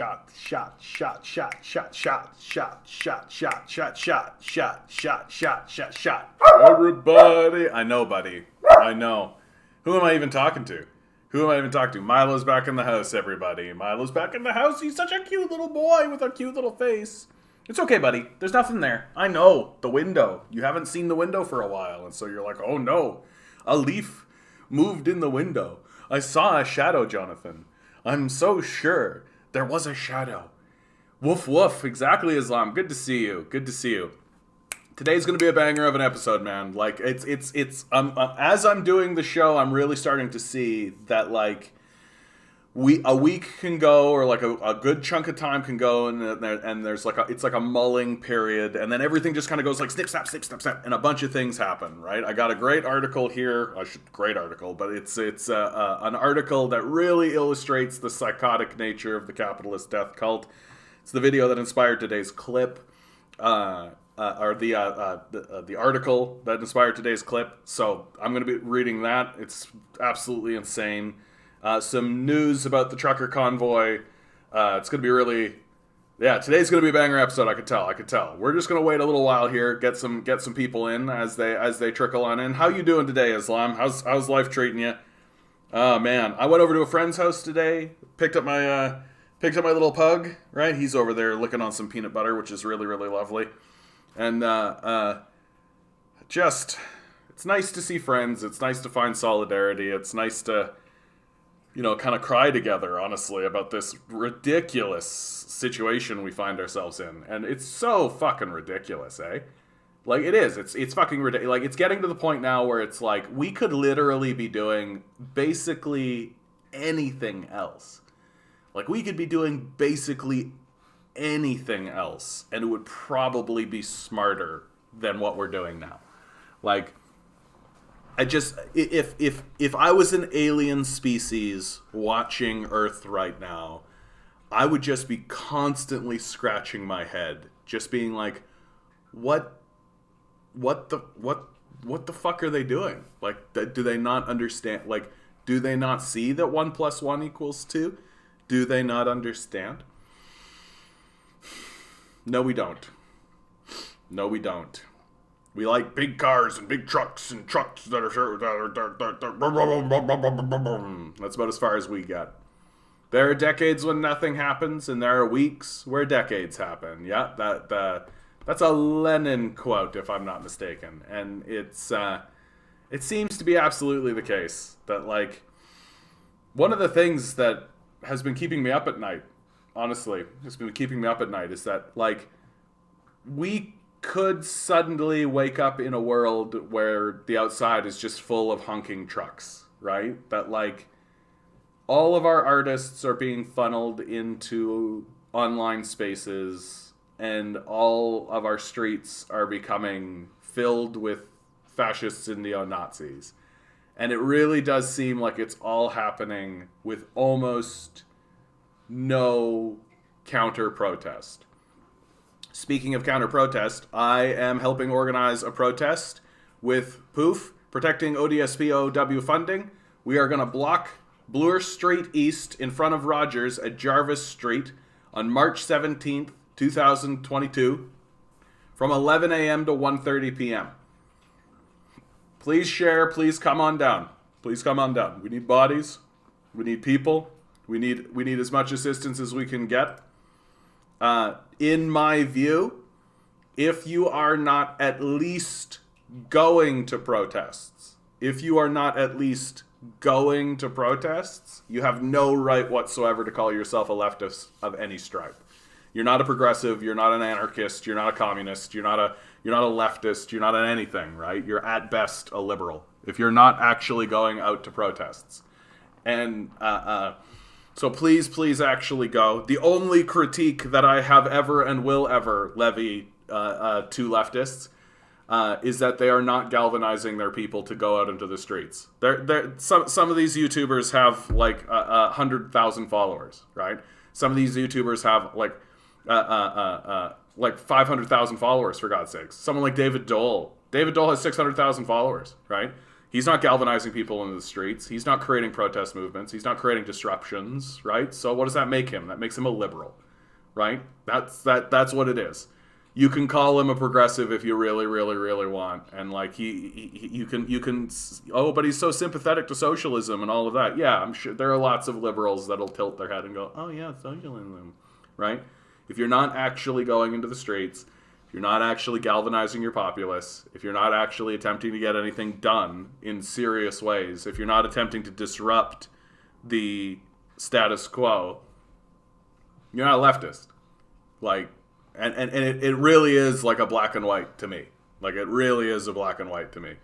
shot, shot, shot, shot, shot, shot, shot, shot, shot, shot, shot, shot, shot, shot, shot, shot. Everybody, I know, buddy. I know. Who am I even talking to? Who am I even talking to? Milo's back in the house, everybody. Milo's back in the house. He's such a cute little boy with a cute little face. It's okay, buddy. There's nothing there. I know. The window. You haven't seen the window for a while, and so you're like, oh no. A leaf moved in the window. I saw a shadow, Jonathan. I'm so sure there was a shadow. Woof woof. Exactly, Islam. Good to see you. Good to see you. Today's going to be a banger of an episode, man. Like, it's as I'm doing the show, I'm really starting to see that, like, a week can go, or like a good chunk of time can go, and there's like it's like a mulling period, and then everything just kind of goes like snip, snap, snip, snap, snap, and a bunch of things happen, right? I got a great article here. Great article, but it's an article that really illustrates the psychotic nature of the capitalist death cult. It's the video that inspired today's clip. Or the article that inspired today's clip. So I'm going to be reading that. It's absolutely insane. Some news about the trucker convoy. It's going to be really, today's going to be a banger episode. I could tell. We're just going to wait a little while here, get some people in as they trickle on in. How you doing today, Islam? How's life treating you? Oh man, I went over to a friend's house today. Picked up my little pug. Right, he's over there licking on some peanut butter, which is really, really lovely. And it's nice to see friends. It's nice to find solidarity. It's nice to, kind of cry together, honestly, about this ridiculous situation we find ourselves in. And it's so fucking ridiculous, eh? Like, it is. It's fucking ridiculous. Like, it's getting to the point now where it's like, we could literally be doing basically anything else. Like, we could be doing basically anything else, and it would probably be smarter than what we're doing now. Like, if I was an alien species watching Earth right now, I would just be constantly scratching my head, just being like, what the fuck are they doing? Like, do they not understand? Like, do they not see that 1 + 1 = 2? Do they not understand? No, we don't. No, we don't. We like big cars and big trucks and trucks that are... That's about as far as we get. There are decades when nothing happens, and there are weeks where decades happen. Yeah, that's a Lenin quote, if I'm not mistaken. And it seems to be absolutely the case that, like, one of the things that has been keeping me up at night, honestly, has been keeping me up at night, is that, like, we could suddenly wake up in a world where the outside is just full of honking trucks, right? That, like, all of our artists are being funneled into online spaces, and all of our streets are becoming filled with fascists and neo-Nazis. And it really does seem like it's all happening with almost no counter-protest. Speaking of counter-protest, I am helping organize a protest with Poof, protecting ODSPOW funding. We are going to block Bloor Street East in front of Rogers at Jarvis Street on March 17th, 2022 from 11 a.m. to 1:30 p.m. Please share. Please come on down. Please come on down. We need bodies. We need people. We need as much assistance as we can get. In my view, if you are not at least going to protests, you have no right whatsoever to call yourself a leftist of any stripe. You're not a progressive. You're not an anarchist. You're not a communist. You're not a leftist. You're not an anything, right? You're at best a liberal if you're not actually going out to protests. And so please actually go. The only critique that I have ever and will ever levy to leftists is that they are not galvanizing their people to go out into the streets. Some of these YouTubers have like 100,000 followers, right? Some of these YouTubers have like 500,000 followers, for God's sakes. Someone like David Dole. David Dole has 600,000 followers, right? He's not galvanizing people into the streets. He's not creating protest movements. He's not creating disruptions, right? So what does that make him? That makes him a liberal, right? That's what it is. You can call him a progressive if you really, really, really want, and like you can. Oh, but he's so sympathetic to socialism and all of that. Yeah, I'm sure there are lots of liberals that'll tilt their head and go, "Oh yeah, socialism," right? If you're not actually going into the streets, if you're not actually galvanizing your populace, if you're not actually attempting to get anything done in serious ways, if you're not attempting to disrupt the status quo, you're not a leftist. Like. And it really is like a black and white to me. Like, it really is a black and white to me.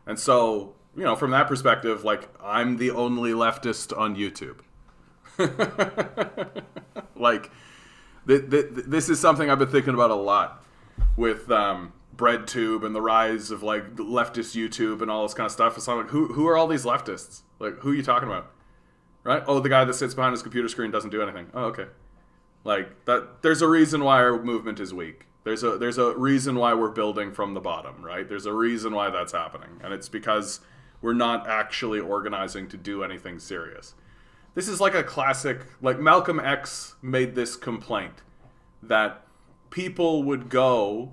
And so, from that perspective, like, I'm the only leftist on YouTube. Like, this is something I've been thinking about a lot with BreadTube and the rise of, like, leftist YouTube and all this kind of stuff. It's like, who are all these leftists? Like, who are you talking about? Right? Oh, the guy that sits behind his computer screen doesn't do anything. Oh, okay. Like that, there's a reason why our movement is weak. There's a reason why we're building from the bottom, right? There's a reason why that's happening, and it's because we're not actually organizing to do anything serious. This is like a classic, like Malcolm X made this complaint that people would go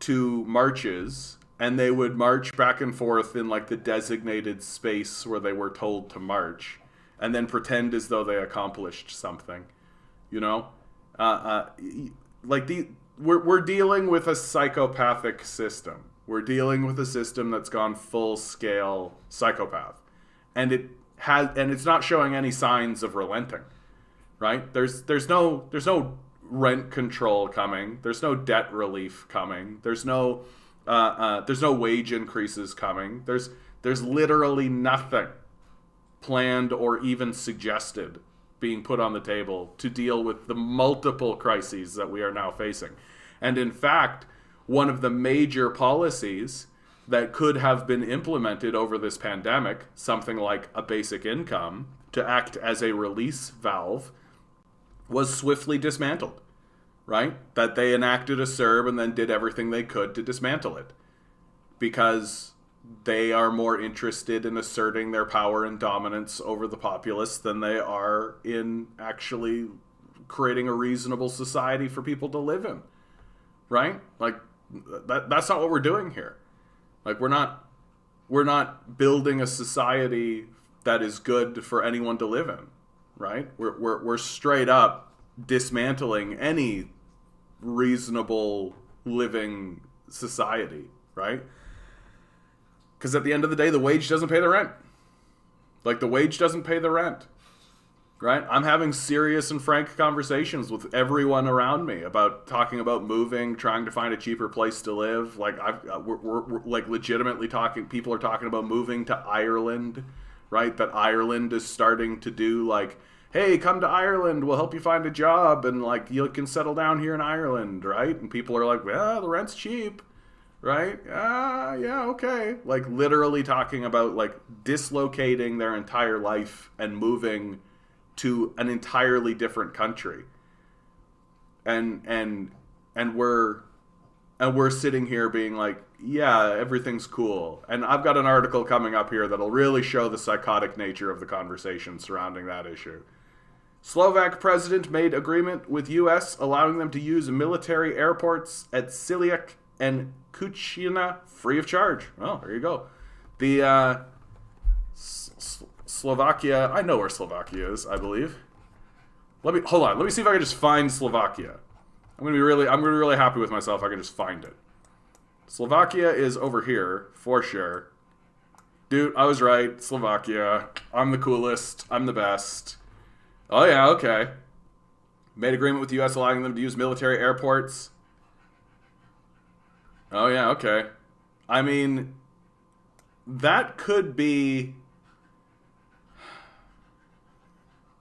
to marches and they would march back and forth in like the designated space where they were told to march, and then pretend as though they accomplished something. We're dealing with a psychopathic system. We're dealing with a system that's gone full scale psychopath, and it's not showing any signs of relenting. Right? There's no rent control coming. There's no debt relief coming. There's no wage increases coming. There's literally nothing planned or even suggested being put on the table to deal with the multiple crises that we are now facing. And in fact, one of the major policies that could have been implemented over this pandemic, something like a basic income to act as a release valve, was swiftly dismantled, right? That they enacted a CERB and then did everything they could to dismantle it because they are more interested in asserting their power and dominance over the populace than they are in actually creating a reasonable society for people to live in, right? Like that's not what we're doing here. Like we're not building a society that is good for anyone to live in, right? We're straight up dismantling any reasonable living society, right? Because at the end of the day, the wage doesn't pay the rent. Like, the wage doesn't pay the rent, right? I'm having serious and frank conversations with everyone around me about talking about moving, trying to find a cheaper place to live. Like, we're like legitimately talking. People are talking about moving to Ireland, right? That Ireland is starting to do like, hey, come to Ireland, we'll help you find a job, and like you can settle down here in Ireland, right? And people are like, well, the rent's cheap. Right? Yeah, okay. Like literally talking about like dislocating their entire life and moving to an entirely different country. And we're sitting here being like, yeah, everything's cool. And I've got an article coming up here that'll really show the psychotic nature of the conversation surrounding that issue. Slovak president made agreement with U.S. allowing them to use military airports at Siliak and Kuchina free of charge. Well, there you go. The Slovakia. I know where Slovakia is, I believe. Hold on. Let me see if I can just find Slovakia. I'm gonna be really happy with myself if I can just find it. Slovakia is over here for sure. Dude, I was right. Slovakia. I'm the coolest. I'm the best. Oh yeah, okay. Made agreement with the U.S. allowing them to use military airports. Oh, yeah, okay. I mean, that could be...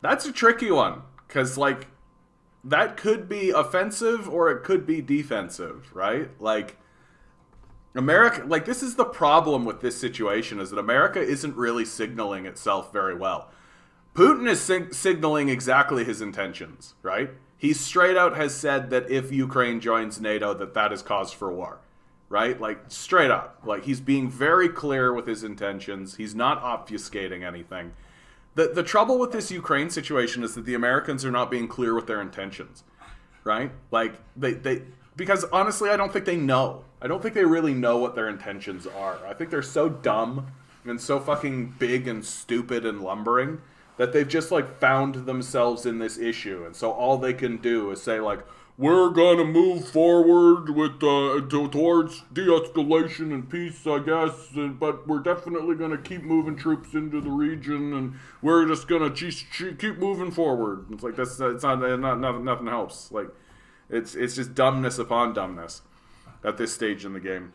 That's a tricky one. Because, like, that could be offensive or it could be defensive, right? Like, America... Like, this is the problem with this situation, is that America isn't really signaling itself very well. Putin is signaling exactly his intentions, right? He straight out has said that if Ukraine joins NATO, that is cause for war. right? Like, straight up. Like, he's being very clear with his intentions. He's not obfuscating anything. The trouble with this Ukraine situation is that the Americans are not being clear with their intentions, right? Like, they because honestly, I don't think they know. I don't think they really know what their intentions are. I think they're so dumb and so fucking big and stupid and lumbering that they've just, like, found themselves in this issue. And so all they can do is say, like, we're gonna move forward with towards de-escalation and peace, I guess, but we're definitely gonna keep moving troops into the region, and we're just gonna keep moving forward. It's like that's it's not nothing helps. Like, it's just dumbness upon dumbness at this stage in the game.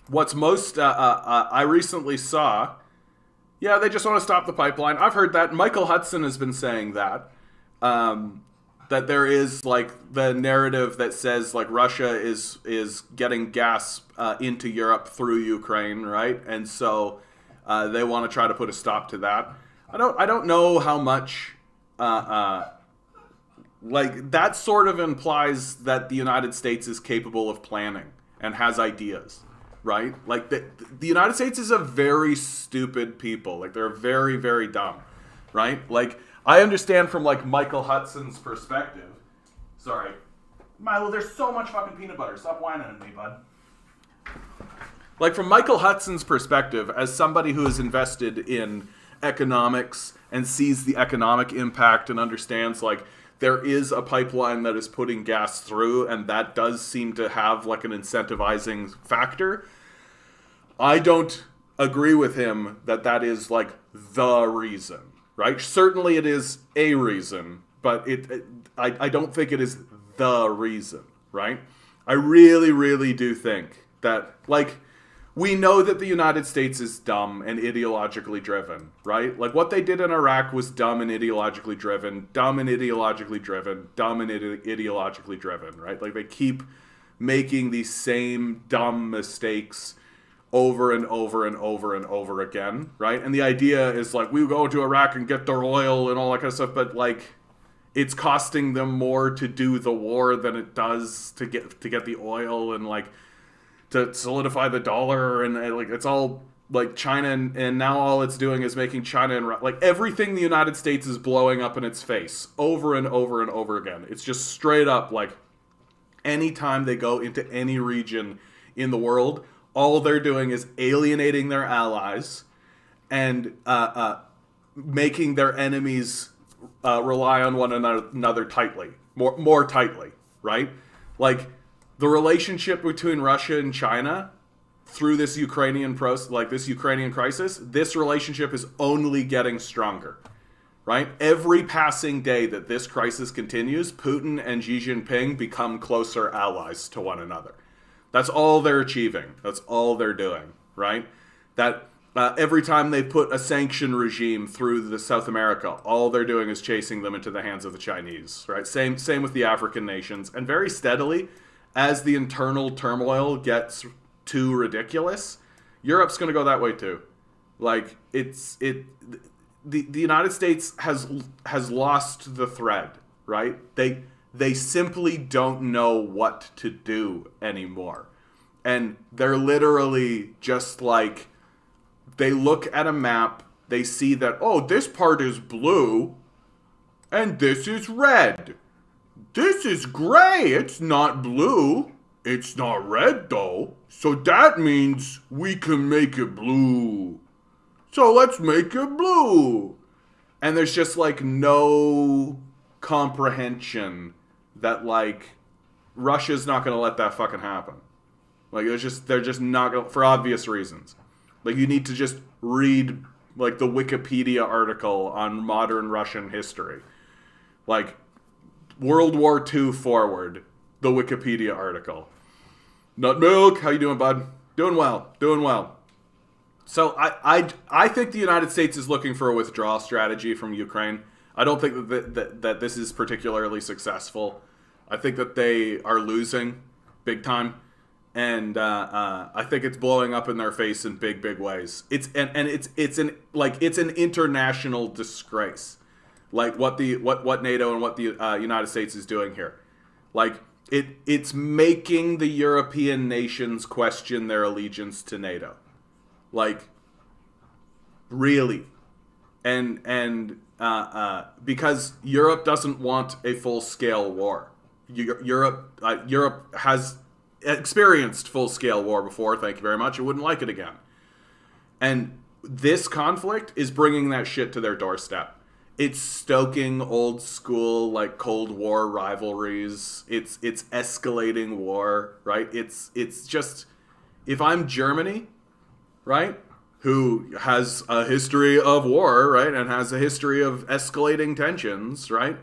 What's most I recently saw, yeah, they just want to stop the pipeline. I've heard that. Michael Hudson has been saying that. That there is, like, the narrative that says, like, Russia is getting gas into Europe through Ukraine, right? And so they want to try to put a stop to that. I don't know how much like, that sort of implies that the United States is capable of planning and has ideas, right? Like, the United States is a very stupid people. Like, they're very, very dumb, right? Like, I understand from, like, Michael Hudson's perspective. Sorry. Milo, there's so much fucking peanut butter. Stop whining at me, bud. Like, from Michael Hudson's perspective, as somebody who is invested in economics and sees the economic impact and understands, like, there is a pipeline that is putting gas through, and that does seem to have, like, an incentivizing factor. I don't agree with him that is, like, the reason. Right? Certainly it is a reason, but I don't think it is the reason, right? I really, really do think that, like, we know that the United States is dumb and ideologically driven, right? Like, what they did in Iraq was dumb and ideologically driven, dumb and ideologically driven, dumb and ideologically driven, right? Like, they keep making these same dumb mistakes over and over and over and over again, right? And the idea is, like, we go to Iraq and get their oil and all that kind of stuff, but, like, it's costing them more to do the war than it does to get the oil and, like, to solidify the dollar, and like, it's all, like, China, and now all it's doing is making China and, like, everything the United States is blowing up in its face over and over and over again. It's just straight up, like, anytime they go into any region in the world, all they're doing is alienating their allies and making their enemies rely on one another tightly, more tightly, right? Like, the relationship between Russia and China through this Ukrainian crisis, this relationship is only getting stronger, right? Every passing day that this crisis continues, Putin and Xi Jinping become closer allies to one another. That's all they're achieving. That's all they're doing, right? That every time they put a sanction regime through the South America, all they're doing is chasing them into the hands of the Chinese, right? Same with the African nations. And very steadily, as the internal turmoil gets too ridiculous, Europe's going to go that way too. Like, the United States has lost the thread, right? They simply don't know what to do anymore. And they're literally just, like, they look at a map, they see that, oh, this part is blue, and this is red. This is gray. It's not blue. It's not red, though. So that means we can make it blue. So let's make it blue. And there's just, like, no comprehension that, like, Russia's not going to let that fucking happen. Like, they're just not going to, for obvious reasons. Like, you need to just read, like, the Wikipedia article on modern Russian history. Like, World War II forward, the Wikipedia article. Nut Milk, how you doing, bud? Doing well. So I think the United States is looking for a withdrawal strategy from Ukraine. I don't think that this is particularly successful. I think that they are losing big time, and I think it's blowing up in their face in big ways. It's an international disgrace, like what NATO and what the United States is doing here. Like, It's making the European nations question their allegiance to NATO. Like, really. And because Europe doesn't want a full-scale war. Europe has experienced full-scale war before, thank you very much. It wouldn't like it again. And this conflict is bringing that shit to their doorstep. It's stoking old school, like, Cold War rivalries. It's escalating war, right? It's just, if I'm Germany, right, who has a history of war, right, and has a history of escalating tensions, right,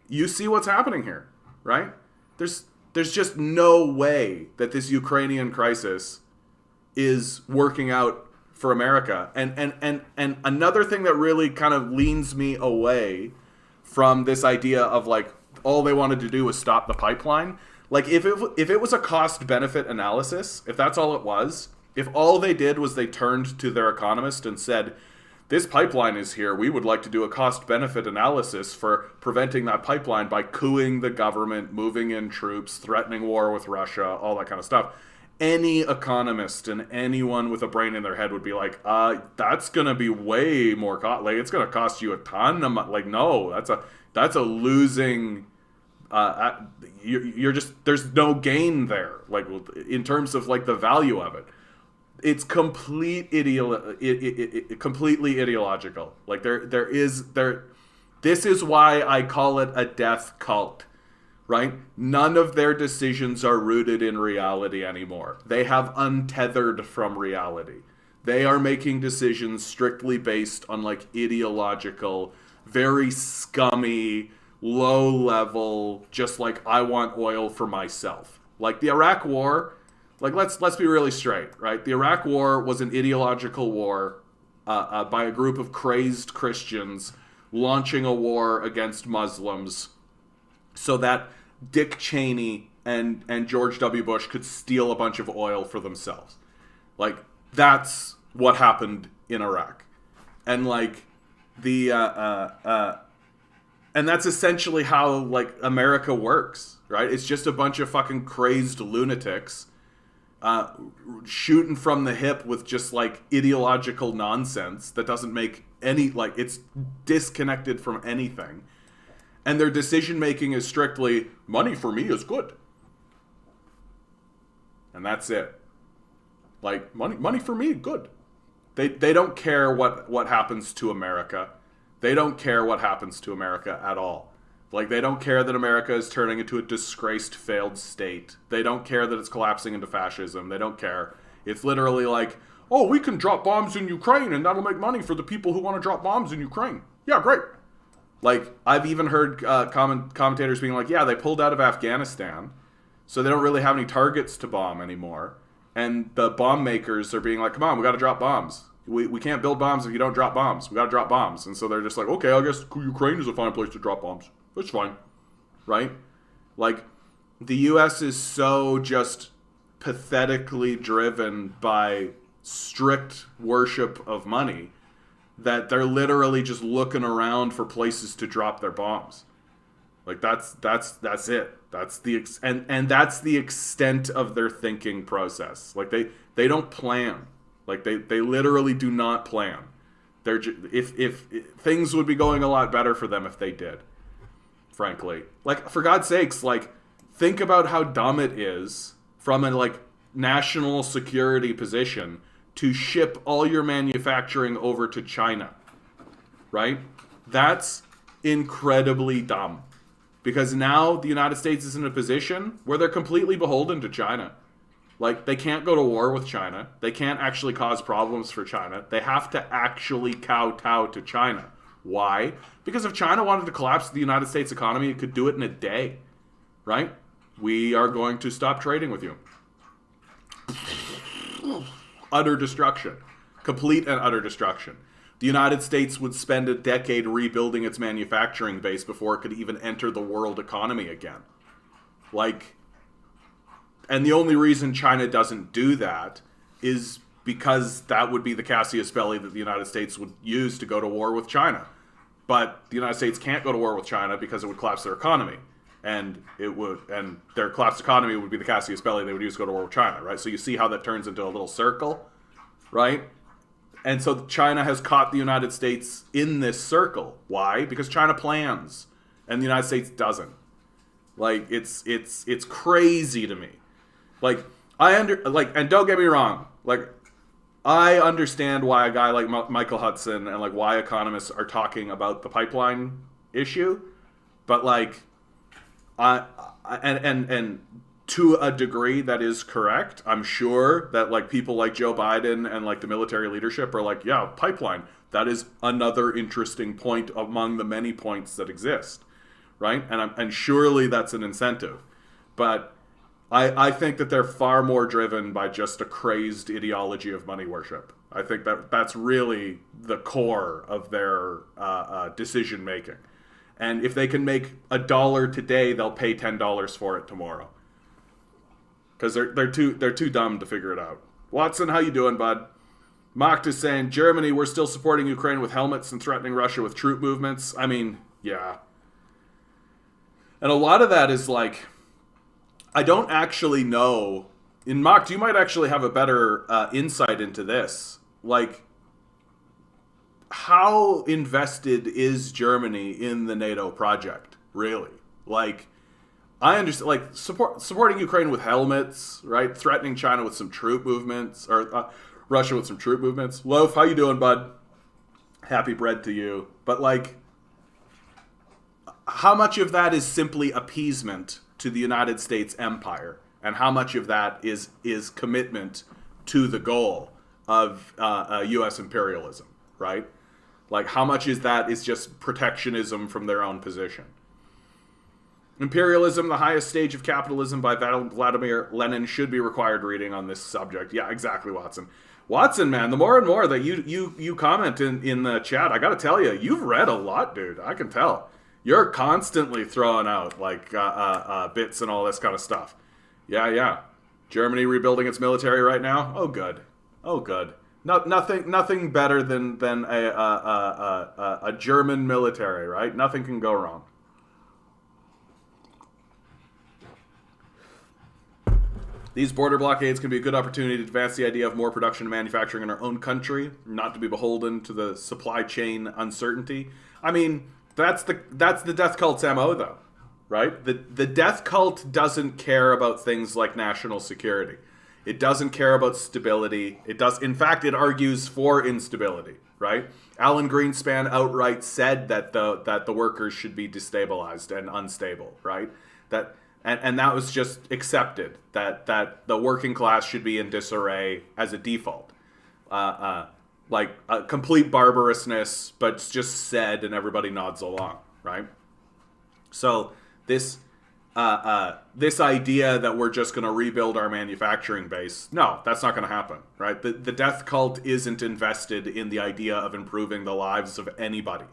you see what's happening here, right? There's just no way that this Ukrainian crisis is working out for America. And another thing that really kind of leans me away from this idea of, like, all they wanted to do was stop the pipeline. Like, if it was a cost-benefit analysis, if that's all it was, if all they did was they turned to their economist and said, this pipeline is here, we would like to do a cost-benefit analysis for preventing that pipeline by coupping the government, moving in troops, threatening war with Russia, all that kind of stuff. Any economist and anyone with a brain in their head would be like, that's going to be way more like, it's going to cost you a ton of money. Like, no, that's a losing, you're just, there's no gain there, like, in terms of, like, the value of it. It's completely ideological. Like, this is why I call it a death cult, right? None of their decisions are rooted in reality anymore. They have untethered from reality. They are making decisions strictly based on, like, ideological, very scummy, low level, just like, I want oil for myself. Like, the Iraq War, like, let's be really straight, right? The Iraq War was an ideological war by a group of crazed Christians launching a war against Muslims so that Dick Cheney and George W. Bush could steal a bunch of oil for themselves. Like, that's what happened in Iraq. And, like, and that's essentially how, like, America works, right? It's just a bunch of fucking crazed lunatics shooting from the hip with just, like, ideological nonsense that doesn't make any, like, it's disconnected from anything. And their decision making is strictly, money for me is good. And that's it. Like, money for me, good. They don't care what happens to America. They don't care what happens to America at all. Like, they don't care that America is turning into a disgraced, failed state. They don't care that it's collapsing into fascism. They don't care. It's literally like, oh, we can drop bombs in Ukraine and that'll make money for the people who want to drop bombs in Ukraine. Yeah, great. Like, I've even heard commentators being like, yeah, they pulled out of Afghanistan, so they don't really have any targets to bomb anymore. And the bomb makers are being like, come on, we got to drop bombs. We can't build bombs if you don't drop bombs. We got to drop bombs. And so they're just like, okay, I guess Ukraine is a fine place to drop bombs. That's fine. Right? Like, the U.S. is so just pathetically driven by strict worship of money that they're literally just looking around for places to drop their bombs. Like, that's it. That's the and that's the extent of their thinking process. Like, they don't plan. Like, they literally do not plan. They're if things would be going a lot better for them if they did. Frankly, like, for God's sakes, like, think about how dumb it is from a, like, national security position to ship all your manufacturing over to China, right? That's incredibly dumb, because now the United States is in a position where they're completely beholden to China. Like, they can't go to war with China. They can't actually cause problems for China. They have to actually kowtow to China. Why? Because if China wanted to collapse the United States economy, it could do it in a day, right? We are going to stop trading with you. Utter destruction. Complete and utter destruction. The United States would spend a decade rebuilding its manufacturing base before it could even enter the world economy again. Like, and the only reason China doesn't do that is because that would be the casus belli that the United States would use to go to war with China. But the United States can't go to war with China because it would collapse their economy. and their collapsed economy would be the Cassius Belli they would use to go to war with China, right? So you see how that turns into a little circle, right? And so China has caught the United States in this circle. Why? Because China plans, and the United States doesn't. Like, it's crazy to me. Like, and don't get me wrong, like, I understand why a guy like Michael Hudson and like why economists are talking about the pipeline issue, but like, and to a degree that is correct. I'm sure that like people like Joe Biden and like the military leadership are like, yeah, pipeline. That is another interesting point among the many points that exist, right? And surely that's an incentive, but I think that they're far more driven by just a crazed ideology of money worship. I think that that's really the core of their decision making. And if they can make $1 today, they'll pay $10 for it tomorrow. Because they're too dumb to figure it out. Watson, how you doing, bud? Mocked is saying, Germany, we're still supporting Ukraine with helmets and threatening Russia with troop movements. I mean, yeah. And a lot of that is like, I don't actually know. In Mocked, you might actually have a better insight into this. Like, how invested is Germany in the NATO project, really? Like, I understand, like, supporting Ukraine with helmets, right? Threatening China with some troop movements, or Russia with some troop movements. Loaf, how you doing, bud? Happy bread to you. But, like, how much of that is simply appeasement to the United States empire? And how much of that is commitment to the goal of U.S. imperialism, right? Like, how much is that is just protectionism from their own position? Imperialism, the highest stage of capitalism by Vladimir Lenin, should be required reading on this subject. Yeah, exactly, Watson. Watson, man, the more and more that you comment in the chat, I gotta tell you, you've read a lot, dude. I can tell. You're constantly throwing out, like, bits and all this kind of stuff. Yeah. Germany rebuilding its military right now? Oh, good. Nothing better than a German military, right? Nothing can go wrong. These border blockades can be a good opportunity to advance the idea of more production and manufacturing in our own country, not to be beholden to the supply chain uncertainty. I mean, that's the death cult's MO, though, right? The death cult doesn't care about things like national security. It doesn't care about stability. In fact, it argues for instability, right? Alan Greenspan outright said that the workers should be destabilized and unstable, right? And that was just accepted, that the working class should be in disarray as a default. Like a complete barbarousness, but it's just said and everybody nods along, right? So this idea that we're just going to rebuild our manufacturing base, no, that's not going to happen, right? The death cult isn't invested in the idea of improving the lives of anybody.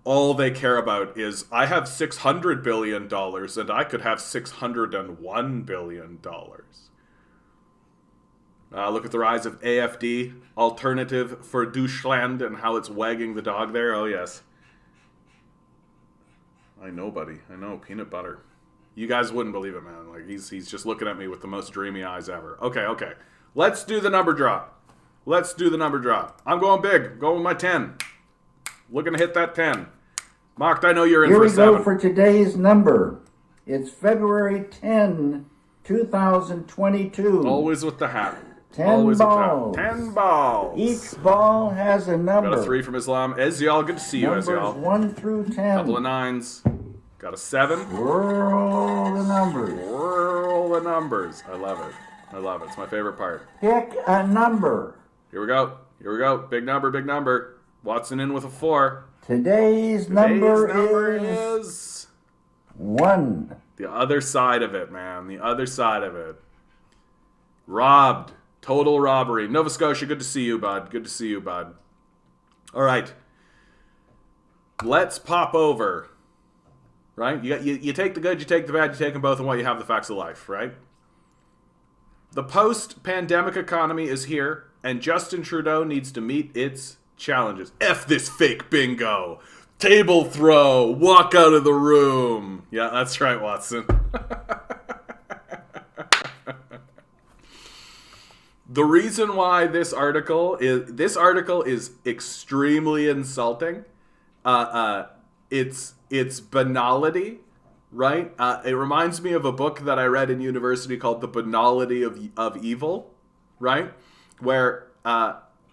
All they care about is, I have $600 billion and I could have $601 billion. Look at the rise of AFD, Alternative for Deutschland, and how it's wagging the dog there. Oh, yes. I know, buddy. I know. Peanut butter. You guys wouldn't believe it, man. Like, he's just looking at me with the most dreamy eyes ever. Okay. Let's do the number drop. I'm going big. Going with my 10. Looking to hit that 10. Mocked, I know you're in for 7. Here we go for today's number. It's February 10, 2022. Always with the hat. 10 balls. 10 balls. Each ball has a number. Got a 3 from Islam. Ezyal, good to see you, Ezyal. Numbers 1 through 10. Couple of 9s. Got a 7. Whirl the numbers. I love it. It's my favorite part. Pick a number. Here we go. Big number. Watson in with a 4. Today's number is 1. The other side of it, man. Robbed. Total robbery. Nova Scotia, good to see you, bud. All right. Let's pop over. Right? You take the good, you take the bad, you take them both, and what you have the facts of life, right? The post-pandemic economy is here, and Justin Trudeau needs to meet its challenges. F this fake bingo. Table throw. Walk out of the room. Yeah, that's right, Watson. The reason why this article is extremely insulting. It's banality, right? It reminds me of a book that I read in university called The Banality of Evil, right? Where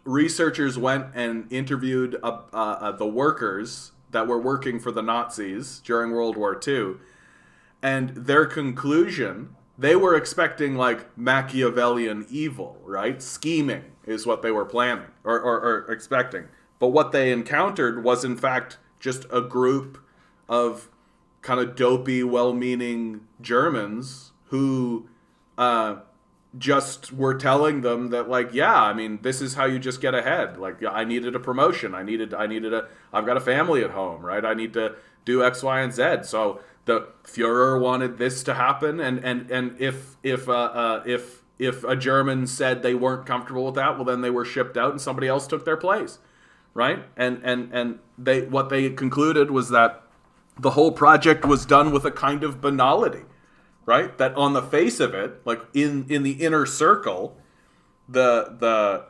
researchers went and interviewed the workers that were working for the Nazis during World War II, and their conclusion, they were expecting like Machiavellian evil, right? Scheming is what they were planning or expecting. But what they encountered was in fact just a group of kind of dopey, well-meaning Germans who just were telling them that, like, yeah, I mean, this is how you just get ahead. Like, I needed a promotion. I've got a family at home, right? I need to do X, Y, and Z. So the Führer wanted this to happen, and if a German said they weren't comfortable with that, well, then they were shipped out, and somebody else took their place, right? And what they concluded was that the whole project was done with a kind of banality, right? That on the face of it, like in the inner circle, the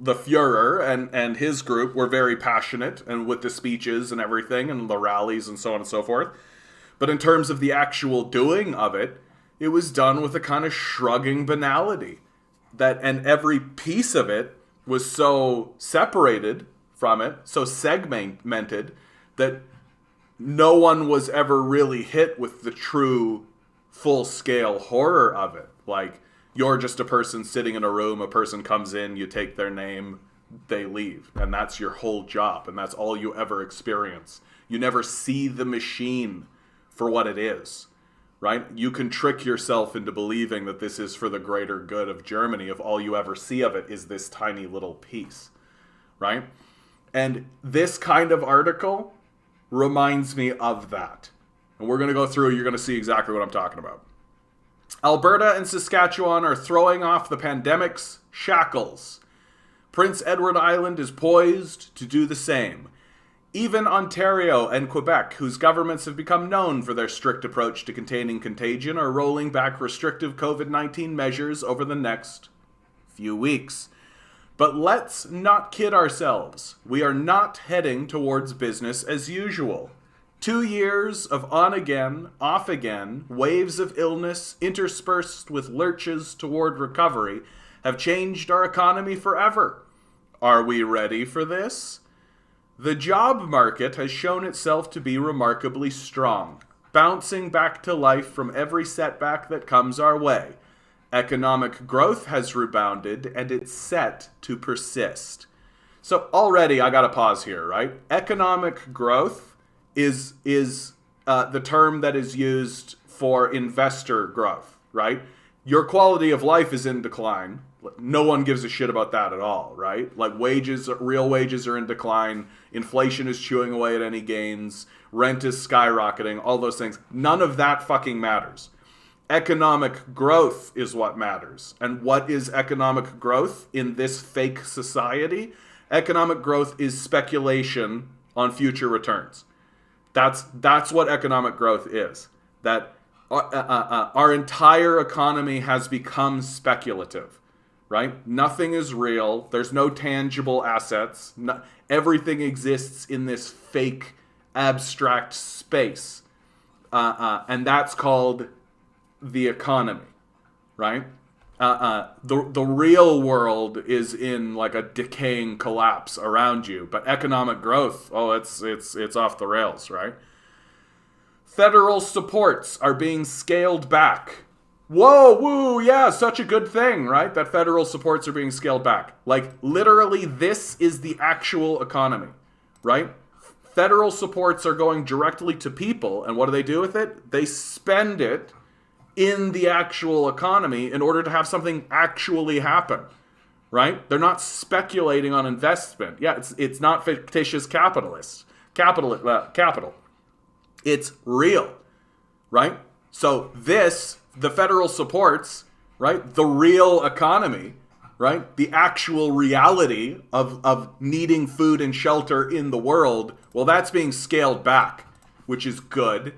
Führer and his group were very passionate and with the speeches and everything and the rallies and so on and so forth. But in terms of the actual doing of it, it was done with a kind of shrugging banality. And every piece of it was so separated from it, so segmented, that no one was ever really hit with the true full-scale horror of it. Like, you're just a person sitting in a room, a person comes in, you take their name, they leave. And that's your whole job, and that's all you ever experience. You never see the machine for what it is, right? You can trick yourself into believing that this is for the greater good of Germany if all you ever see of it is this tiny little piece, right? And this kind of article reminds me of that. And we're going to go through, you're going to see exactly what I'm talking about. Alberta and Saskatchewan are throwing off the pandemic's shackles. Prince Edward Island is poised to do the same. Even Ontario and Quebec, whose governments have become known for their strict approach to containing contagion, are rolling back restrictive COVID-19 measures over the next few weeks. But let's not kid ourselves. We are not heading towards business as usual. 2 years of on again, off again, waves of illness interspersed with lurches toward recovery have changed our economy forever. Are we ready for this? The job market has shown itself to be remarkably strong, bouncing back to life from every setback that comes our way. Economic growth has rebounded, and it's set to persist. So already I gotta pause here, right? Economic growth is the term that is used for investor growth, right? Your quality of life is in decline. No one gives a shit about that at all, right? Like real wages are in decline. Inflation is chewing away at any gains. Rent is skyrocketing. All those things. None of that fucking matters. Economic growth is what matters. And what is economic growth in this fake society? Economic growth is speculation on future returns. That's what economic growth is. That our entire economy has become speculative, right? Nothing is real. There's no tangible assets. Everything exists in this fake, abstract space. And that's called the economy, right? The real world is in like a decaying collapse around you, but economic growth, it's off the rails, right? Federal supports are being scaled back. Whoa, woo, yeah, such a good thing, right? That federal supports are being scaled back. Like, literally, this is the actual economy, right? Federal supports are going directly to people, and what do they do with it? They spend it in the actual economy in order to have something actually happen, right? They're not speculating on investment. Yeah, it's not fictitious capital. It's real, right? So the federal supports, right? The real economy right? The actual reality of needing food and shelter in the world, well, that's being scaled back, which is good.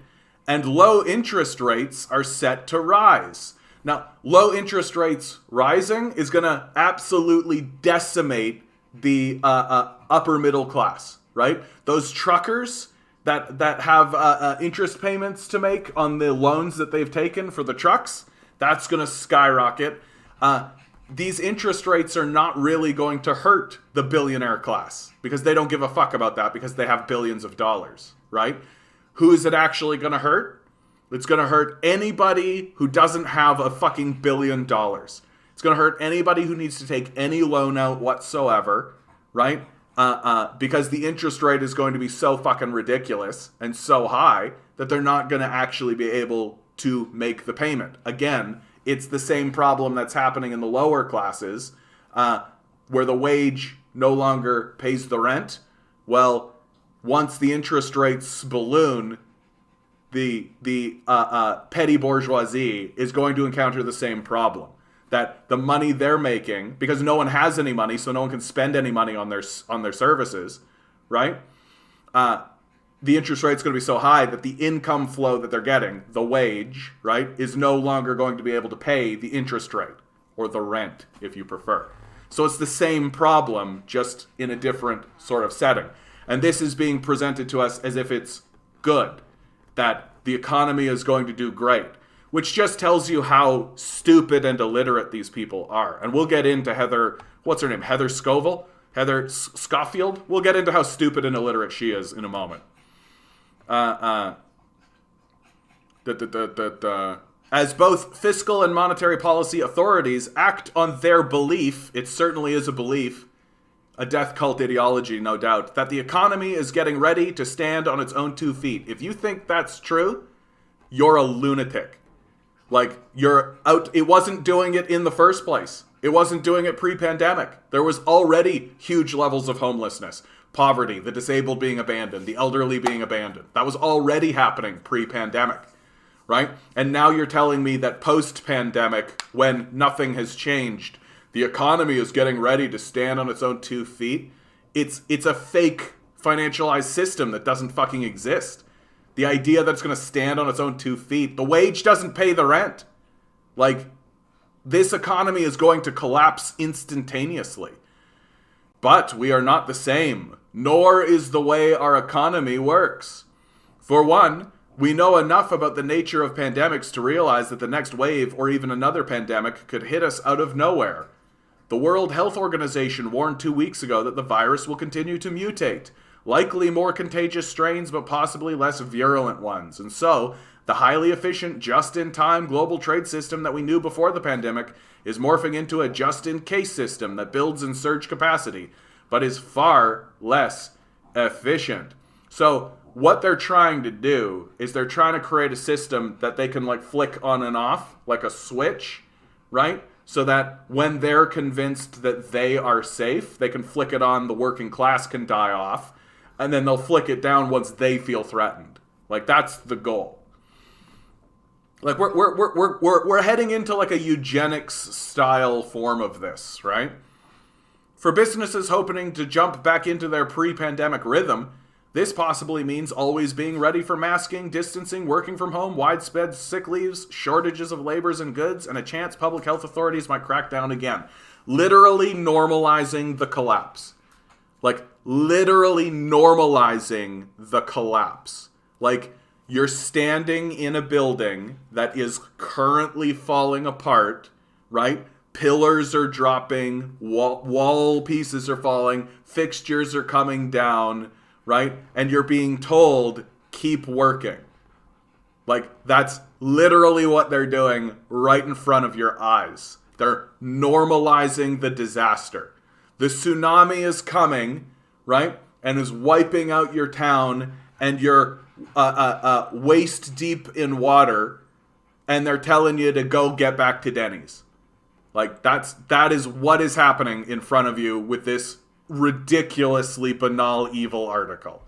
And low interest rates are set to rise. Now, low interest rates rising is going to absolutely decimate the upper middle class, right? Those truckers that have interest payments to make on the loans that they've taken for the trucks, that's going to skyrocket. These interest rates are not really going to hurt the billionaire class because they don't give a fuck about that because they have billions of dollars, right? Who is it actually going to hurt? It's going to hurt anybody who doesn't have a fucking $1 billion. It's going to hurt anybody who needs to take any loan out whatsoever, right? Because the interest rate is going to be so fucking ridiculous and so high that they're not going to actually be able to make the payment. Again, it's the same problem that's happening in the lower classes, where the wage no longer pays the rent. Well, once the interest rates balloon, the petty bourgeoisie is going to encounter the same problem. That the money they're making, because no one has any money, so no one can spend any money on their services, right? The interest rate's going to be so high that the income flow that they're getting, the wage, right, is no longer going to be able to pay the interest rate, or the rent, if you prefer. So it's the same problem, just in a different sort of setting. And this is being presented to us as if it's good, that the economy is going to do great, which just tells you how stupid and illiterate these people are. And we'll get into Heather, what's her name, Heather Scofield? Heather Scofield? We'll get into how stupid and illiterate she is in a moment. As both fiscal and monetary policy authorities act on their belief, it certainly is a belief, a death cult ideology, no doubt, that the economy is getting ready to stand on its own 2 feet. If you think that's true, you're a lunatic. Like, you're out. It wasn't doing it in the first place. It wasn't doing it pre-pandemic. There was already huge levels of homelessness, poverty, the disabled being abandoned, the elderly being abandoned. That was already happening pre-pandemic, right? And now you're telling me that post-pandemic, when nothing has changed, the economy is getting ready to stand on its own 2 feet. It's a fake financialized system that doesn't fucking exist. The idea that it's going to stand on its own 2 feet. The wage doesn't pay the rent. Like, this economy is going to collapse instantaneously. But we are not the same, nor is the way our economy works. For one, we know enough about the nature of pandemics to realize that the next wave or even another pandemic could hit us out of nowhere. The World Health Organization warned 2 weeks ago that the virus will continue to mutate. Likely more contagious strains, but possibly less virulent ones. And so, the highly efficient, just-in-time global trade system that we knew before the pandemic is morphing into a just-in-case system that builds in surge capacity, but is far less efficient. So, what they're trying to do is they're trying to create a system that they can, like, flick on and off, like a switch, right? So that when they're convinced that they are safe, they can flick it on, the working class can die off, and then they'll flick it down once they feel threatened. Like, that's the goal. Like, we're heading into like a eugenics style form of this, right? For businesses hoping to jump back into their pre-pandemic rhythm, this possibly means always being ready for masking, distancing, working from home, widespread sick leaves, shortages of labors and goods, and a chance public health authorities might crack down again. Literally normalizing the collapse. Like, literally normalizing the collapse. Like, you're standing in a building that is currently falling apart, right? Pillars are dropping, wall pieces are falling, fixtures are coming down, right? And you're being told, keep working. Like, that's literally what they're doing right in front of your eyes. They're normalizing the disaster. The tsunami is coming, right? And is wiping out your town, and you're waist deep in water, and they're telling you to go get back to Denny's. Like, that is what is happening in front of you with this ridiculously banal evil article.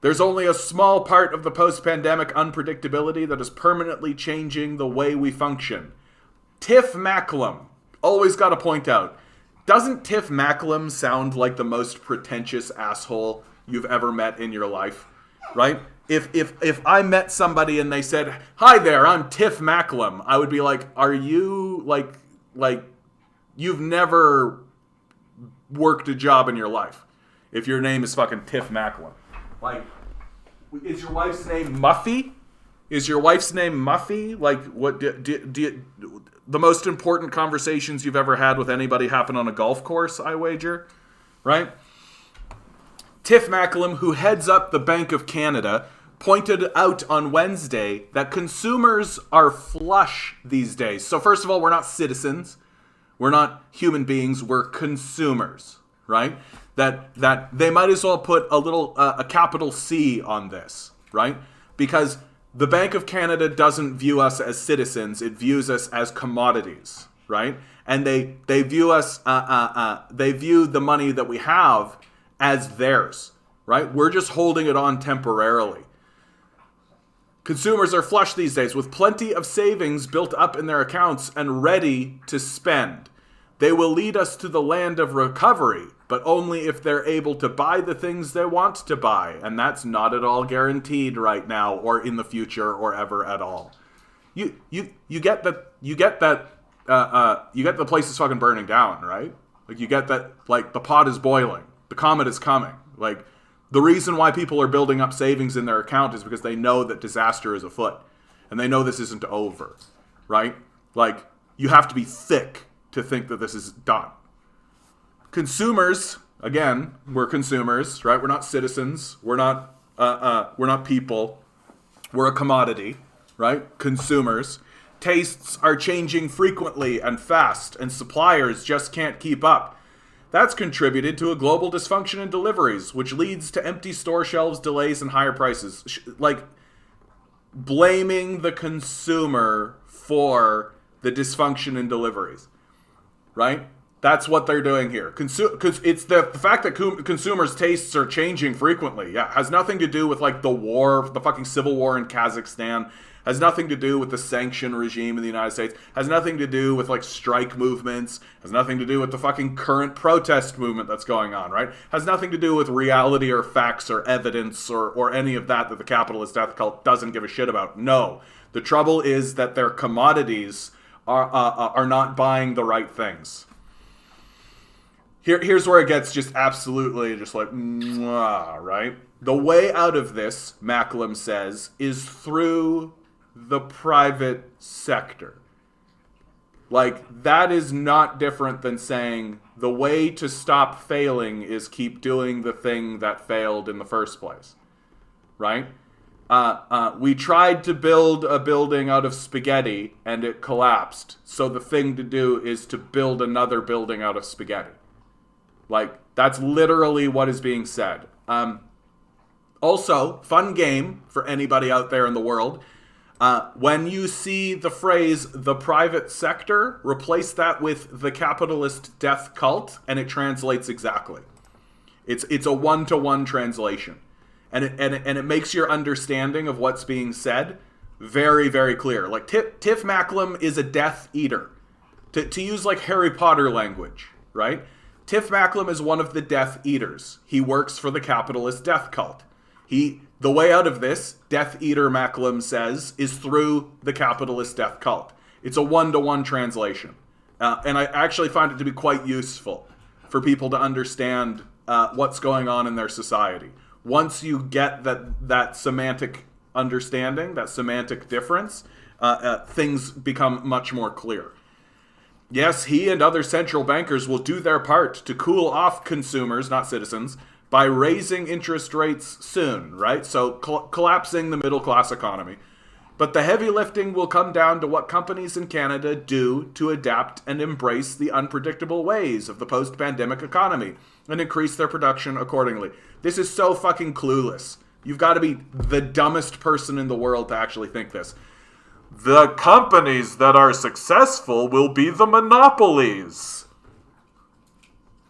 There's only a small part of the post-pandemic unpredictability that is permanently changing the way we function. Tiff Macklem, always got to point out, doesn't Tiff Macklem sound like the most pretentious asshole you've ever met in your life, right? If I met somebody and they said, "Hi there, I'm Tiff Macklem," I would be like, "Are you like you've never worked a job in your life if your name is fucking Tiff Macklem? Like, is your wife's name Muffy? Is your wife's name Muffy? Like, what the most important conversations you've ever had with anybody happen on a golf course, I wager, right?" Tiff Macklem, who heads up the Bank of Canada, pointed out on Wednesday that consumers are flush these days. So first of all, we're not citizens. We're not human beings. We're consumers, right? That they might as well put a capital C on this, right? Because the Bank of Canada doesn't view us as citizens. It views us as commodities, right? And they view us, they view the money that we have as theirs, right? We're just holding it on temporarily. Consumers are flush these days with plenty of savings built up in their accounts and ready to spend. They will lead us to the land of recovery, but only if they're able to buy the things they want to buy, and that's not at all guaranteed right now or in the future or ever at all. You get that the place is fucking burning down, right? Like, you get that, like, the pot is boiling. The comet is coming. Like, the reason why people are building up savings in their account is because they know that disaster is afoot. And they know this isn't over, right? Like, you have to be thick to think that this is done. Consumers, again, we're consumers, right? We're not citizens. We're not people. We're a commodity, right? Consumers. Tastes are changing frequently and fast, and suppliers just can't keep up. That's contributed to a global dysfunction in deliveries, which leads to empty store shelves, delays, and higher prices. Like, blaming the consumer for the dysfunction in deliveries, right? That's what they're doing here. Because it's the fact that consumers' tastes are changing frequently. Yeah, has nothing to do with, like, the war, the fucking civil war in Kazakhstan. Has nothing to do with the sanction regime in the United States. Has nothing to do with, like, strike movements. Has nothing to do with the fucking current protest movement that's going on, right? Has nothing to do with reality or facts or evidence or any of that the capitalist death cult doesn't give a shit about. No. The trouble is that their commodities are not buying the right things. Here's where it gets just absolutely just like, mwah, right? The way out of this, Macklem says, is through the private sector. Like, that is not different than saying the way to stop failing is keep doing the thing that failed in the first place, right? We tried to build a building out of spaghetti and it collapsed. So the thing to do is to build another building out of spaghetti. Like, that's literally what is being said. Also, fun game for anybody out there in the world. When you see the phrase, the private sector, replace that with the capitalist death cult, and it translates exactly. It's a one-to-one translation. And it makes your understanding of what's being said very, very clear. Like, Tiff Macklem is a Death Eater. To use, like, Harry Potter language, right? Tiff Macklem is one of the Death Eaters. He works for the capitalist death cult. The way out of this, Death Eater Macklem says, is through the capitalist death cult. It's a one-to-one translation. And I actually find it to be quite useful for people to understand what's going on in their society. Once you get that semantic understanding, that semantic difference, things become much more clear. Yes, he and other central bankers will do their part to cool off consumers, not citizens, by raising interest rates soon, right? So collapsing the middle class economy. But the heavy lifting will come down to what companies in Canada do to adapt and embrace the unpredictable ways of the post-pandemic economy and increase their production accordingly. This is so fucking clueless. You've got to be the dumbest person in the world to actually think this. The companies that are successful will be the monopolies.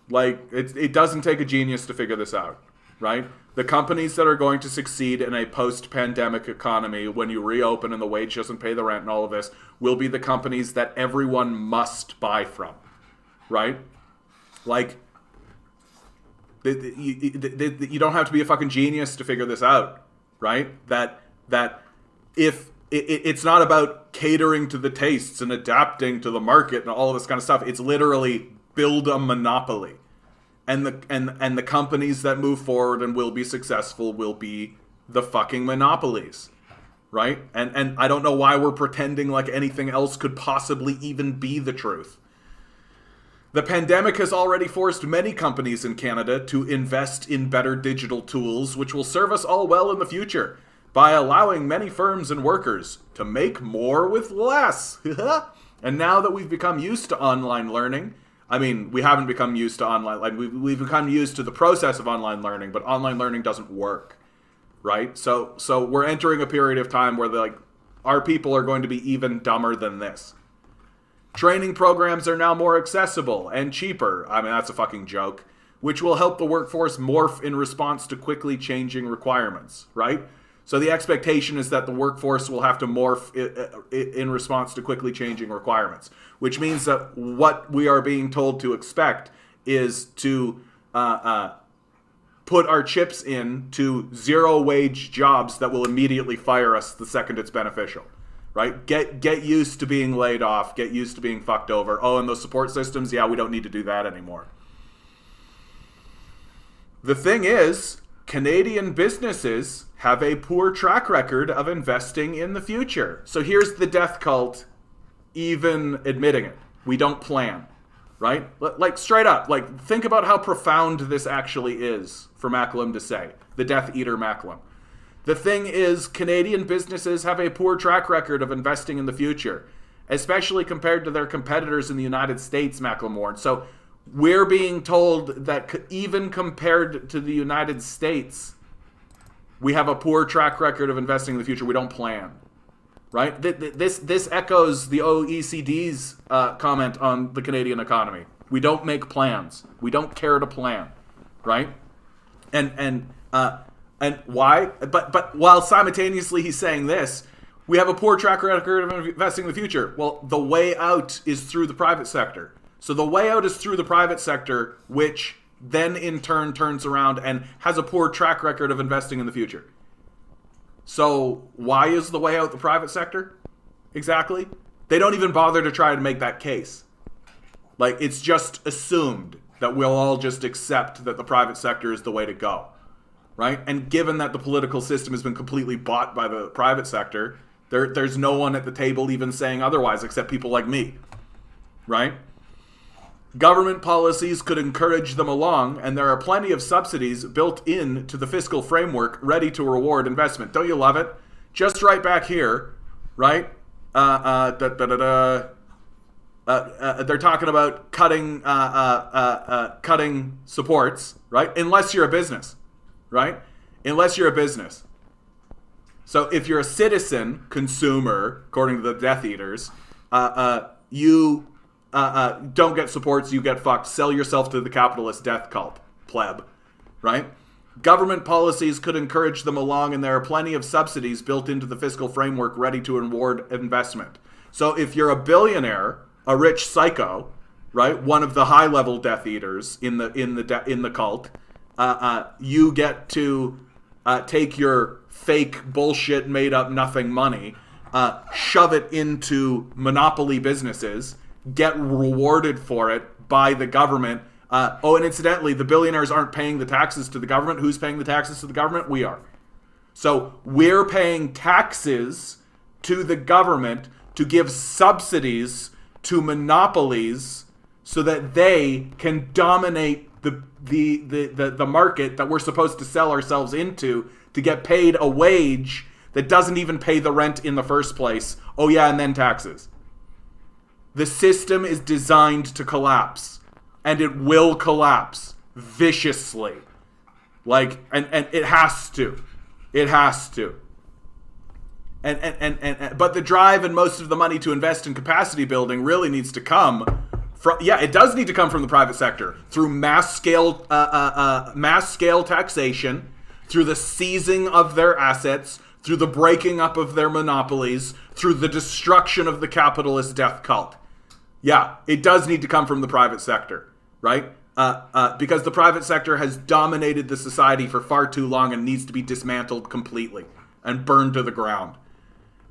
Like, it doesn't take a genius to figure this out, right? The companies that are going to succeed in a post-pandemic economy when you reopen and the wage doesn't pay the rent and all of this will be the companies that everyone must buy from, right? Like, you don't have to be a fucking genius to figure this out, right? That if it's not about catering to the tastes and adapting to the market and all of this kind of stuff, it's literally build a monopoly. And the companies that move forward and will be successful will be the fucking monopolies, right? And I don't know why we're pretending like anything else could possibly even be the truth. The pandemic has already forced many companies in Canada to invest in better digital tools, which will serve us all well in the future, by allowing many firms and workers to make more with less. And now that we've become used to online learning, I mean, we haven't become used to online, like we've become used to the process of online learning, but online learning doesn't work, right? So we're entering a period of time where our people are going to be even dumber than this. Training programs are now more accessible and cheaper. I mean, that's a fucking joke, which will help the workforce morph in response to quickly changing requirements, right? So the expectation is that the workforce will have to morph in response to quickly changing requirements, which means that what we are being told to expect is to put our chips into zero-wage jobs that will immediately fire us the second it's beneficial, right? Get used to being laid off. Get used to being fucked over. Oh, and those support systems, yeah, we don't need to do that anymore. The thing is, Canadian businesses have a poor track record of investing in the future. So here's the death cult even admitting it. We don't plan, right? Like, straight up, like, think about how profound this actually is for Macklem to say. The Death Eater Macklem. The thing is, Canadian businesses have a poor track record of investing in the future, especially compared to their competitors in the United States, Macklem warned. So we're being told that even compared to the United States, we have a poor track record of investing in the future. We don't plan, right? This echoes the OECD's comment on the Canadian economy. We don't make plans. We don't care to plan, right? And why? But while simultaneously he's saying this, we have a poor track record of investing in the future. Well, the way out is through the private sector. So the way out is through the private sector, which then in turn turns around and has a poor track record of investing in the future. So why is the way out the private sector? Exactly. They don't even bother to try to make that case. Like, it's just assumed that we'll all just accept that the private sector is the way to go, right? And given that the political system has been completely bought by the private sector, there's no one at the table even saying otherwise except people like me, right? Government policies could encourage them along, and there are plenty of subsidies built into the fiscal framework ready to reward investment. Don't you love it? Just right back here, right? They're talking about cutting supports, right? Unless you're a business, right? Unless you're a business. So if you're a citizen, consumer, according to the Death Eaters, you don't get supports, you get fucked. Sell yourself to the capitalist death cult, pleb, right? Government policies could encourage them along, and there are plenty of subsidies built into the fiscal framework ready to reward investment. So if you're a billionaire, a rich psycho, right, one of the high-level Death Eaters in the cult, you get to take your fake bullshit, made-up nothing money, shove it into monopoly businesses, get rewarded for it by the government. And incidentally, the billionaires aren't paying the taxes to the government. Who's paying the taxes to the government? We are. So we're paying taxes to the government to give subsidies to monopolies so that they can dominate the market that we're supposed to sell ourselves into to get paid a wage that doesn't even pay the rent in the first place. Oh yeah, and then taxes. The system is designed to collapse, and it will collapse viciously. Like, and it has to. It has to. But the drive and most of the money to invest in capacity building really needs to come it does need to come from the private sector through mass scale taxation, through the seizing of their assets, through the breaking up of their monopolies, through the destruction of the capitalist death cult. Yeah, it does need to come from the private sector, right? Because the private sector has dominated the society for far too long and needs to be dismantled completely and burned to the ground.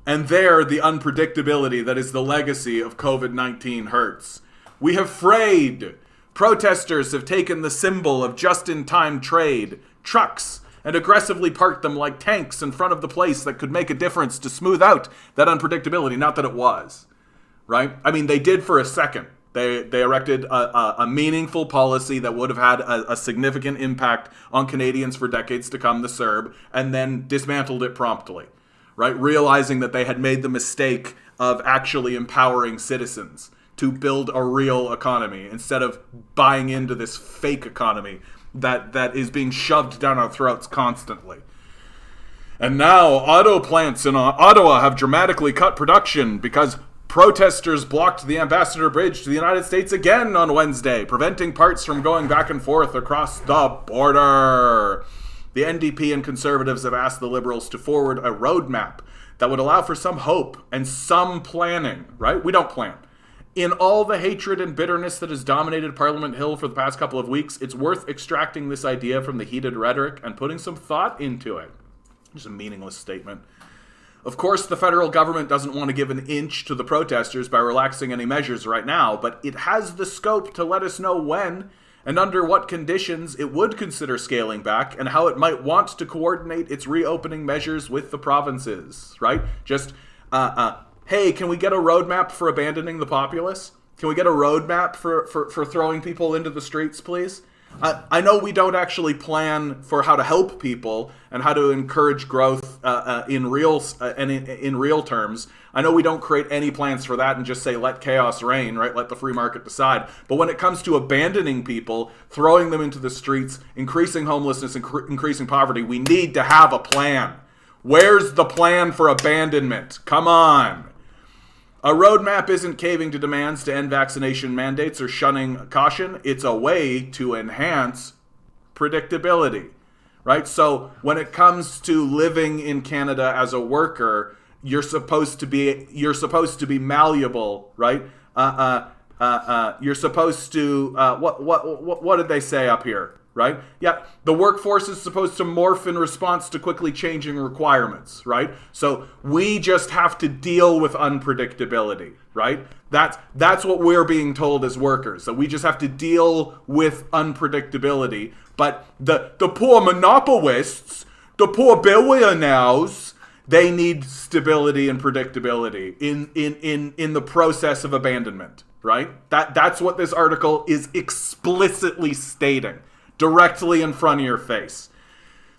And there, the unpredictability that is the legacy of COVID-19 hurts. We have frayed. Protesters have taken the symbol of just-in-time trade, trucks, and aggressively parked them like tanks in front of the place that could make a difference to smooth out that unpredictability. Not that it was, right? I mean, they did for a second. They erected a meaningful policy that would have had a significant impact on Canadians for decades to come, the CERB, and then dismantled it promptly, right? Realizing that they had made the mistake of actually empowering citizens to build a real economy instead of buying into this fake economy that is being shoved down our throats constantly. And now auto plants in Ottawa have dramatically cut production because protesters blocked the Ambassador Bridge to the United States again on Wednesday, preventing parts from going back and forth across the border. The NDP and Conservatives have asked the Liberals to forward a roadmap that would allow for some hope and some planning, right? We don't plan. In all the hatred and bitterness that has dominated Parliament Hill for the past couple of weeks, it's worth extracting this idea from the heated rhetoric and putting some thought into it. Just a meaningless statement. Of course, the federal government doesn't want to give an inch to the protesters by relaxing any measures right now, but it has the scope to let us know when and under what conditions it would consider scaling back and how it might want to coordinate its reopening measures with the provinces, right? Just, hey, can we get a roadmap for abandoning the populace? Can we get a roadmap for throwing people into the streets, please? I know we don't actually plan for how to help people and how to encourage growth in real terms. I know we don't create any plans for that and just say let chaos reign, right? Let the free market decide. But when it comes to abandoning people, throwing them into the streets, increasing homelessness, increasing poverty, we need to have a plan. Where's the plan for abandonment? Come on. A roadmap isn't caving to demands to end vaccination mandates or shunning caution. It's a way to enhance predictability, right? So when it comes to living in Canada as a worker, you're supposed to be malleable, right? You're supposed to what did they say up here? Right? Yeah, the workforce is supposed to morph in response to quickly changing requirements, right? So we just have to deal with unpredictability, right? That's what we're being told as workers. So we just have to deal with unpredictability. But the poor monopolists, the poor billionaires, they need stability and predictability in the process of abandonment, right? That's what this article is explicitly stating. Directly in front of your face.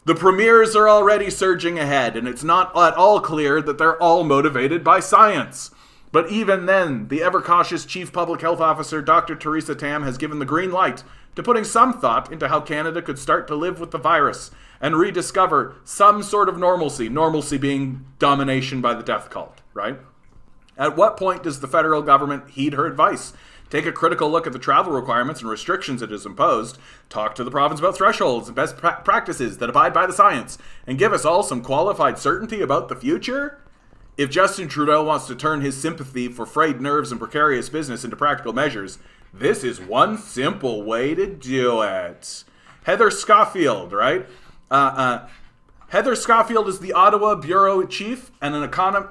The premiers are already surging ahead, and it's not at all clear that they're all motivated by science. But even then, the ever-cautious Chief Public Health Officer, Dr. Theresa Tam, has given the green light to putting some thought into how Canada could start to live with the virus and rediscover some sort of normalcy being domination by the death cult, right? At what point does the federal government heed her advice? Take a critical look at the travel requirements and restrictions it has imposed, talk to the province about thresholds and best practices that abide by the science, and give us all some qualified certainty about the future? If Justin Trudeau wants to turn his sympathy for frayed nerves and precarious business into practical measures, this is one simple way to do it. Heather Scofield, right? Heather Scofield is the Ottawa Bureau Chief and an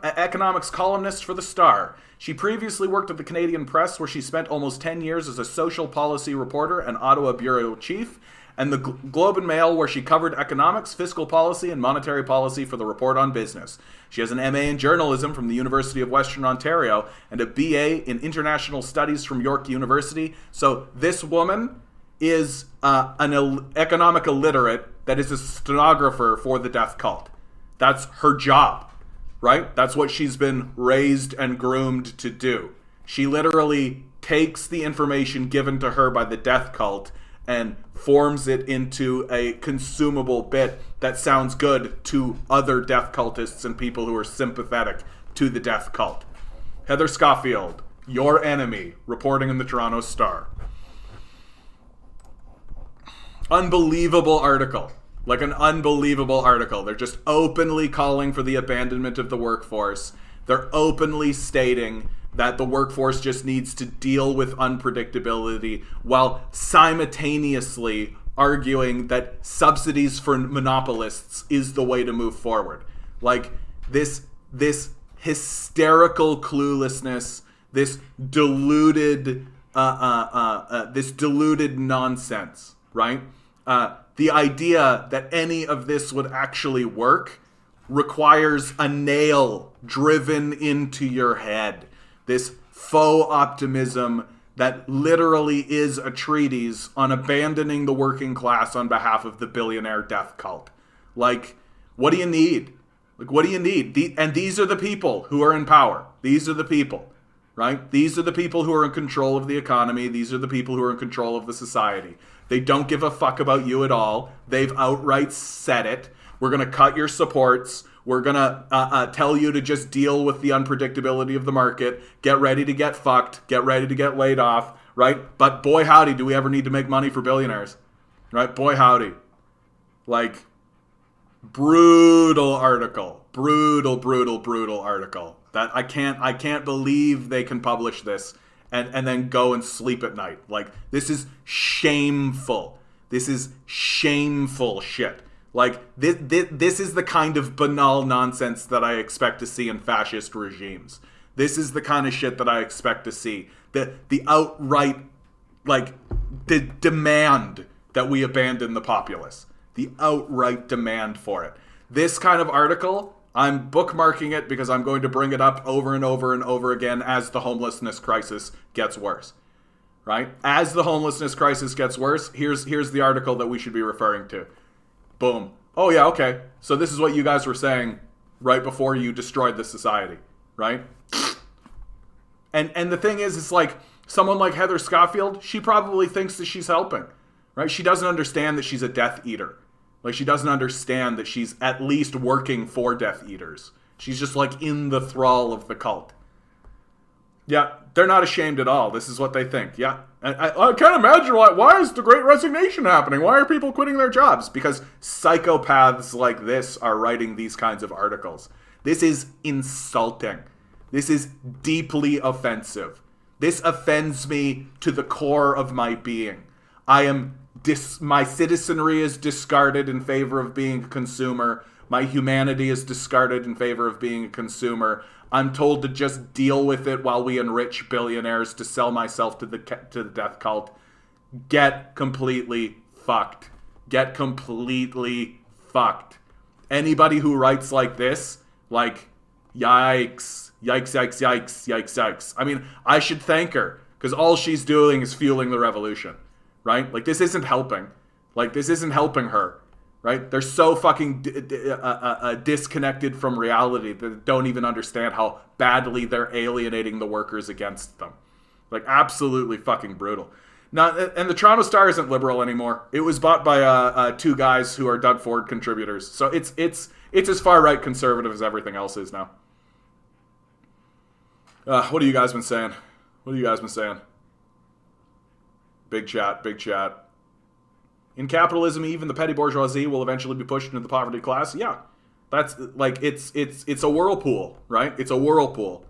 economics columnist for The Star. She previously worked at the Canadian Press, where she spent almost 10 years as a social policy reporter and Ottawa Bureau Chief, and the Globe and Mail, where she covered economics, fiscal policy, and monetary policy for the Report on Business. She has an MA in journalism from the University of Western Ontario and a BA in international studies from York University. So this woman is an economic illiterate that is a stenographer for the death cult. That's her job. Right? That's what she's been raised and groomed to do. She literally takes the information given to her by the death cult and forms it into a consumable bit that sounds good to other death cultists and people who are sympathetic to the death cult. Heather Scofield, Your enemy, reporting in the Toronto Star. Unbelievable article. Like an unbelievable article. They're just openly calling for the abandonment of the workforce. They're openly stating that the workforce just needs to deal with unpredictability while simultaneously arguing that subsidies for monopolists is the way to move forward. Like this hysterical cluelessness, this deluded nonsense, right? The idea that any of this would actually work requires a nail driven into your head. This faux optimism that literally is a treatise on abandoning the working class on behalf of the billionaire death cult. Like, what do you need? Like, what do you need? And these are the people who are in power. These are the people, right? These are the people who are in control of the economy. These are the people who are in control of the society. They don't give a fuck about you at all. They've outright said it. We're going to cut your supports. We're going to tell you to just deal with the unpredictability of the market. Get ready to get fucked. Get ready to get laid off, right? But boy, howdy, do we ever need to make money for billionaires, right? Boy, howdy. Like, brutal article. Brutal article. That I can't believe they can publish this and then go and sleep at night. Like, this is shameful. This is shameful shit. Like, this is the kind of banal nonsense that I expect to see in fascist regimes. This is the kind of shit that I expect to see. The outright, like, the demand that we abandon the populace. The outright demand for it. This kind of article, I'm bookmarking it because I'm going to bring it up over and over and over again as the homelessness crisis gets worse. Right? As the homelessness crisis gets worse, here's the article that we should be referring to. Boom. Oh yeah, okay. So this is what you guys were saying right before you destroyed the society, right? And the thing is, it's like someone like Heather Scofield, she probably thinks that she's helping, right? She doesn't understand that she's a Death Eater. Like, she doesn't understand that she's at least working for Death Eaters. She's just like in the thrall of the cult. Yeah, they're not ashamed at all. This is what they think. Yeah. I can't imagine why is the Great Resignation happening? Why are people quitting their jobs? Because psychopaths like this are writing these kinds of articles. This is insulting. This is deeply offensive. This offends me to the core of my being. My citizenry is discarded in favor of being a consumer. My humanity is discarded in favor of being a consumer. I'm told to just deal with it while we enrich billionaires to sell myself to the death cult. Get completely fucked. Get completely fucked. Anybody who writes like this, like, yikes. Yikes, yikes, yikes, yikes, yikes. I mean, I should thank her, because all she's doing is fueling the revolution, right? Like, this isn't helping. Like, this isn't helping her. Right? They're so fucking disconnected from reality that they don't even understand how badly they're alienating the workers against them. Like, absolutely fucking brutal. Now, and the Toronto Star isn't liberal anymore. It was bought by two guys who are Doug Ford contributors. So it's as far right conservative as everything else is now. What have you guys been saying? What have you guys been saying? Big chat, big chat. In capitalism, even the petty bourgeoisie will eventually be pushed into the poverty class. Yeah, that's like it's a whirlpool, right? It's a whirlpool.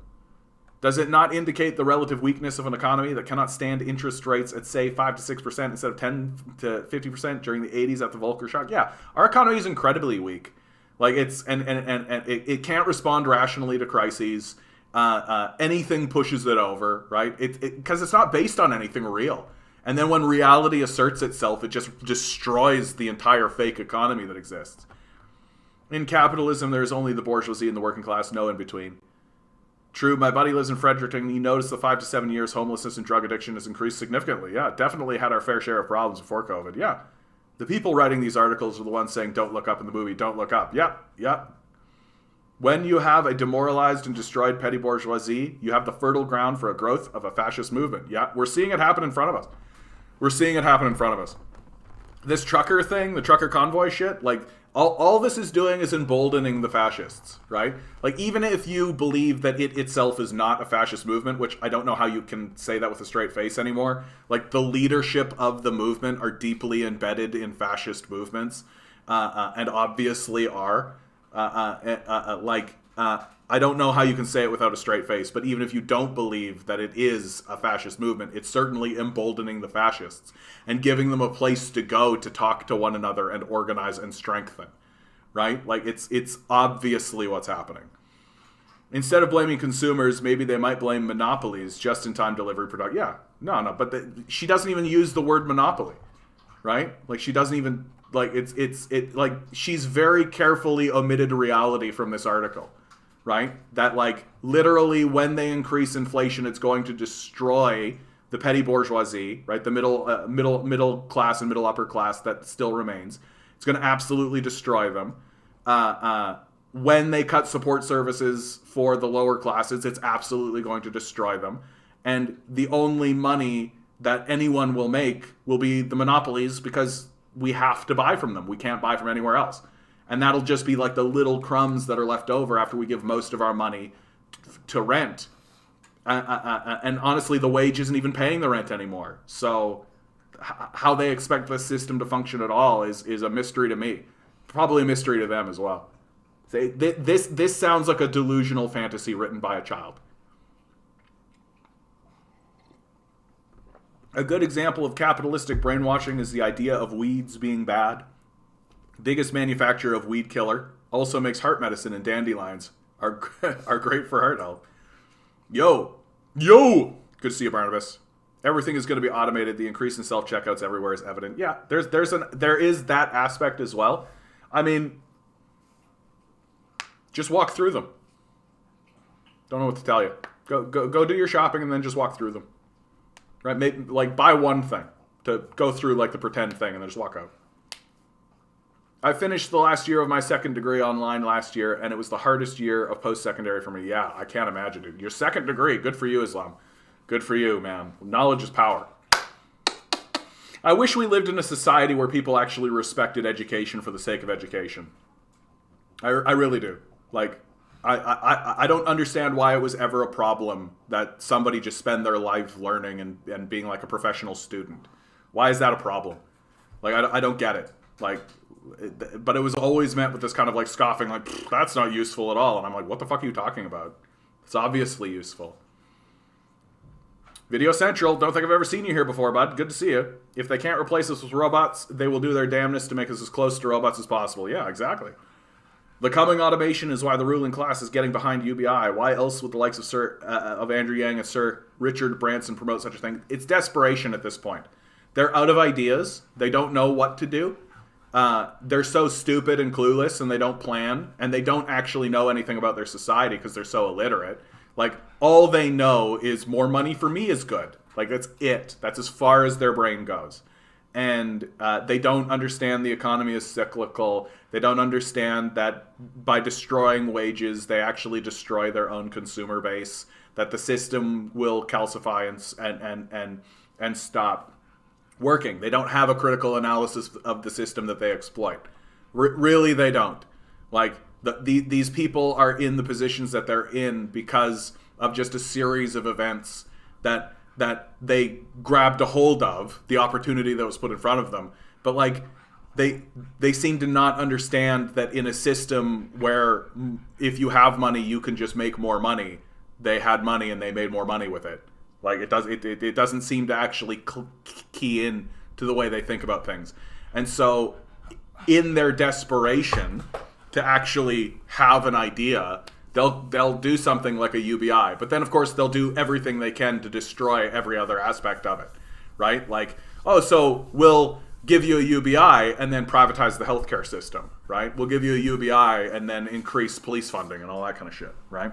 Does it not indicate the relative weakness of an economy that cannot stand interest rates at, say, 5 to 6% instead of 10 to 50% during the 80s at the Volcker shock? Yeah, our economy is incredibly weak. Like, it's and it can't respond rationally to crises. Anything pushes it over, right? Because it's not based on anything real. And then when reality asserts itself, it just destroys the entire fake economy that exists. In capitalism, there's only the bourgeoisie and the working class, no in between. True, my buddy lives in Fredericton. He noticed the 5 to 7 years homelessness and drug addiction has increased significantly. Yeah, definitely had our fair share of problems before COVID. Yeah. The people writing these articles are the ones saying, don't look up in the movie, don't look up. Yeah. When you have a demoralized and destroyed petty bourgeoisie, you have the fertile ground for a growth of a fascist movement. Yeah, we're seeing it happen in front of us. We're seeing it happen in front of us. This trucker thing, the trucker convoy shit, like, All this is doing is emboldening the fascists, right? Like, even if you believe that it itself is not a fascist movement, which I don't know how you can say that with a straight face anymore, like, the leadership of the movement are deeply embedded in fascist movements, and obviously are. I don't know how you can say it without a straight face, but even if you don't believe that it is a fascist movement, it's certainly emboldening the fascists and giving them a place to go to talk to one another and organize and strengthen, right? Like, it's obviously what's happening. Instead of blaming consumers, maybe they might blame monopolies, just-in-time delivery product. Yeah, no, but she doesn't even use the word monopoly, right? Like, she doesn't even, like, like, she's very carefully omitted reality from this article. Right? That, like, literally when they increase inflation, it's going to destroy the petty bourgeoisie, right? The middle class and middle upper class that still remains. It's going to absolutely destroy them. When they cut support services for the lower classes, it's absolutely going to destroy them. And the only money that anyone will make will be the monopolies, because we have to buy from them. We can't buy from anywhere else. And that'll just be like the little crumbs that are left over after we give most of our money to rent. And honestly, the wage isn't even paying the rent anymore. So how they expect this system to function at all is a mystery to me. Probably a mystery to them as well. This sounds like a delusional fantasy written by a child. A good example of capitalistic brainwashing is the idea of weeds being bad. Biggest manufacturer of weed killer, also makes heart medicine, and dandelions are great for heart health. Yo, good to see you, Barnabas. Everything is going to be automated. The increase in self-checkouts everywhere is evident. Yeah, there is that aspect as well. I mean, just walk through them. Don't know what to tell you. Go do your shopping and then just walk through them. Right? Maybe, like, buy one thing to go through, like, the pretend thing, and then just walk out. I finished the last year of my second degree online last year, and it was the hardest year of post-secondary for me. Yeah, I can't imagine, dude. Your second degree, good for you, Islam. Good for you, man. Knowledge is power. I wish we lived in a society where people actually respected education for the sake of education. I really do. Like, I don't understand why it was ever a problem that somebody just spend their life learning and being like a professional student. Why is that a problem? Like, I don't get it. Like, but it was always met with this kind of like scoffing, like, that's not useful at all. And I'm like, what the fuck are you talking about? It's obviously useful. Video Central, don't think I've ever seen you here before, bud. Good to see you. If they can't replace us with robots, they will do their damnedest to make us as close to robots as possible. Yeah, exactly. The coming automation is why the ruling class is getting behind UBI. Why else would the likes of Andrew Yang and Sir Richard Branson promote such a thing? It's desperation at this point. They're out of ideas. They don't know what to do. They're so stupid and clueless, and they don't plan, and they don't actually know anything about their society because they're so illiterate. Like, all they know is more money for me is good. Like, that's it. That's as far as their brain goes. And they don't understand the economy is cyclical. They don't understand that by destroying wages, they actually destroy their own consumer base, that the system will calcify and stop working. They don't have a critical analysis of the system that they exploit. Really, they don't. Like, these people are in the positions that they're in because of just a series of events that they grabbed a hold of, the opportunity that was put in front of them. But, like, they seem to not understand that in a system where if you have money, you can just make more money. They had money and they made more money with it. Like, it doesn't seem to actually key in to the way they think about things. And so in their desperation to actually have an idea, they'll do something like a UBI. But then, of course, they'll do everything they can to destroy every other aspect of it, right? Like, oh, so we'll give you a UBI and then privatize the healthcare system, right? We'll give you a UBI and then increase police funding and all that kind of shit, right?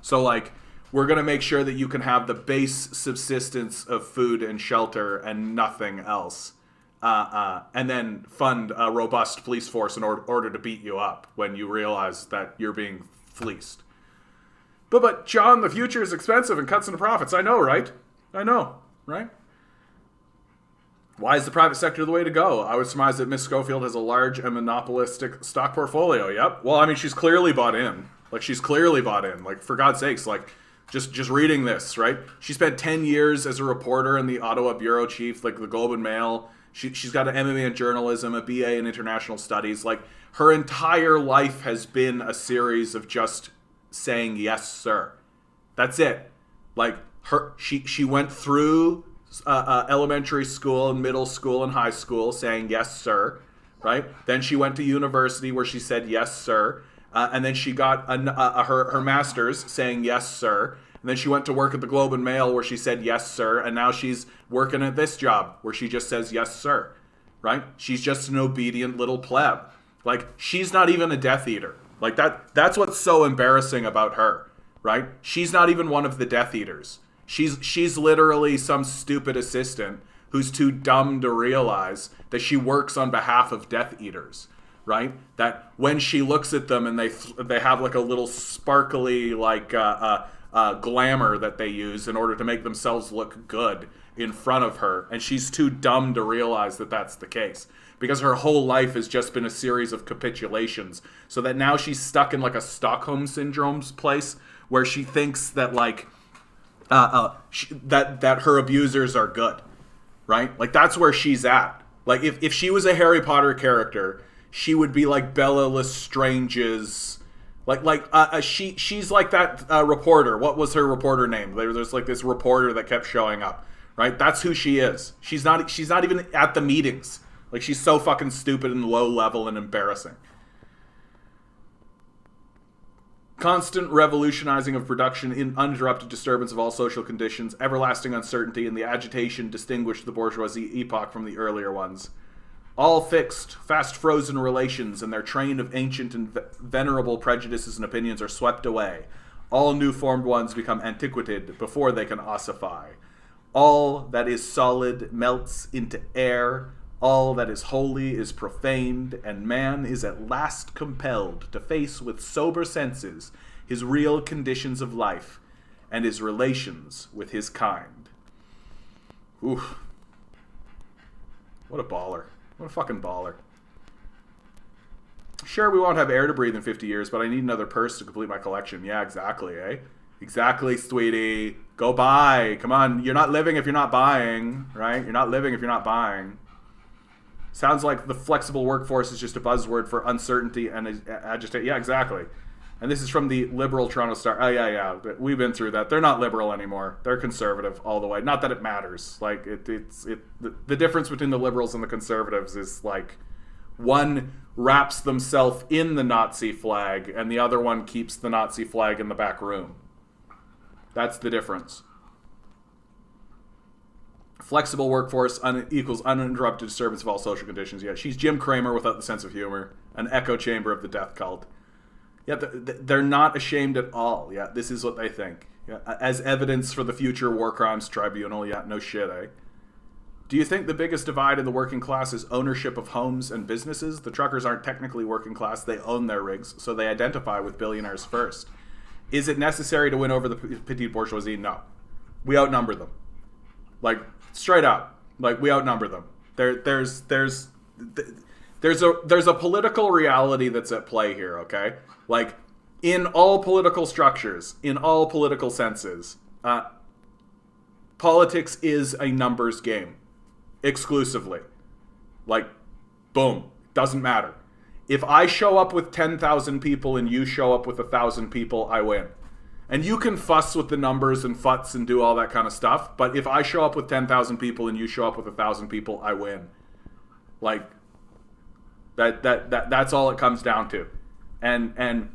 So, like, we're going to make sure that you can have the base subsistence of food and shelter and nothing else. And then fund a robust police force in order to beat you up when you realize that you're being fleeced. But John, the future is expensive and cuts into profits. I know, right? I know, right? Why is the private sector the way to go? I would surmise that Miss Scofield has a large and monopolistic stock portfolio. Yep. Well, I mean, she's clearly bought in. Like, she's clearly bought in. Like, for God's sakes, like, just reading this, right? She spent 10 years as a reporter in the Ottawa bureau chief, like the Globe and Mail. She's got an MMA in journalism, a BA in international studies. Like, her entire life has been a series of just saying, yes, sir. That's it. Like, she went through elementary school and middle school and high school saying, yes, sir, right? Then she went to university where she said, yes, sir. And then she got her master's saying, yes, sir. And then she went to work at the Globe and Mail where she said, yes, sir. And now she's working at this job where she just says, yes, sir, right? She's just an obedient little pleb. Like, she's not even a Death Eater. Like, that's what's so embarrassing about her, right? She's not even one of the Death Eaters. She's literally some stupid assistant who's too dumb to realize that she works on behalf of Death Eaters, right? That when she looks at them and they have like a little sparkly like glamour that they use in order to make themselves look good in front of her, and she's too dumb to realize that that's the case because her whole life has just been a series of capitulations, so that now she's stuck in like a Stockholm syndrome's place where she thinks that like that her abusers are good, right? Like, that's where she's at. Like, if she was a Harry Potter character, she would be like Bella Lestrange's, she's like that reporter. What was her reporter name? There's like this reporter that kept showing up, right? That's who she is. She's not even at the meetings. Like, she's so fucking stupid and low level and embarrassing. Constant revolutionizing of production in uninterrupted disturbance of all social conditions, everlasting uncertainty, and the agitation distinguished the bourgeoisie epoch from the earlier ones. All fixed, fast-frozen relations and their train of ancient and venerable prejudices and opinions are swept away. All new-formed ones become antiquated before they can ossify. All that is solid melts into air. All that is holy is profaned, and man is at last compelled to face with sober senses his real conditions of life and his relations with his kind. Oof. What a baller. What a fucking baller. Sure, we won't have air to breathe in 50 years, but I need another purse to complete my collection. Yeah, exactly, eh? Exactly, sweetie. Go buy. Come on, you're not living if you're not buying, right? You're not living if you're not buying. Sounds like the flexible workforce is just a buzzword for uncertainty and agitation. Yeah, exactly. And this is from the liberal Toronto Star. Oh, yeah. We've been through that. They're not liberal anymore. They're conservative all the way. Not that it matters. Like, the difference between the liberals and the conservatives is, like, one wraps themselves in the Nazi flag and the other one keeps the Nazi flag in the back room. That's the difference. Flexible workforce equals uninterrupted disturbance of all social conditions. Yeah, she's Jim Cramer without the sense of humor. An echo chamber of the death cult. Yeah, they're not ashamed at all. Yeah, this is what they think. Yeah, as evidence for the future war crimes tribunal. Yeah, no shit, eh? Do you think the biggest divide in the working class is ownership of homes and businesses? The truckers aren't technically working class. They own their rigs, so they identify with billionaires first. Is it necessary to win over the petite bourgeoisie? No. We outnumber them. Like, straight up, like, we outnumber them. There's a political reality that's at play here, okay? Like, in all political structures, in all political senses, politics is a numbers game, exclusively. Like, boom, doesn't matter. If I show up with 10,000 people and you show up with 1,000 people, I win. And you can fuss with the numbers and futs and do all that kind of stuff, but if I show up with 10,000 people and you show up with 1,000 people, I win. Like, that's all it comes down to. And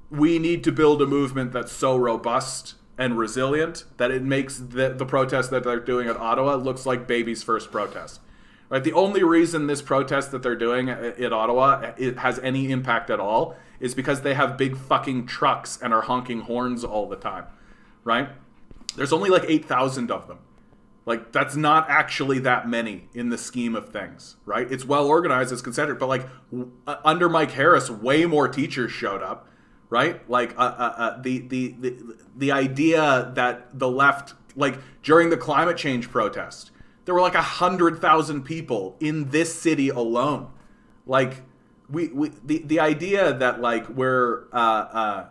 we need to build a movement that's so robust and resilient that it makes the protest that they're doing at Ottawa looks like baby's first protest. Right? The only reason this protest that they're doing at Ottawa it has any impact at all is because they have big fucking trucks and are honking horns all the time, right? There's only like 8,000 of them. Like, that's not actually that many in the scheme of things, right? It's well organized, it's considered, but like under Mike Harris, way more teachers showed up, right? Like the idea that the left, like during the climate change protest, There were like 100,000 people in this city alone. Like, the idea that like the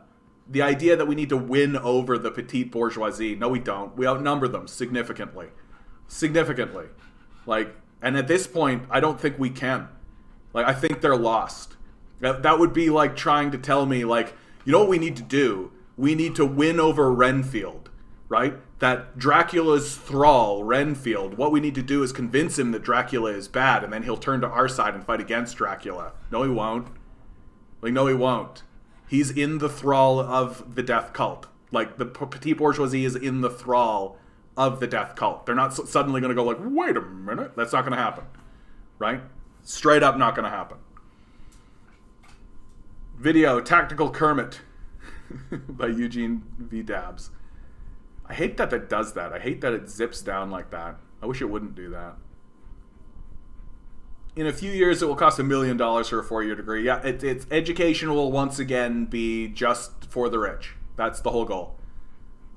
idea that we need to win over the petite bourgeoisie. No, we don't. We outnumber them significantly. Significantly. Like, and at this point, I don't think we can. Like, I think they're lost. That would be like trying to tell me, like, you know what we need to do? We need to win over Renfield, right? That Dracula's thrall, Renfield, what we need to do is convince him that Dracula is bad, and then he'll turn to our side and fight against Dracula. No, he won't. Like, no, he won't. He's in the thrall of the death cult. Like, the petite bourgeoisie is in the thrall of the death cult. They're not suddenly going to go like, wait a minute. That's not going to happen. Right? Straight up not going to happen. Video, Tactical Kermit by Eugene V. Dabbs. I hate that it does that. I hate that it zips down like that. I wish it wouldn't do that. In a few years, it will cost $1 million for a 4-year degree. Yeah, it's education will once again be just for the rich. That's the whole goal.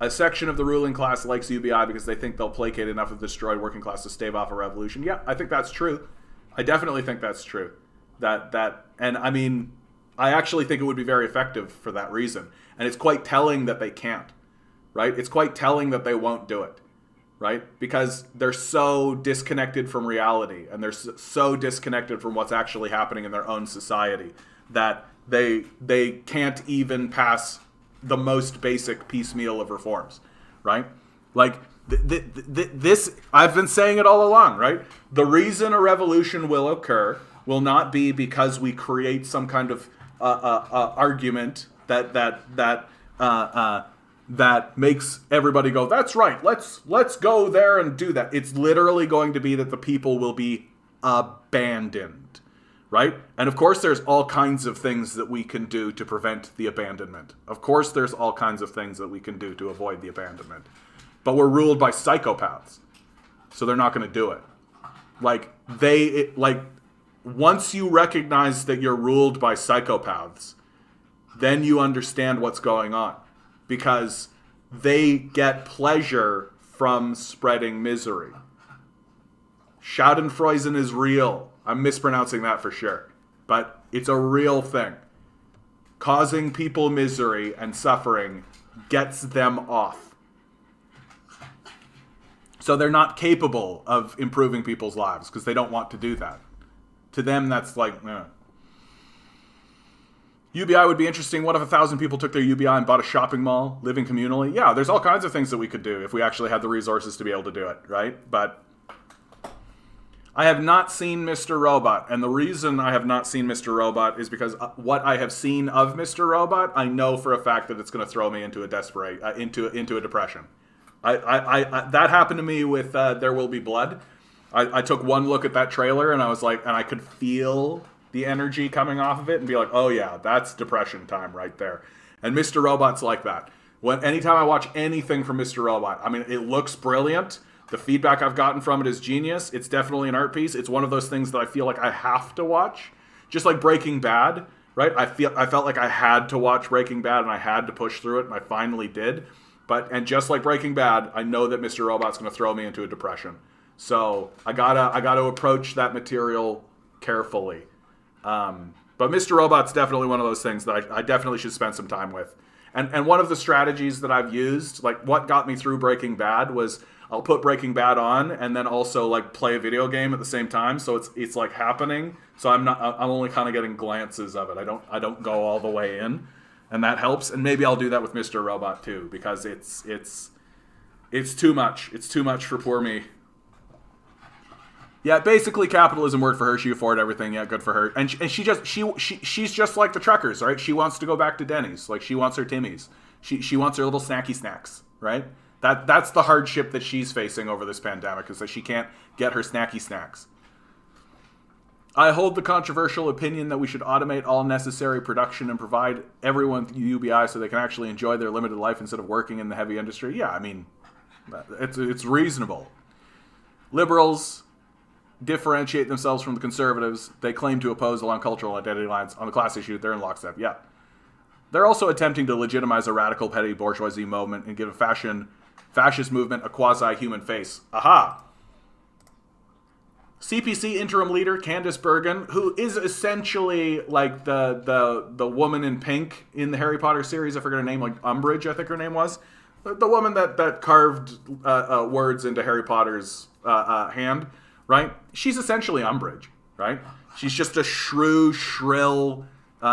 A section of the ruling class likes UBI because they think they'll placate enough of the destroyed working class to stave off a revolution. Yeah, I think that's true. I definitely think that's true. And I mean, I actually think it would be very effective for that reason. And it's quite telling that they can't, right? It's quite telling that they won't do it, right? Because they're so disconnected from reality and they're so disconnected from what's actually happening in their own society that they can't even pass the most basic piecemeal of reforms, right? Like, this, I've been saying it all along, right? The reason a revolution will occur will not be because we create some kind of argument that makes everybody go, that's right, let's go there and do that. It's literally going to be that the people will be abandoned, right? And of course there's all kinds of things that we can do to prevent the abandonment. Of course there's all kinds of things that we can do to avoid the abandonment. But we're ruled by psychopaths, so they're not going to do it. Once you recognize that you're ruled by psychopaths, then you understand what's going on. Because they get pleasure from spreading misery. Schadenfreude is real. I'm mispronouncing that for sure. But it's a real thing. Causing people misery and suffering gets them off. So they're not capable of improving people's lives because they don't want to do that. To them, that's like, UBI would be interesting. What if 1,000 people took their UBI and bought a shopping mall, living communally? Yeah, there's all kinds of things that we could do if we actually had the resources to be able to do it, right? But I have not seen Mr. Robot, and the reason I have not seen Mr. Robot is because what I have seen of Mr. Robot, I know for a fact that it's going to throw me into a into a depression. I that happened to me with There Will Be Blood. I took one look at that trailer and I was like, and I could feel the energy coming off of it and be like, oh yeah, that's depression time right there. And Mr. Robot's like that. Anytime I watch anything from Mr. Robot, I mean, it looks brilliant. The feedback I've gotten from it is genius. It's definitely an art piece. It's one of those things that I feel like I have to watch. Just like Breaking Bad, right? I felt like I had to watch Breaking Bad and I had to push through it, and I finally did. And just like Breaking Bad, I know that Mr. Robot's going to throw me into a depression. So I gotta approach that material carefully. But Mr. Robot's definitely one of those things that I definitely should spend some time with. And one of the strategies that I've used, like what got me through Breaking Bad, was I'll put Breaking Bad on and then also like play a video game at the same time. So it's like happening. So I'm only kind of getting glances of it. I don't go all the way in, and that helps. And maybe I'll do that with Mr. Robot too, because it's too much. It's too much for poor me. Yeah, basically capitalism worked for her. She afforded everything. Yeah, good for her. And she's just like the truckers, right? She wants to go back to Denny's. Like, she wants her Timmies. She wants her little snacky snacks, right? That's the hardship that she's facing over this pandemic, is that she can't get her snacky snacks. I hold the controversial opinion that we should automate all necessary production and provide everyone UBI so they can actually enjoy their limited life instead of working in the heavy industry. Yeah, I mean, it's reasonable. Liberals differentiate themselves from the conservatives. They claim to oppose along cultural identity lines. On the class issue, they're in lockstep. Yeah. They're also attempting to legitimize a radical petty bourgeoisie movement and give a fascist movement a quasi-human face. Aha! CPC interim leader Candice Bergen, who is essentially like the woman in pink in the Harry Potter series. I forget her name, like Umbridge, I think her name was. The woman that carved words into Harry Potter's hand, right? She's essentially Umbridge, right? She's just a shrill,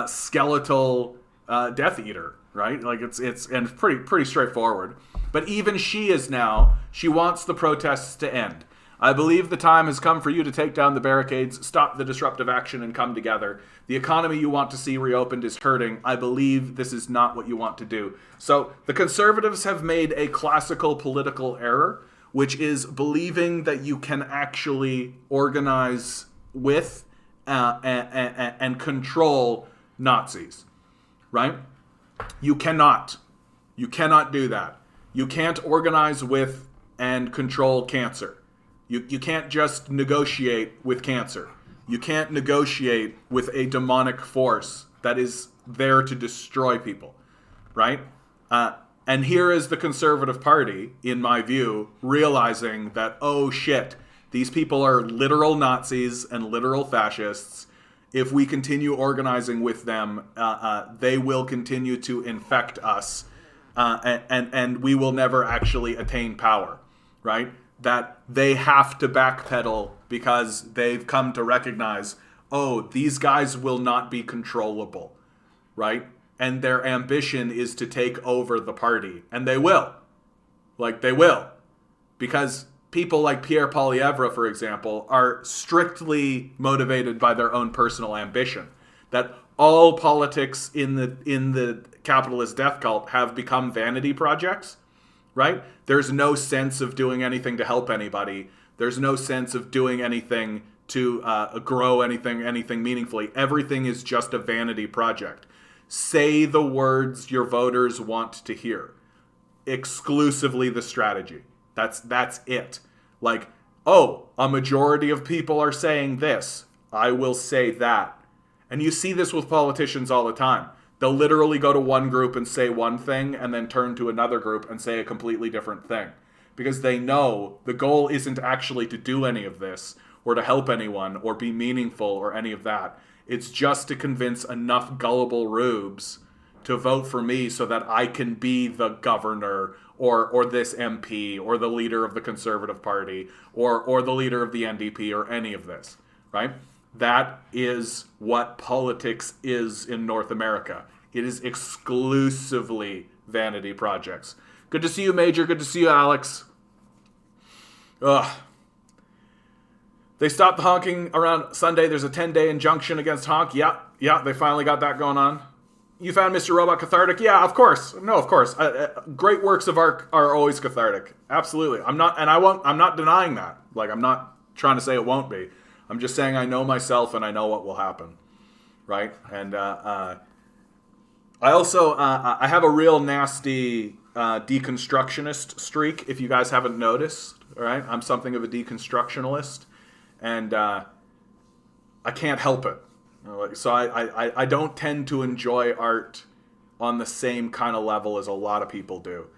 skeletal Death Eater, right? Like it's pretty straightforward. But even she wants the protests to end. I believe the time has come for you to take down the barricades, stop the disruptive action, and come together. The economy you want to see reopened is hurting. I believe this is not what you want to do. So the conservatives have made a classical political error, which is believing that you can actually organize with and control Nazis, right? You cannot. You cannot do that. You can't organize with and control cancer. You can't just negotiate with cancer. You can't negotiate with a demonic force that is there to destroy people, right? And here is the Conservative Party, in my view, realizing that, oh shit, these people are literal Nazis and literal fascists. If we continue organizing with them, they will continue to infect us, and we will never actually attain power, right? That they have to backpedal because they've come to recognize, oh, these guys will not be controllable, right? And their ambition is to take over the party. And they will. Like, they will. Because people like Pierre Poilievre, for example, are strictly motivated by their own personal ambition. That all politics in the capitalist death cult have become vanity projects, right? There's no sense of doing anything to help anybody. There's no sense of doing anything to grow anything meaningfully. Everything is just a vanity project. Say the words your voters want to hear. Exclusively the strategy. That's it. Like, oh, a majority of people are saying this. I will say that. And you see this with politicians all the time. They'll literally go to one group and say one thing and then turn to another group and say a completely different thing. Because they know the goal isn't actually to do any of this or to help anyone or be meaningful or any of that. It's just to convince enough gullible rubes to vote for me so that I can be the governor or this MP or the leader of the Conservative Party or the leader of the NDP or any of this, right? That is what politics is in North America. It is exclusively vanity projects. Good to see you, Major. Good to see you, Alex. Ugh. They stopped the honking around Sunday. There's a 10-day injunction against honk. Yeah, they finally got that going on. You found Mr. Robot cathartic? Yeah, of course. No, of course. Great works of art are always cathartic. Absolutely. I'm not denying that. Like, I'm not trying to say it won't be. I'm just saying I know myself and I know what will happen, right? And I also I have a real nasty deconstructionist streak. If you guys haven't noticed, all right, I'm something of a deconstructionalist, and I can't help it. So I don't tend to enjoy art on the same kind of level as a lot of people do,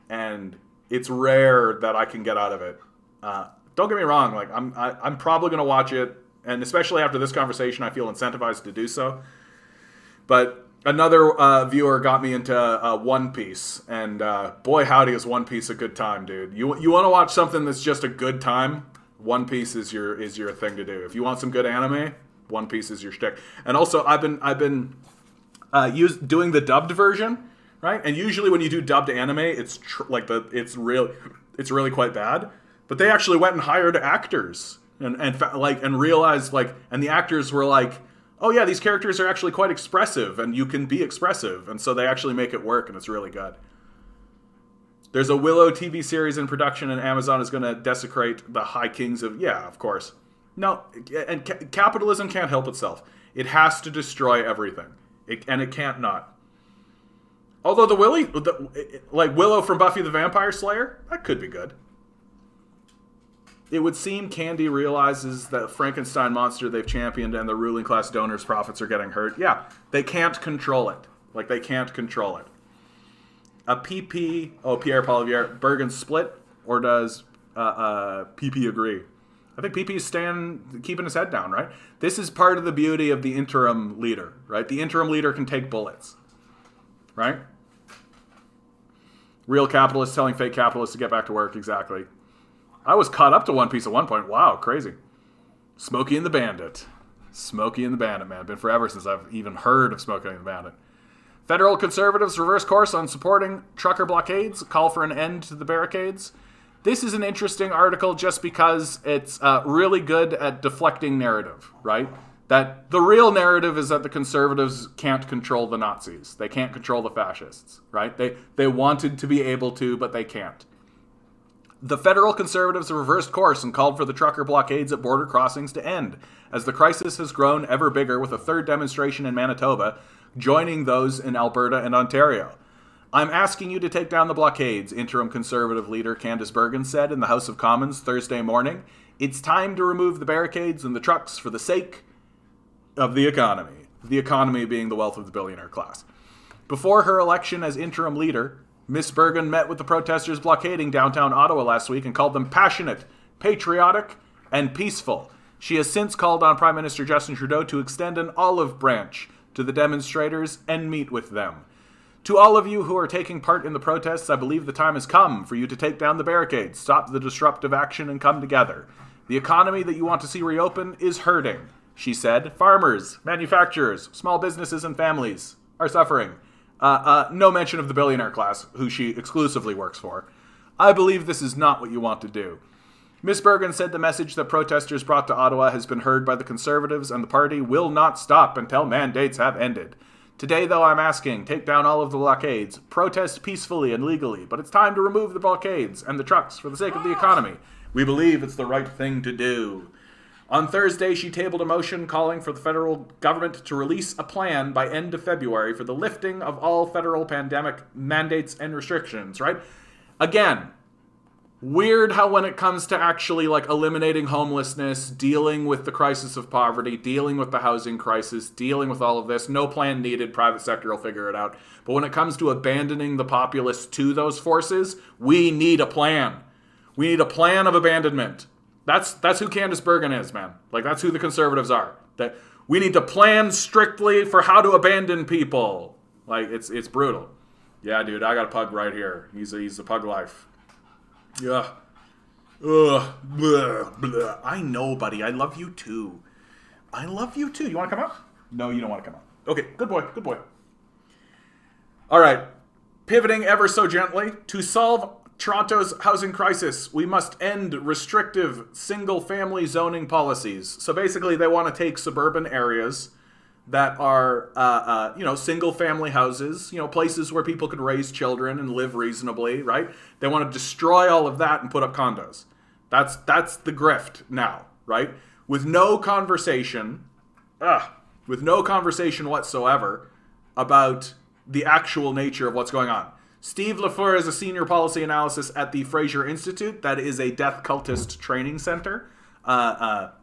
and it's rare that I can get out of it. Don't get me wrong, like I'm probably going to watch it, and especially after this conversation, I feel incentivized to do so. But another viewer got me into One Piece, and boy howdy is One Piece a good time, dude. You want to watch something that's just a good time? One Piece is your thing to do. If you want some good anime, One Piece is your shtick. And also, I've been doing the dubbed version, right? And usually when you do dubbed anime, it's really quite bad. But they actually went and hired actors and realized, like, and the actors were like, oh yeah, these characters are actually quite expressive and you can be expressive. And so they actually make it work and it's really good. There's a Willow TV series in production and Amazon is going to desecrate the high kings of, yeah, of course. No, and capitalism can't help itself. It has to destroy everything. And it can't not. Although like Willow from Buffy the Vampire Slayer, that could be good. It would seem Candy realizes that Frankenstein monster they've championed and the ruling class donors' profits are getting hurt. Yeah, they can't control it. Like, they can't control it. A PP, Pierre Poilievre, Bergen split, or does PP agree? I think PP's keeping his head down, right? This is part of the beauty of the interim leader, right? The interim leader can take bullets, right? Real capitalists telling fake capitalists to get back to work, exactly. I was caught up to One Piece at one point. Wow, crazy. Smokey and the Bandit. Smokey and the Bandit, man. Been forever since I've even heard of Smokey and the Bandit. Federal conservatives reverse course on supporting trucker blockades, call for an end to the barricades. This is an interesting article just because it's really good at deflecting narrative, right? That the real narrative is that the conservatives can't control the Nazis. They can't control the fascists, right? They wanted to be able to, but they can't. The federal conservatives reversed course and called for the trucker blockades at border crossings to end, as the crisis has grown ever bigger with a third demonstration in Manitoba, joining those in Alberta and Ontario. I'm asking you to take down the blockades, interim conservative leader Candice Bergen said in the House of Commons Thursday morning. It's time to remove the barricades and the trucks for the sake of the economy being the wealth of the billionaire class. Before her election as interim leader, Miss Bergen met with the protesters blockading downtown Ottawa last week and called them passionate, patriotic, and peaceful. She has since called on Prime Minister Justin Trudeau to extend an olive branch to the demonstrators and meet with them. To all of you who are taking part in the protests, I believe the time has come for you to take down the barricades, stop the disruptive action, and come together. The economy that you want to see reopen is hurting, she said. Farmers, manufacturers, small businesses, and families are suffering. No mention of the billionaire class, who she exclusively works for. I believe this is not what you want to do. Ms. Bergen said the message that protesters brought to Ottawa has been heard by the Conservatives, and the party will not stop until mandates have ended. Today, though, I'm asking, take down all of the blockades, protest peacefully and legally, but it's time to remove the blockades and the trucks for the sake of the economy. We believe it's the right thing to do. On Thursday, she tabled a motion calling for the federal government to release a plan by end of February for the lifting of all federal pandemic mandates and restrictions, right? Again, weird how when it comes to actually eliminating homelessness, dealing with the crisis of poverty, dealing with the housing crisis, dealing with all of this, no plan needed, private sector will figure it out. But when it comes to abandoning the populace to those forces, we need a plan. We need a plan of abandonment. That's who Candice Bergen is, man. That's who the Conservatives are. That we need to plan strictly for how to abandon people. It's brutal. Yeah, dude, I got a pug right here. He's a pug life. Yeah. Ugh. Blah, blah. I know, buddy. I love you too. You want to come up? No, you don't want to come up. Okay, good boy. All right. Pivoting ever so gently to solve Toronto's housing crisis, we must end restrictive single-family zoning policies. So basically, they want to take suburban areas that are, single-family houses, places where people can raise children and live reasonably, right? They want to destroy all of that and put up condos. That's the grift now, right? With no conversation whatsoever about the actual nature of what's going on. Steve LaFleur is a senior policy analyst at the Fraser Institute. That is a death cultist training center.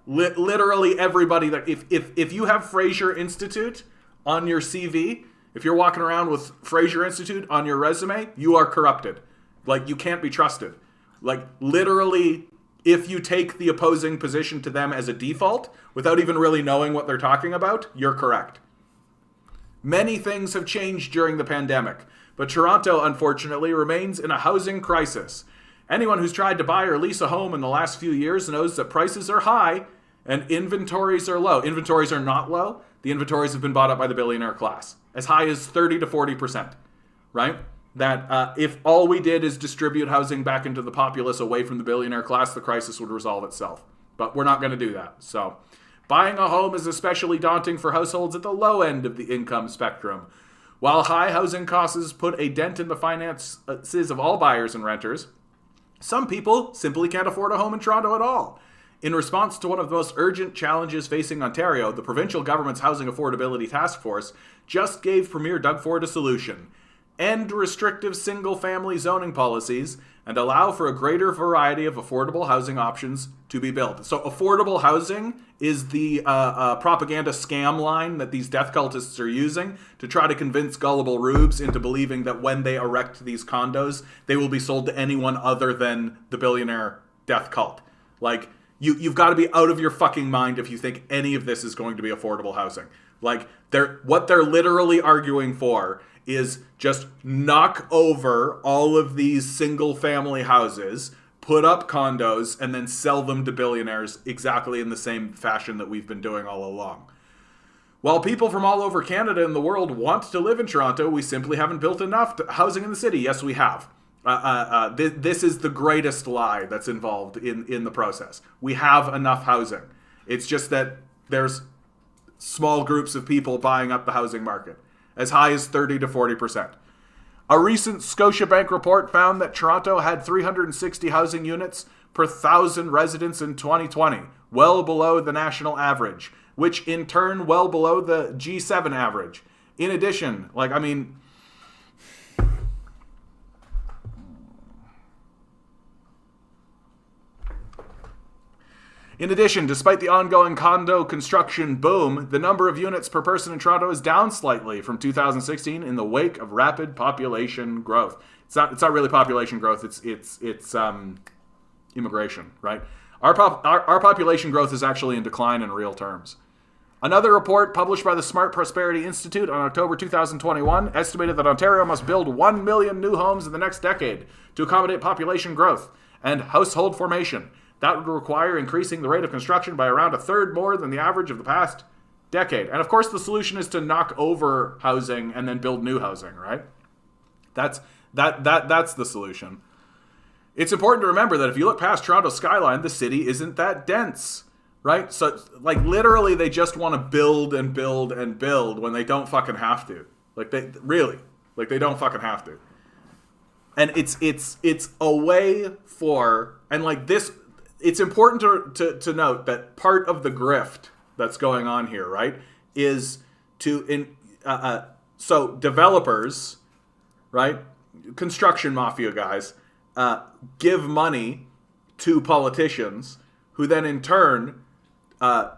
Literally everybody that if you have Fraser Institute on your CV, if you're walking around with Fraser Institute on your resume, you are corrupted. You can't be trusted. Literally, if you take the opposing position to them as a default without even really knowing what they're talking about, you're correct. Many things have changed during the pandemic, but Toronto, unfortunately, remains in a housing crisis. Anyone who's tried to buy or lease a home in the last few years knows that prices are high and inventories are low. Inventories are not low. The inventories have been bought up by the billionaire class, as high as 30 to 40%, right? That if all we did is distribute housing back into the populace away from the billionaire class, the crisis would resolve itself. But we're not going to do that. So buying a home is especially daunting for households at the low end of the income spectrum. While high housing costs put a dent in the finances of all buyers and renters, some people simply can't afford a home in Toronto at all. In response to one of the most urgent challenges facing Ontario, the provincial government's Housing Affordability Task Force just gave Premier Doug Ford a solution: end restrictive single-family zoning policies and allow for a greater variety of affordable housing options to be built. So affordable housing is the propaganda scam line that these death cultists are using to try to convince gullible rubes into believing that when they erect these condos, they will be sold to anyone other than the billionaire death cult. You've got to be out of your fucking mind if you think any of this is going to be affordable housing. Like, what they're literally arguing for is just knock over all of these single-family houses, put up condos, and then sell them to billionaires exactly in the same fashion that we've been doing all along. While people from all over Canada and the world want to live in Toronto, we simply haven't built enough housing in the city. Yes, we have. This is the greatest lie that's involved in the process. We have enough housing. It's just that there's small groups of people buying up the housing market, as high as 30 to 40%. A recent Scotiabank report found that Toronto had 360 housing units per 1,000 residents in 2020, well below the national average, which in turn well below the G7 average. In addition, despite the ongoing condo construction boom, the number of units per person in Toronto is down slightly from 2016 in the wake of rapid population growth. It's not really population growth. It's immigration, right? Our population growth is actually in decline in real terms. Another report published by the Smart Prosperity Institute on October 2021 estimated that Ontario must build 1 million new homes in the next decade to accommodate population growth and household formation. That would require increasing the rate of construction by around a third more than the average of the past decade. And of course, the solution is to knock over housing and then build new housing, right? That's the solution. It's important to remember that if you look past Toronto's skyline, the city isn't that dense, right? So, literally, they just want to build and build and build when they don't fucking have to. They don't fucking have to. And it's a way for, and this, it's important to note that part of the grift that's going on here, right, is so developers, right, construction mafia guys, give money to politicians who then in turn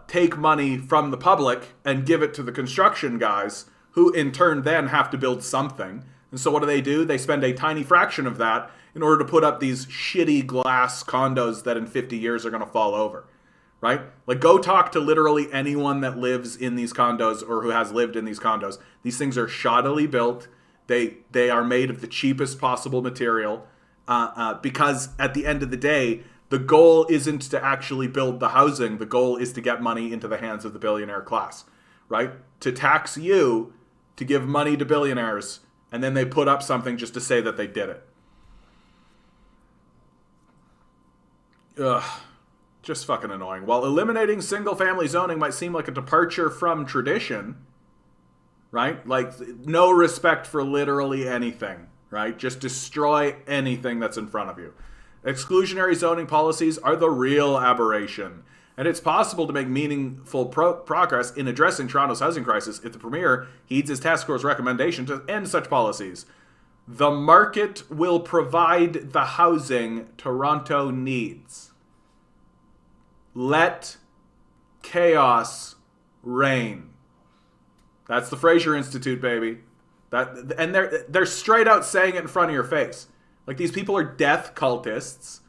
take money from the public and give it to the construction guys who in turn then have to build something. And so what do? They spend a tiny fraction of that in order to put up these shitty glass condos that in 50 years are going to fall over, right? Go talk to literally anyone that lives in these condos or who has lived in these condos. These things are shoddily built. They are made of the cheapest possible material because at the end of the day, the goal isn't to actually build the housing. The goal is to get money into the hands of the billionaire class, right? To tax you, to give money to billionaires, and then they put up something just to say that they did it. Ugh. Just fucking annoying. While eliminating single-family zoning might seem like a departure from tradition, right? No respect for literally anything, right? Just destroy anything that's in front of you. Exclusionary zoning policies are the real aberration. And it's possible to make meaningful progress in addressing Toronto's housing crisis if the Premier heeds his task force recommendation to end such policies. The market will provide the housing Toronto needs. Let chaos reign. That's the Fraser Institute, baby. And they're straight out saying it in front of your face. These people are death cultists.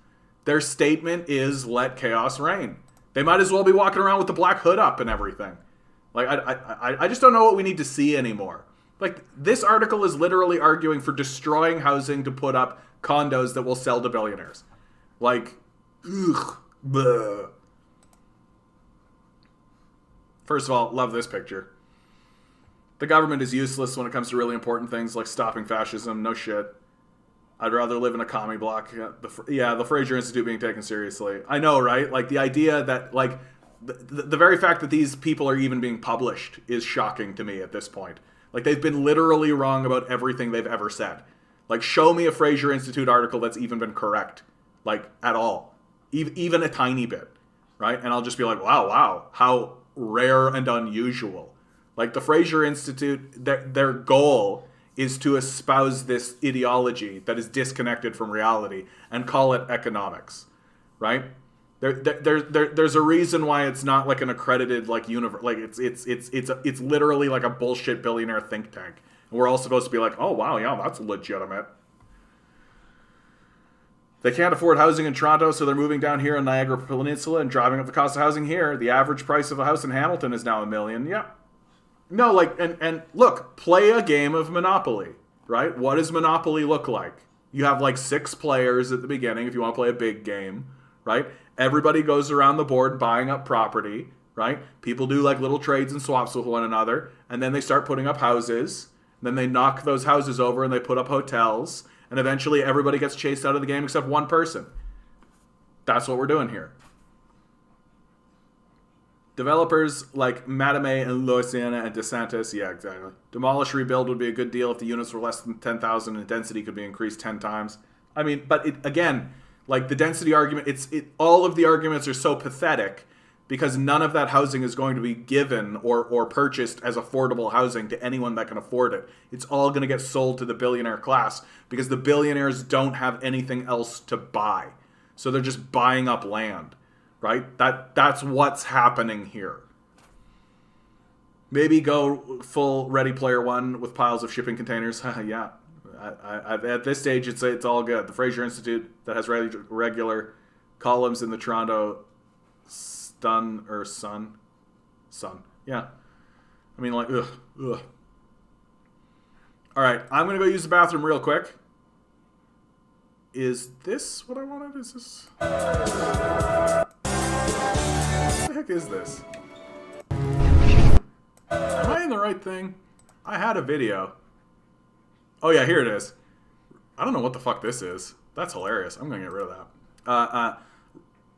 Their statement is let chaos reign. They might as well be walking around with the black hood up and everything. I just don't know what we need to see anymore. This article is literally arguing for destroying housing to put up condos that will sell to billionaires. Ugh. Bleh. First of all, love this picture. The government is useless when it comes to really important things like stopping fascism. No shit. I'd rather live in a commie block. The Fraser Institute being taken seriously. I know, right? The idea that, the very fact that these people are even being published is shocking to me at this point. They've been literally wrong about everything they've ever said. Show me a Fraser Institute article that's even been correct. At all. Even a tiny bit. Right? And I'll just be like, wow, how rare and unusual. The Fraser Institute, their goal is to espouse this ideology that is disconnected from reality and call it economics, right? There's a reason why it's not an accredited universe. It's literally a bullshit billionaire think tank, and we're all supposed to be oh wow, yeah, that's legitimate. They can't afford housing in Toronto, so they're moving down here in Niagara Peninsula and driving up the cost of housing here. The average price of a house in Hamilton is now $1 million. Yeah. No, like, and look, play a game of Monopoly, right? What does Monopoly look like? You have like 6 players at the beginning if you want to play a big game, right? Everybody goes around the board buying up property, right? People do like little trades and swaps with one another, and then they start putting up houses. Then they knock those houses over and they put up hotels. And eventually everybody gets chased out of the game except one person. That's what we're doing here. Developers like Mattame and Louisiana and DeSantis, yeah, exactly. Demolish, rebuild would be a good deal if the units were less than 10,000 and density could be increased 10 times. I mean, but again, like the density argument, all of the arguments are so pathetic because none of that housing is going to be given or purchased as affordable housing to anyone that can afford it. It's all going to get sold to the billionaire class because the billionaires don't have anything else to buy. So they're just buying up land, right? That's what's happening here. Maybe go full Ready Player One with piles of shipping containers. Yeah. At this stage, it's all good. The Fraser Institute that has regular columns in the Toronto Sun. Yeah. I mean, like, ugh. All right, I'm going to go use the bathroom real quick. Is this what I wanted? Is this... What the heck is this? Am I in the right thing? I had a video. Oh, yeah, here it is. I don't know what the fuck this is. That's hilarious. I'm going to get rid of that.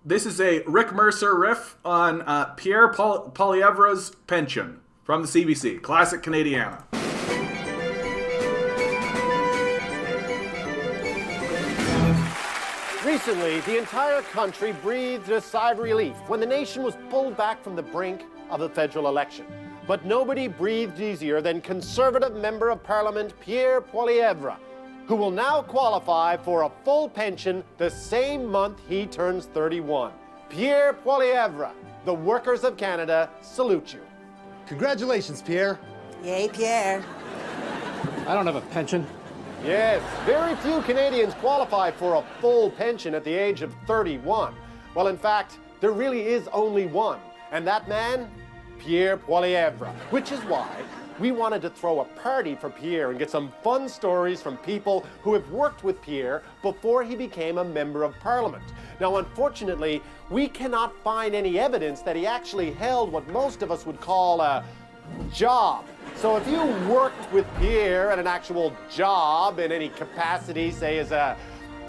This is a Rick Mercer riff on Pierre Poilievre's pension from the CBC. Classic Canadiana. Recently, the entire country breathed a sigh of relief when the nation was pulled back from the brink of the federal election. But nobody breathed easier than Conservative Member of Parliament Pierre Poilievre, who will now qualify for a full pension the same month he turns 31. Pierre Poilievre, the workers of Canada salute you. Congratulations, Pierre. Yay, Pierre. I don't have a pension. Yes, very few Canadians qualify for a full pension at the age of 31. Well, in fact, there really is only one, and that man, Pierre Poilievre, which is why we wanted to throw a party for Pierre and get some fun stories from people who have worked with Pierre before he became a member of Parliament. Now, unfortunately, we cannot find any evidence that he actually held what most of us would call a job. So if you worked with Pierre at an actual job in any capacity, say as a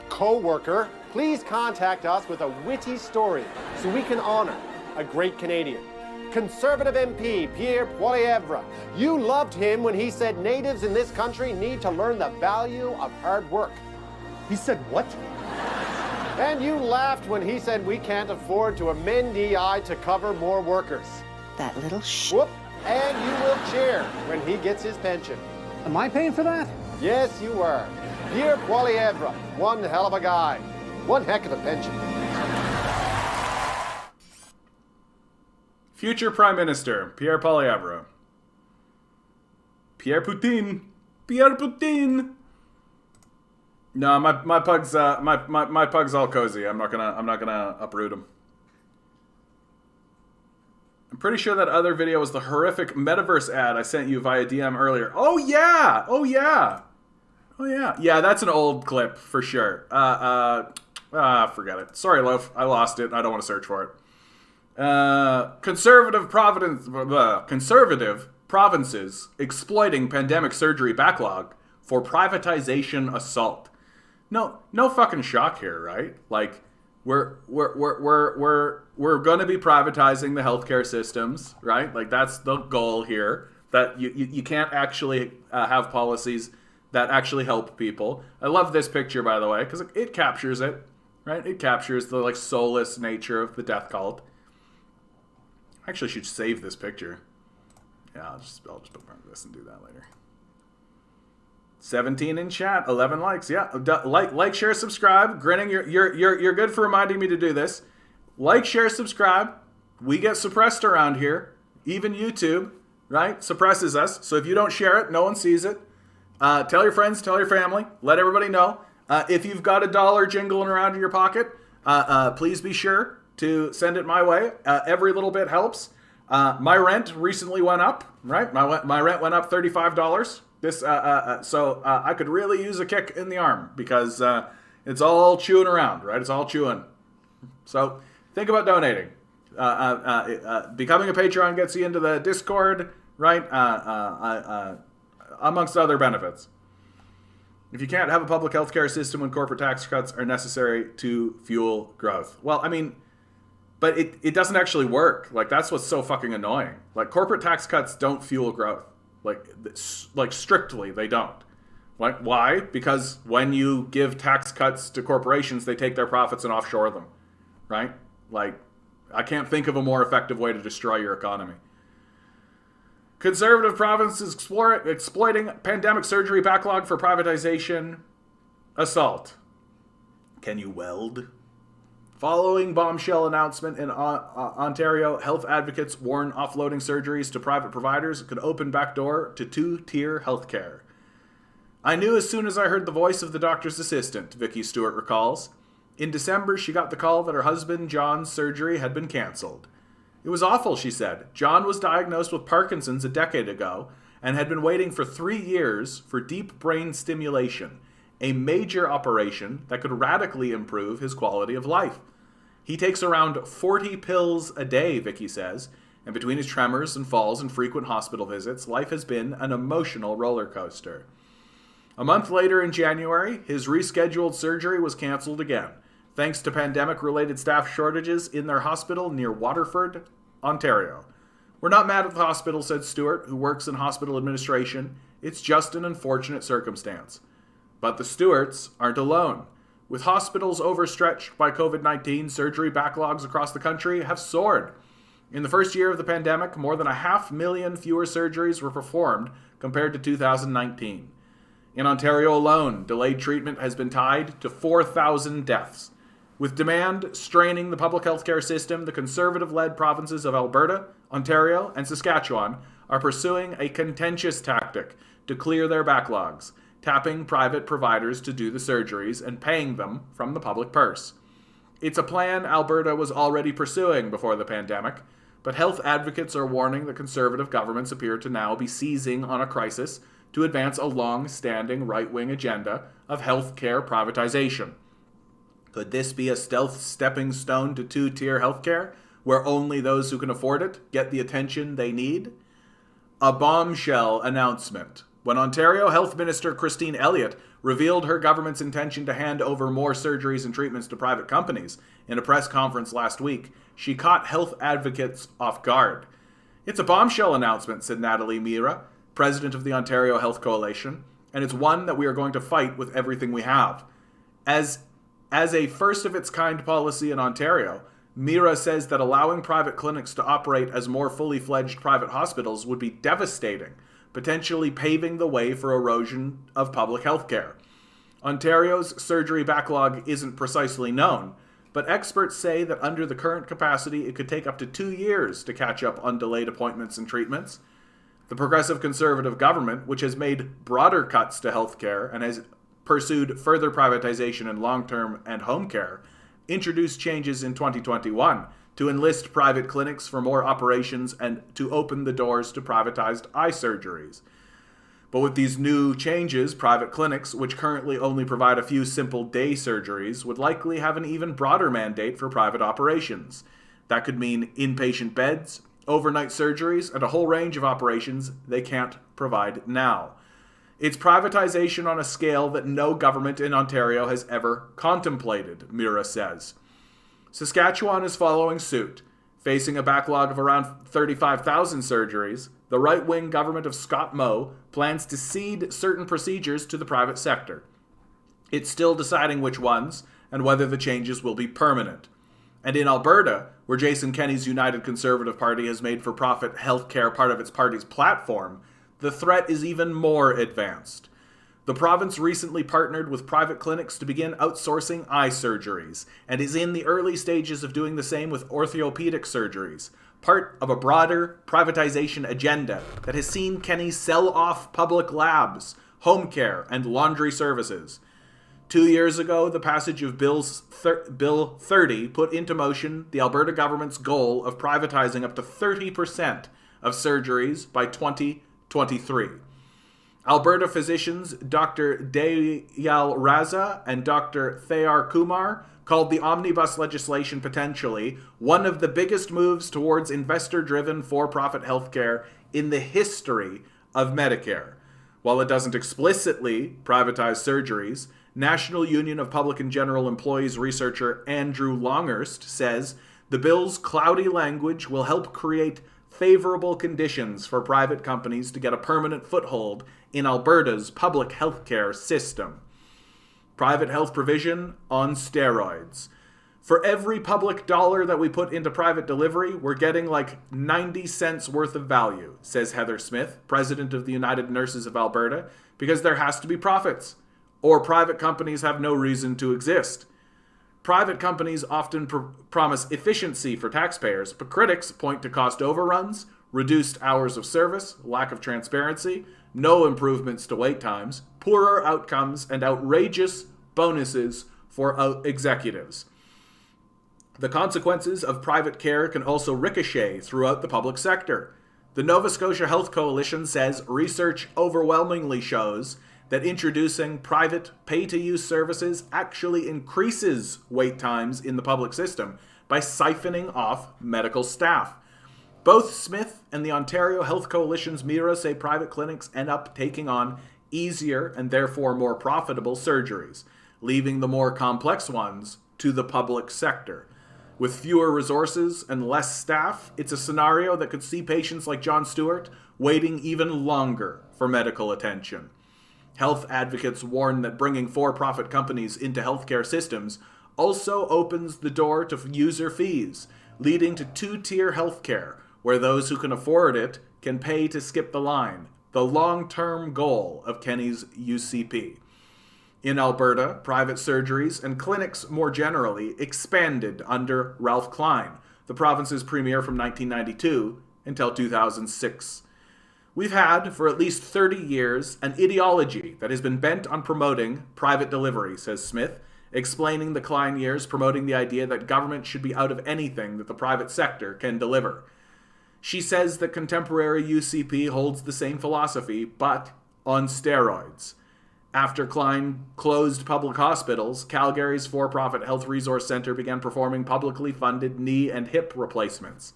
co-worker, please contact us with a witty story so we can honor a great Canadian. Conservative MP Pierre Poilievre, you loved him when he said natives in this country need to learn the value of hard work. He said what? And you laughed when he said we can't afford to amend EI to cover more workers. That little sh... Whoop! And you will cheer when he gets his pension. Am I paying for that? Yes, you were. Pierre Poilievre, one hell of a guy. One heck of a pension. Future Prime Minister, Pierre Poilievre. Pierre Poutine. Pierre Poutine. No, my pug's my pug's all cozy. I'm not gonna uproot him. I'm pretty sure that other video was the horrific metaverse ad I sent you via DM earlier. Oh yeah! Yeah, that's an old clip for sure. Forget it. Sorry, Loaf. I lost it. I don't want to search for it. Conservative provinces exploiting pandemic surgery backlog for privatization assault. No fucking shock here, right? Like, we're going to be privatizing the healthcare systems, right? Like, that's the goal here. That you can't actually have policies that actually help people. I love this picture, by the way, because it captures it, right? It captures the like soulless nature of the death cult. I actually should save this picture. Yeah, I'll just bookmark this and do that later. 17 in chat, 11 likes. Yeah, like, share, subscribe. Grinning, you're good for reminding me to do this. Like, share, subscribe. We get suppressed around here. Even YouTube, right, suppresses us. So if you don't share it, no one sees it. Tell your friends, tell your family. Let everybody know. If you've got $1 jingling around in your pocket, please be sure to send it my way. Every little bit helps. My rent recently went up, right? My rent went up $35. So I could really use a kick in the arm because it's all chewing around, right? It's all chewing. So think about donating. Becoming a Patreon gets you into the Discord, right? Amongst other benefits. If you can't have a public healthcare system when corporate tax cuts are necessary to fuel growth. Well, I mean, but it doesn't actually work. Like, that's what's so fucking annoying. Like, corporate tax cuts don't fuel growth. Like strictly, they don't. Like, why? Because when you give tax cuts to corporations, they take their profits and offshore them, right? Like, I can't think of a more effective way to destroy your economy. Conservative provinces exploiting pandemic surgery backlog for privatization. Assault. Can you weld? Following bombshell announcement in Ontario, health advocates warn offloading surgeries to private providers could open back door to two-tier healthcare. I knew as soon as I heard the voice of the doctor's assistant, Vicky Stewart recalls. In December, she got the call that her husband John's surgery had been cancelled. It was awful, she said. John was diagnosed with Parkinson's a decade ago and had been waiting for 3 years for deep brain stimulation, a major operation that could radically improve his quality of life. He takes around 40 pills a day, Vicky says, and between his tremors and falls and frequent hospital visits, life has been an emotional roller coaster. A month later in January, his rescheduled surgery was cancelled again, thanks to pandemic-related staff shortages in their hospital near Waterford, Ontario. We're not mad at the hospital, said Stewart, who works in hospital administration. It's just an unfortunate circumstance. But the Stewarts aren't alone. With hospitals overstretched by COVID-19, surgery backlogs across the country have soared. In the first year of the pandemic, more than 500,000 fewer surgeries were performed compared to 2019. In Ontario alone, delayed treatment has been tied to 4,000 deaths. With demand straining the public healthcare system, the Conservative-led provinces of Alberta, Ontario, and Saskatchewan are pursuing a contentious tactic to clear their backlogs, tapping private providers to do the surgeries and paying them from the public purse. It's a plan Alberta was already pursuing before the pandemic, but health advocates are warning that Conservative governments appear to now be seizing on a crisis to advance a long-standing right-wing agenda of healthcare privatization. Could this be a stealth stepping stone to two-tier healthcare, where only those who can afford it get the attention they need? A bombshell announcement. When Ontario Health Minister Christine Elliott revealed her government's intention to hand over more surgeries and treatments to private companies in a press conference last week, she caught health advocates off guard. It's a bombshell announcement, said Natalie Mira, president of the Ontario Health Coalition, and it's one that we are going to fight with everything we have. As a first-of-its-kind policy in Ontario, Mira says that allowing private clinics to operate as more fully fledged private hospitals would be devastating, potentially paving the way for erosion of public health care. Ontario's surgery backlog isn't precisely known, but experts say that under the current capacity, it could take up to 2 years to catch up on delayed appointments and treatments. The Progressive Conservative government, which has made broader cuts to health care and has pursued further privatization in long-term and home care, introduced changes in 2021 to enlist private clinics for more operations and to open the doors to privatized eye surgeries. But with these new changes, private clinics, which currently only provide a few simple day surgeries, would likely have an even broader mandate for private operations. That could mean inpatient beds, overnight surgeries, and a whole range of operations they can't provide now. It's privatization on a scale that no government in Ontario has ever contemplated, Mira says. Saskatchewan is following suit. Facing a backlog of around 35,000 surgeries, the right-wing government of Scott Moe plans to cede certain procedures to the private sector. It's still deciding which ones and whether the changes will be permanent. And in Alberta, where Jason Kenney's United Conservative Party has made for-profit healthcare part of its party's platform, the threat is even more advanced. The province recently partnered with private clinics to begin outsourcing eye surgeries, and is in the early stages of doing the same with orthopedic surgeries, part of a broader privatization agenda that has seen Kenney sell off public labs, home care, and laundry services. 2 years ago, the passage of Bill 30 put into motion the Alberta government's goal of privatizing up to 30% of surgeries by 2023. Alberta physicians Dr. Dayal Raza and Dr. Thayar Kumar called the omnibus legislation potentially one of the biggest moves towards investor-driven for-profit healthcare in the history of Medicare. While it doesn't explicitly privatize surgeries, National Union of Public and General Employees researcher Andrew Longhurst says the bill's cloudy language will help create favorable conditions for private companies to get a permanent foothold in Alberta's public healthcare system. Private health provision on steroids. For every public dollar that we put into private delivery, we're getting like 90 cents worth of value, says Heather Smith, president of the United Nurses of Alberta, because there has to be profits, or private companies have no reason to exist. Private companies often promise efficiency for taxpayers, but critics point to cost overruns, reduced hours of service, lack of transparency, no improvements to wait times, poorer outcomes, and outrageous bonuses for executives. The consequences of private care can also ricochet throughout the public sector. The Nova Scotia Health Coalition says research overwhelmingly shows that introducing private pay-to-use services actually increases wait times in the public system by siphoning off medical staff. Both Smith and the Ontario Health Coalition's Mira say private clinics end up taking on easier and therefore more profitable surgeries, leaving the more complex ones to the public sector. With fewer resources and less staff, it's a scenario that could see patients like John Stewart waiting even longer for medical attention. Health advocates warn that bringing for-profit companies into healthcare systems also opens the door to user fees, leading to two-tier healthcare, where those who can afford it can pay to skip the line, the long-term goal of Kenney's UCP. In Alberta, private surgeries and clinics more generally expanded under Ralph Klein, the province's premier from 1992 until 2006. We've had, for at least 30 years, an ideology that has been bent on promoting private delivery, says Smith, explaining the Klein years promoting the idea that government should be out of anything that the private sector can deliver. She says that contemporary UCP holds the same philosophy, but on steroids. After Klein closed public hospitals, Calgary's for-profit health resource center began performing publicly funded knee and hip replacements.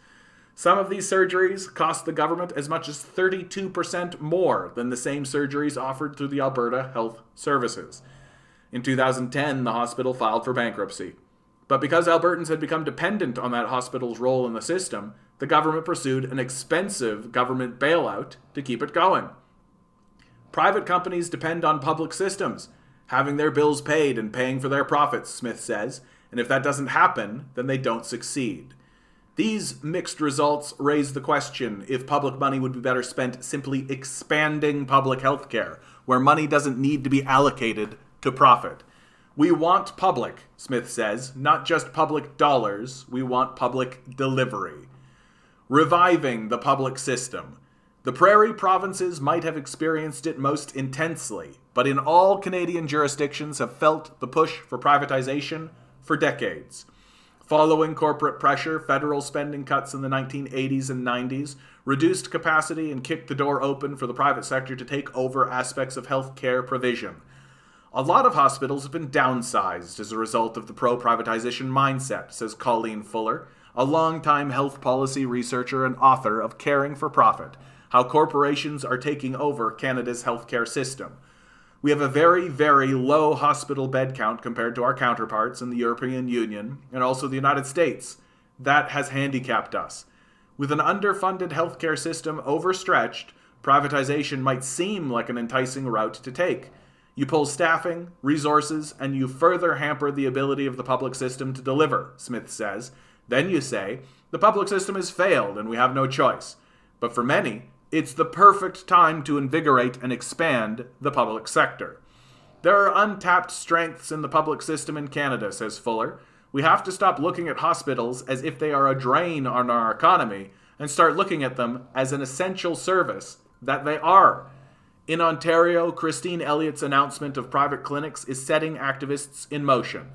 Some of these surgeries cost the government as much as 32% more than the same surgeries offered through the Alberta Health Services. In 2010, the hospital filed for bankruptcy. But because Albertans had become dependent on that hospital's role in the system, the government pursued an expensive government bailout to keep it going. Private companies depend on public systems, having their bills paid and paying for their profits, Smith says, and if that doesn't happen, then they don't succeed. These mixed results raise the question if public money would be better spent simply expanding public health care, where money doesn't need to be allocated to profit. We want public, Smith says, not just public dollars, we want public delivery. Reviving the public system. The prairie provinces might have experienced it most intensely, but in all Canadian jurisdictions have felt the push for privatization for decades. Following corporate pressure, federal spending cuts in the 1980s and 90s reduced capacity and kicked the door open for the private sector to take over aspects of health care provision. A lot of hospitals have been downsized as a result of the pro-privatization mindset, says Colleen Fuller, a longtime health policy researcher and author of Caring for Profit, How Corporations Are Taking Over Canada's Healthcare System. We have a very, very low hospital bed count compared to our counterparts in the European Union and also the United States. That has handicapped us. With an underfunded healthcare system overstretched, privatization might seem like an enticing route to take. You pull staffing, resources, and you further hamper the ability of the public system to deliver, Smith says. Then you say, the public system has failed and we have no choice. But for many, it's the perfect time to invigorate and expand the public sector. There are untapped strengths in the public system in Canada, says Fuller. We have to stop looking at hospitals as if they are a drain on our economy and start looking at them as an essential service that they are. In Ontario, Christine Elliott's announcement of private clinics is setting activists in motion.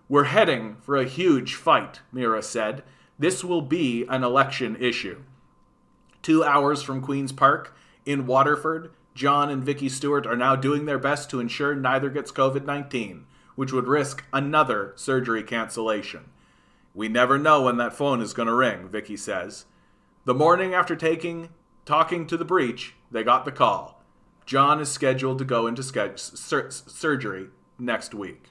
We're heading for a huge fight, Mira said. This will be an election issue. 2 hours from Queen's Park in Waterford, John and Vicky Stewart are now doing their best to ensure neither gets COVID-19, which would risk another surgery cancellation. We never know when that phone is going to ring, Vicky says. The morning after talking to the breach, they got the call. John is scheduled to go into surgery next week.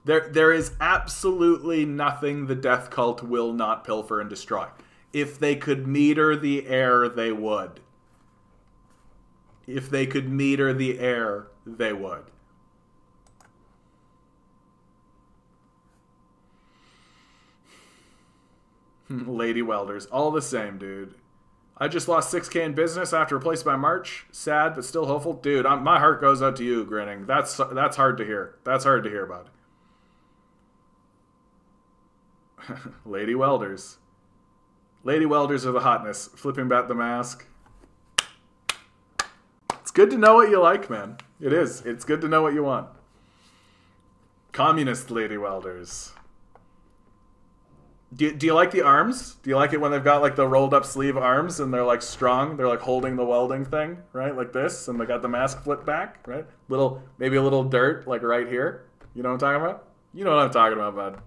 There is absolutely nothing the death cult will not pilfer and destroy. If they could meter the air, they would. If they could meter the air, they would. Lady Welders. All the same, dude. I just lost $6,000 in business after replaced by March. Sad, but still hopeful. Dude, my heart goes out to you, grinning. That's hard to hear. That's hard to hear, bud. Lady Welders. Lady Welders are the hotness. Flipping back the mask. It's good to know what you like, man. It is. It's good to know what you want. Communist Lady Welders. Do you like the arms? Do you like it when they've got like the rolled up sleeve arms and they're like strong? They're like holding the welding thing, right? Like this, and they got the mask flipped back, right? Maybe a little dirt like right here. You know what I'm talking about? You know what I'm talking about, bud.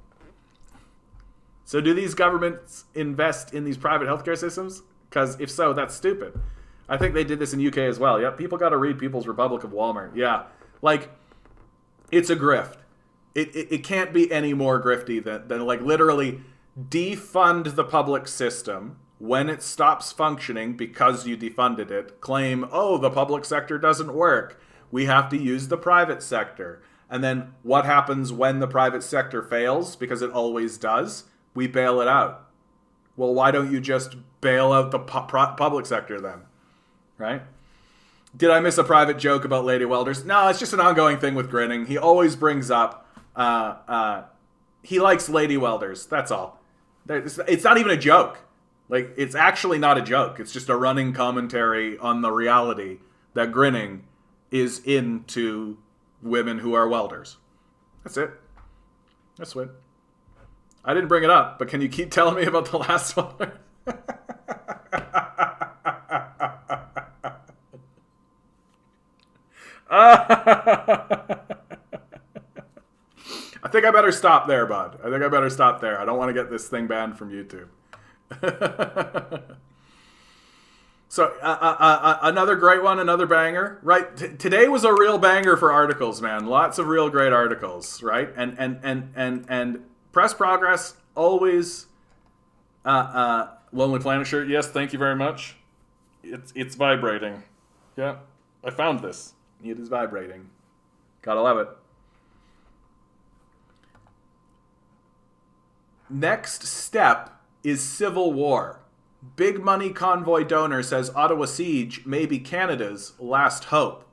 So do these governments invest in these private healthcare systems? Because if so, that's stupid. I think they did this in UK as well. Yep, people got to read People's Republic of Walmart. Yeah, like it's a grift. It can't be any more grifty than like literally defund the public system when it stops functioning because you defunded it. Claim, oh, the public sector doesn't work. We have to use the private sector. And then what happens when the private sector fails? Because it always does. We bail it out. Well, why don't you just bail out the public sector then? Right? Did I miss a private joke about Lady Welders? No, it's just an ongoing thing with Grinning. He always brings up, he likes Lady Welders. That's all. It's not even a joke. Like, it's actually not a joke. It's just a running commentary on the reality that Grinning is into women who are welders. That's it. That's it. I didn't bring it up, but can you keep telling me about the last one? I think I better stop there, bud. I think I better stop there. I don't want to get this thing banned from YouTube. So, another great one, another banger, right? Today was a real banger for articles, man. Lots of real great articles, right? And Press Progress always. Lonely Planet shirt. Yes, thank you very much. It's vibrating. Yeah, I found this. It is vibrating. Gotta love it. Next step is civil war. Big money convoy donor says Ottawa siege may be Canada's last hope.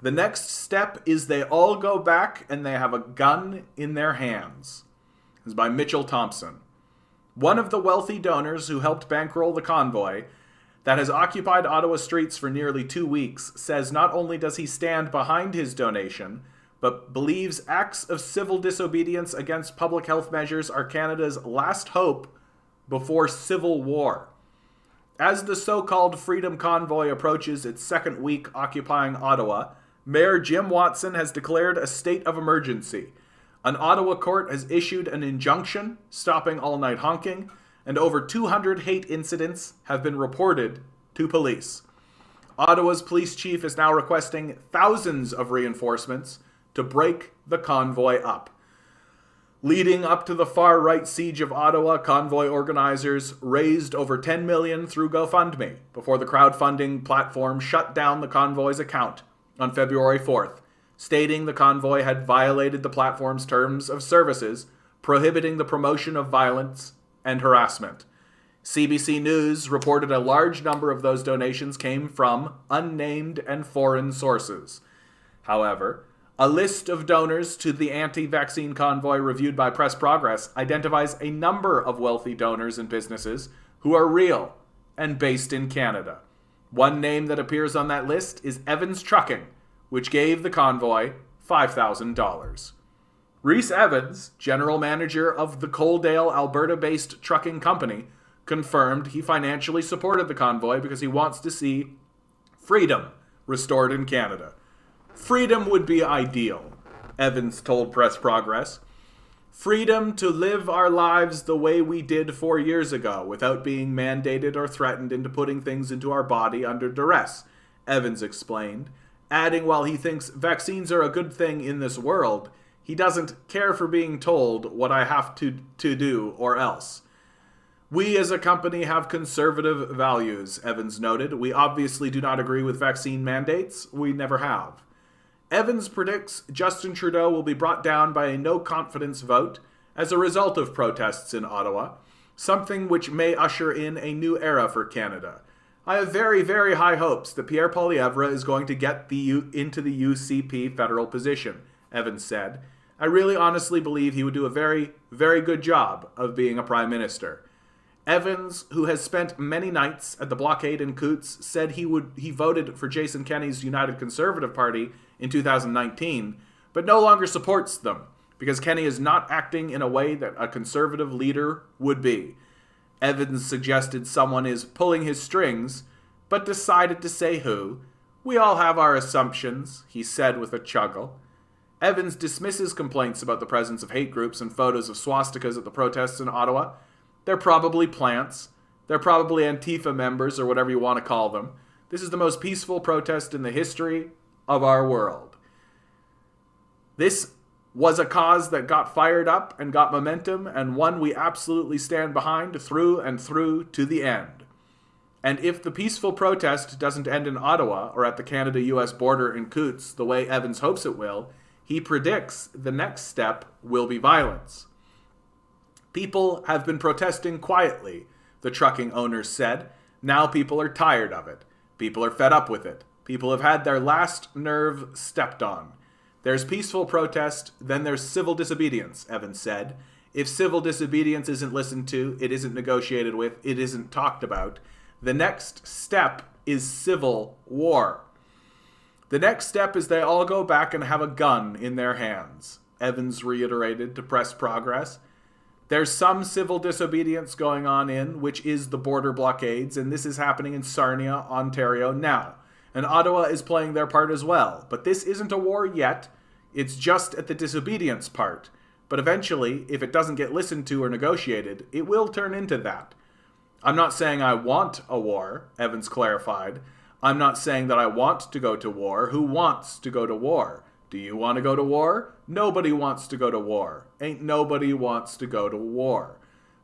The next step is they all go back and they have a gun in their hands. This is by Mitchell Thompson. One of the wealthy donors who helped bankroll the convoy that has occupied Ottawa streets for nearly 2 weeks says not only does he stand behind his donation, but believes acts of civil disobedience against public health measures are Canada's last hope before civil war. As the so-called Freedom Convoy approaches its second week occupying Ottawa, Mayor Jim Watson has declared a state of emergency. An Ottawa court has issued an injunction stopping all-night honking, and over 200 hate incidents have been reported to police. Ottawa's police chief is now requesting thousands of reinforcements to break the convoy up. Leading up to the far-right siege of Ottawa, convoy organizers raised over $10 million through GoFundMe before the crowdfunding platform shut down the convoy's account on February 4th, stating the convoy had violated the platform's terms of services, prohibiting the promotion of violence and harassment. CBC News reported a large number of those donations came from unnamed and foreign sources. However, a list of donors to the anti-vaccine convoy reviewed by Press Progress identifies a number of wealthy donors and businesses who are real and based in Canada. One name that appears on that list is Evans Trucking, which gave the convoy $5,000. Reese Evans, general manager of the Coaldale, Alberta-based trucking company, confirmed he financially supported the convoy because he wants to see freedom restored in Canada. Freedom would be ideal, Evans told Press Progress. Freedom to live our lives the way we did 4 years ago without being mandated or threatened into putting things into our body under duress, Evans explained, adding while he thinks vaccines are a good thing in this world, he doesn't care for being told what I have to do or else. We as a company have conservative values, Evans noted. We obviously do not agree with vaccine mandates. We never have. Evans predicts Justin Trudeau will be brought down by a no-confidence vote as a result of protests in Ottawa, something which may usher in a new era for Canada. I have very, very high hopes that Pierre Poilievre is going to get into the UCP federal position, Evans said. I really honestly believe he would do a very, very good job of being a prime minister. Evans, who has spent many nights at the blockade in Coutts, said he voted for Jason Kenney's United Conservative Party in 2019, but no longer supports them because Kenney is not acting in a way that a conservative leader would be. Evans suggested someone is pulling his strings, but decided to say who. We all have our assumptions, he said with a chuckle. Evans dismisses complaints about the presence of hate groups and photos of swastikas at the protests in Ottawa. They're probably plants. They're probably Antifa members or whatever you want to call them. This is the most peaceful protest in the history of our world. This was a cause that got fired up and got momentum, and one we absolutely stand behind through and through to the end. And if the peaceful protest doesn't end in Ottawa or at the Canada-US border in Coutts the way Evans hopes it will, he predicts the next step will be violence. People have been protesting quietly, the trucking owners said. Now people are tired of it. People are fed up with it. People have had their last nerve stepped on. There's peaceful protest, then there's civil disobedience, Evans said. If civil disobedience isn't listened to, it isn't negotiated with, it isn't talked about, the next step is civil war. The next step is they all go back and have a gun in their hands, Evans reiterated to Press Progress. There's some civil disobedience going on which is the border blockades, and this is happening in Sarnia, Ontario now. And Ottawa is playing their part as well. But this isn't a war yet. It's just at the disobedience part. But eventually, if it doesn't get listened to or negotiated, it will turn into that. I'm not saying I want a war, Evans clarified. I'm not saying that I want to go to war. Who wants to go to war? Do you want to go to war? Nobody wants to go to war. Ain't nobody wants to go to war.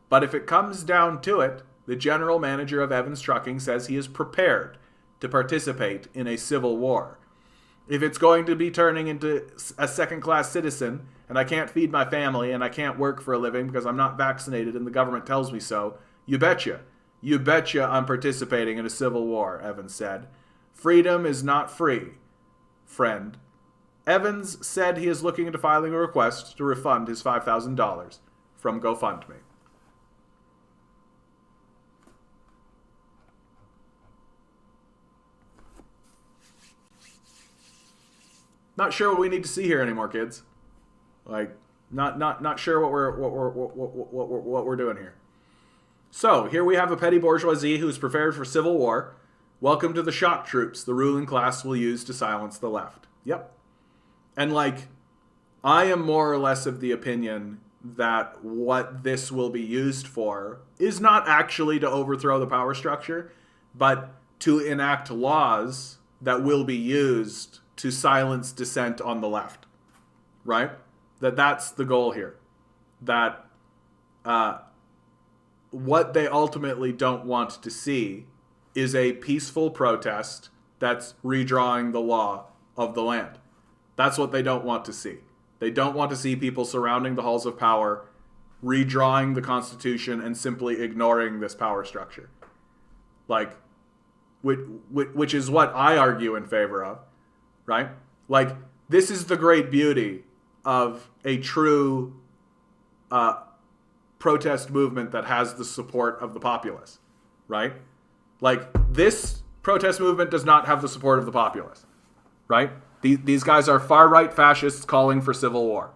But if it comes down to it, the general manager of Evans Trucking says he is prepared to participate in a civil war. If it's going to be turning into a second-class citizen, and I can't feed my family, and I can't work for a living because I'm not vaccinated and the government tells me so, you betcha. You betcha I'm participating in a civil war, Evans said. Freedom is not free, friend. Evans said he is looking into filing a request to refund his $5,000 from GoFundMe. Not sure what we need to see here anymore, kids. Like, not sure what we're doing here. So here we have a petty bourgeoisie who's prepared for civil war. Welcome to the shock troops the ruling class will use to silence the left. Yep. And like, I am more or less of the opinion that what this will be used for is not actually to overthrow the power structure, but to enact laws that will be used to silence dissent on the left, right? That's the goal here. That what they ultimately don't want to see is a peaceful protest that's redrawing the law of the land. That's what they don't want to see. They don't want to see people surrounding the halls of power, redrawing the Constitution, and simply ignoring this power structure. Like, which is what I argue in favor of, right? Like, this is the great beauty of a true protest movement that has the support of the populace, right? Like, this protest movement does not have the support of the populace, right? These guys are far-right fascists calling for civil war.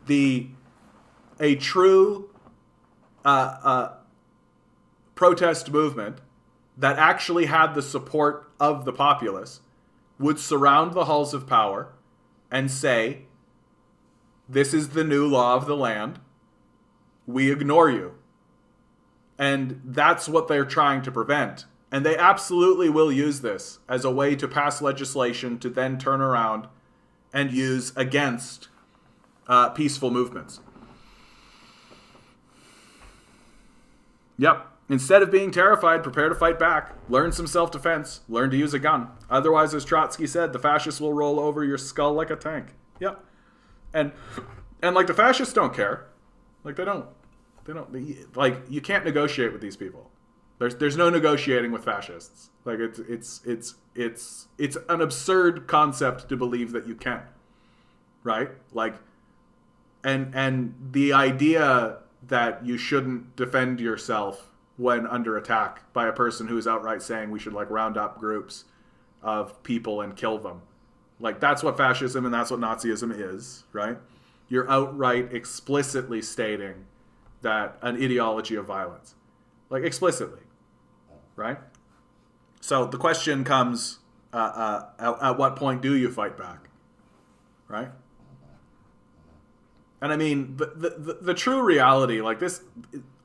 A true protest movement that actually had the support of the populace would surround the halls of power and say, this is the new law of the land. We ignore you. And that's what they're trying to prevent. And they absolutely will use this as a way to pass legislation to then turn around and use against peaceful movements. Yep. Instead of being terrified, prepare to fight back. Learn some self-defense. Learn to use a gun. Otherwise, as Trotsky said, the fascists will roll over your skull like a tank. Yep. And like, the fascists don't care. Like, they don't, like, you can't negotiate with these people. There's no negotiating with fascists. Like, it's an absurd concept to believe that you can. Right? Like, and the idea that you shouldn't defend yourself when under attack by a person who is outright saying we should, like, round up groups of people and kill them. Like, that's what fascism and that's what Nazism is, right? You're outright explicitly stating that an ideology of violence. Like, explicitly, right? So the question comes, at what point do you fight back, right? And I mean, the true reality, like, this,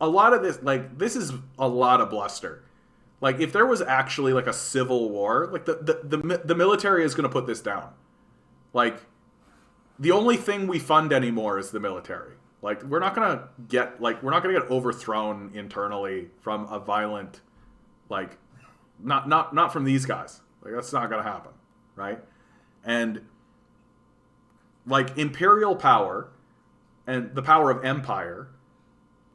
a lot of this, like, this is a lot of bluster. Like, if there was actually, like, a civil war, like, the military is going to put this down. Like, the only thing we fund anymore is the military. Like, we're not going to get overthrown internally from a violent, like, not from these guys. Like, that's not going to happen, right? And, like, imperial power and the power of empire,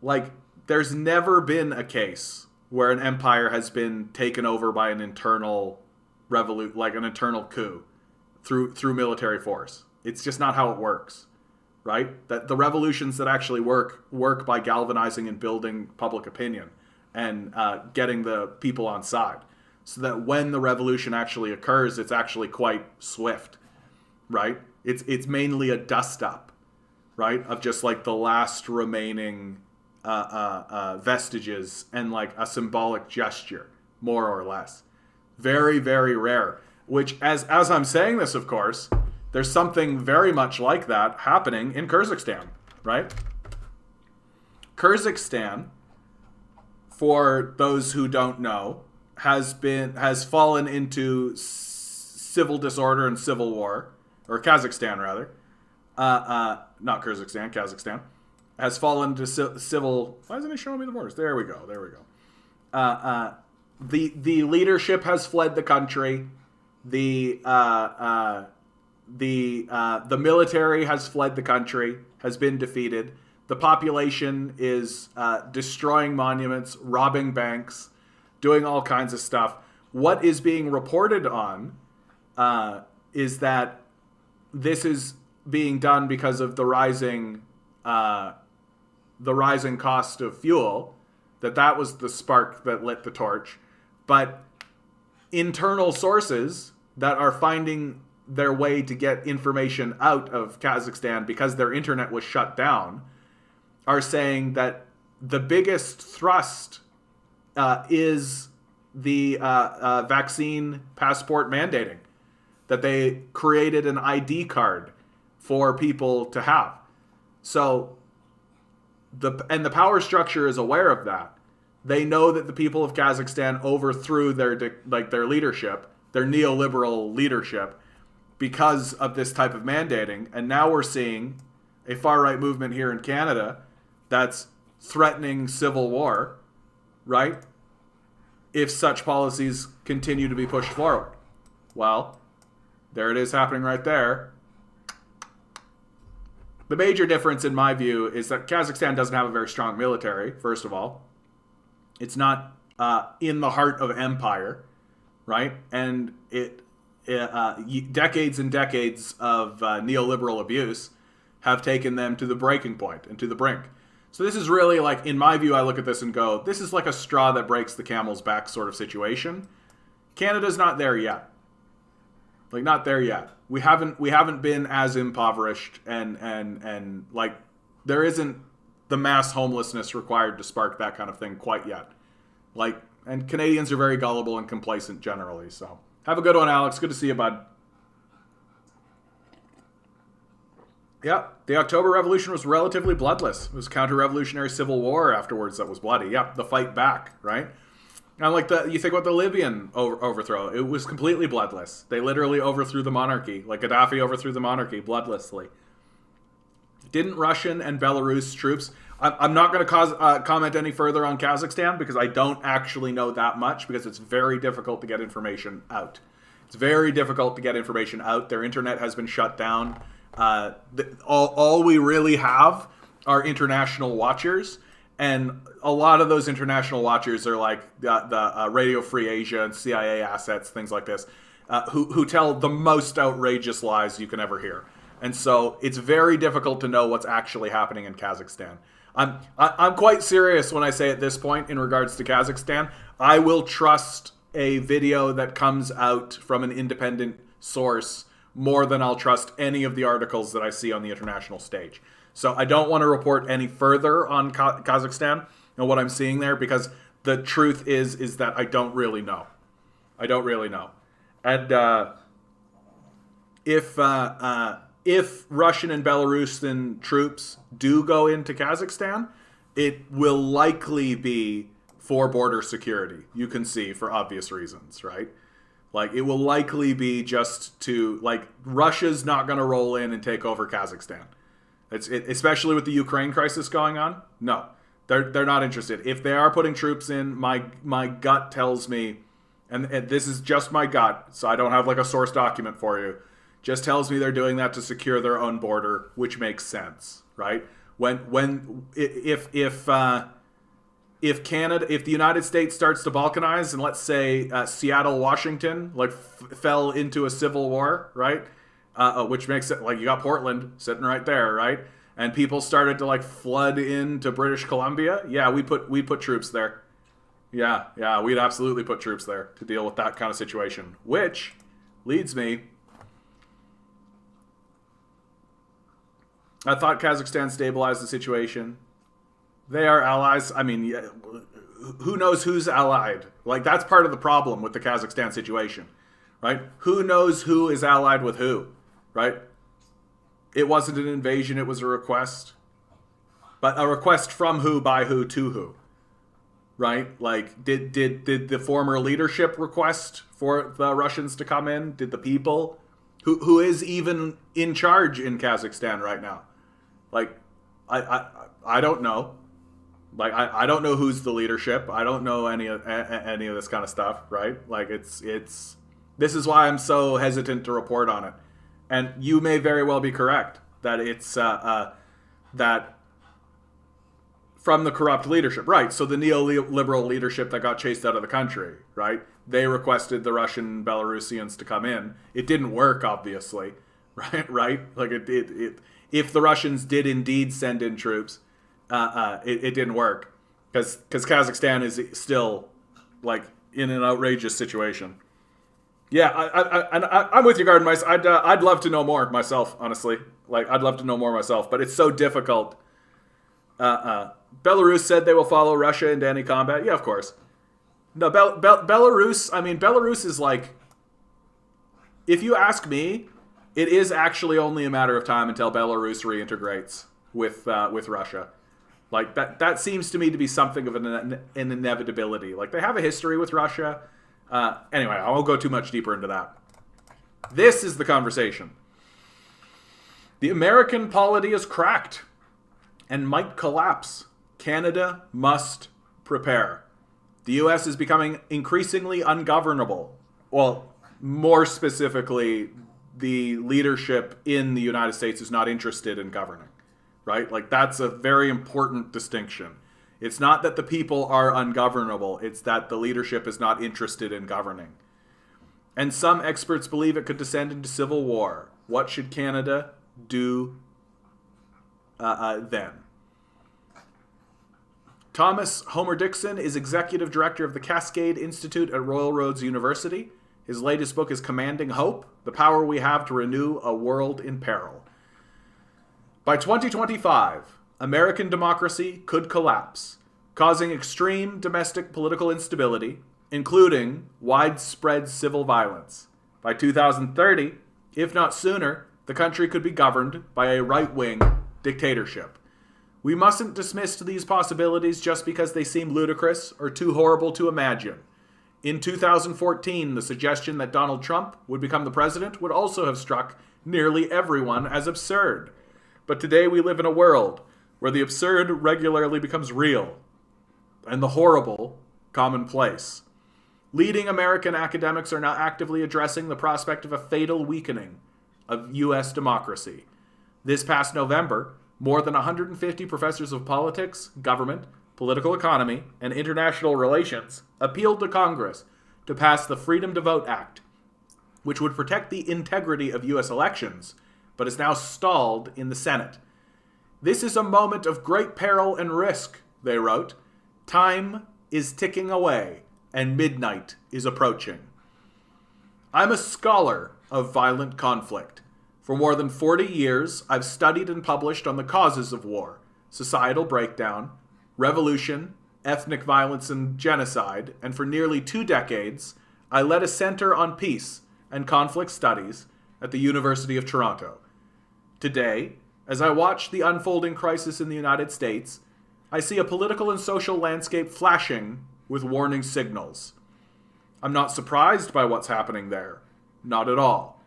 like, there's never been a case where an empire has been taken over by an internal like an internal coup through military force. It's just not how it works, right? That the revolutions that actually work by galvanizing and building public opinion and getting the people on side, so that when the revolution actually occurs, it's actually quite swift, right? It's mainly a dust up, right, of just, like, the last remaining vestiges and, like, a symbolic gesture, more or less. Very, very rare. Which, as I'm saying this, of course, there's something very much like that happening in Kyrgyzstan, right? Kyrgyzstan, for those who don't know, has fallen into civil disorder and civil war, or Kazakhstan rather. Not Kyrgyzstan, Kazakhstan, has fallen to civil. Why isn't it showing me the borders? There we go. The leadership has fled the country. The military has fled the country, has been defeated. The population is destroying monuments, robbing banks, doing all kinds of stuff. What is being reported on is that this is being done because of the rising cost of fuel, that was the spark that lit the torch. But internal sources that are finding their way to get information out of Kazakhstan because their internet was shut down are saying that the biggest thrust is the vaccine passport mandating, that they created an ID card for people to have. So the power structure is aware of that. They know that the people of Kazakhstan overthrew their leadership, their neoliberal leadership, because of this type of mandating. And now we're seeing a far-right movement here in Canada that's threatening civil war, right? If such policies continue to be pushed forward. Well, there it is happening right there. The major difference, in my view, is that Kazakhstan doesn't have a very strong military, first of all. It's not in the heart of empire, right? And decades and decades of neoliberal abuse have taken them to the breaking point and to the brink. So this is really like, in my view, I look at this and go, this is like a straw that breaks the camel's back sort of situation. Canada's not there yet. Like, not there yet. We haven't been as impoverished and like, there isn't the mass homelessness required to spark that kind of thing quite yet. Like, and Canadians are very gullible and complacent generally. So have a good one, Alex. Good to see you, bud. Yeah, the October Revolution was relatively bloodless. It was a counter-revolutionary civil war afterwards that was bloody. Yeah, the fight back, right? And like you think about the Libyan overthrow, it was completely bloodless. They literally overthrew the monarchy, like Gaddafi overthrew the monarchy bloodlessly. Didn't Russian and Belarus troops? I'm not going to comment any further on Kazakhstan because I don't actually know that much because it's very difficult to get information out. It's very difficult to get information out. Their internet has been shut down. All we really have are international watchers, and a lot of those international watchers are like the Radio Free Asia and CIA assets, things like this, who tell the most outrageous lies you can ever hear. And so it's very difficult to know what's actually happening in Kazakhstan. I'm quite serious when I say at this point in regards to Kazakhstan, I will trust a video that comes out from an independent source more than I'll trust any of the articles that I see on the international stage. So I don't want to report any further on Kazakhstan and what I'm seeing there because the truth is that I don't really know. I don't really know. And if Russian and Belarusian troops do go into Kazakhstan, it will likely be for border security. You can see for obvious reasons, right? Like, it will likely be just to, like, Russia's not going to roll in and take over Kazakhstan. Especially with the Ukraine crisis going on. No, they're not interested. If they are putting troops in, my gut tells me, and this is just my gut, so I don't have, like, a source document for you, just tells me they're doing that to secure their own border, which makes sense, right? If the United States starts to balkanize, and let's say Seattle, Washington, like fell into a civil war, right? Which makes it like you got Portland sitting right there, right? And people started to like flood into British Columbia. Yeah, we put troops there. Yeah, we'd absolutely put troops there to deal with that kind of situation. Which leads me. I thought Kazakhstan stabilized the situation. They are allies. I mean, who knows who's allied? Like, that's part of the problem with the Kazakhstan situation, right? Who knows who is allied with who, right? It wasn't an invasion, it was a request. But a request from who, by who, to who, right? Like, did the former leadership request for the Russians to come in? Did the people? Who is even in charge in Kazakhstan right now? Like, I don't know. Like, I don't know who's the leadership. I don't know any of this kind of stuff, right? Like, this is why I'm so hesitant to report on it. And you may very well be correct that it's that from the corrupt leadership, right? So the neoliberal leadership that got chased out of the country, right? They requested the Russian Belarusians to come in. It didn't work, obviously, right? Like if the Russians did indeed send in troops. It didn't work because Kazakhstan is still like in an outrageous situation. Yeah, I'm with you, Garden Mice. I'd love to know more myself, honestly. Like, I'd love to know more myself, but it's so difficult. Belarus said they will follow Russia into any combat. Yeah, of course. No, Belarus. I mean, Belarus is like, if you ask me, it is actually only a matter of time until Belarus reintegrates with Russia. Like, that seems to me to be something of an inevitability. Like, they have a history with Russia. Anyway, I won't go too much deeper into that. This is the conversation. The American polity is cracked and might collapse. Canada must prepare. The U.S. is becoming increasingly ungovernable. Well, more specifically, the leadership in the United States is not interested in governing. Right? Like, that's a very important distinction. It's not that the people are ungovernable. It's that the leadership is not interested in governing. And some experts believe it could descend into civil war. What should Canada do then? Thomas Homer Dixon is executive director of the Cascade Institute at Royal Roads University. His latest book is Commanding Hope, The Power We Have to Renew a World in Peril. By 2025, American democracy could collapse, causing extreme domestic political instability, including widespread civil violence. By 2030, if not sooner, the country could be governed by a right-wing dictatorship. We mustn't dismiss these possibilities just because they seem ludicrous or too horrible to imagine. In 2014, the suggestion that Donald Trump would become the president would also have struck nearly everyone as absurd. But today we live in a world where the absurd regularly becomes real, and the horrible commonplace. Leading American academics are now actively addressing the prospect of a fatal weakening of U.S. democracy. This past November, more than 150 professors of politics, government, political economy, and international relations appealed to Congress to pass the Freedom to Vote Act, which would protect the integrity of U.S. elections, but is now stalled in the Senate. This is a moment of great peril and risk, they wrote. Time is ticking away, and midnight is approaching. I'm a scholar of violent conflict. For more than 40 years, I've studied and published on the causes of war, societal breakdown, revolution, ethnic violence and genocide, and for nearly 2 decades, I led a center on peace and conflict studies at the University of Toronto. Today, as I watch the unfolding crisis in the United States, I see a political and social landscape flashing with warning signals. I'm not surprised by what's happening there. Not at all.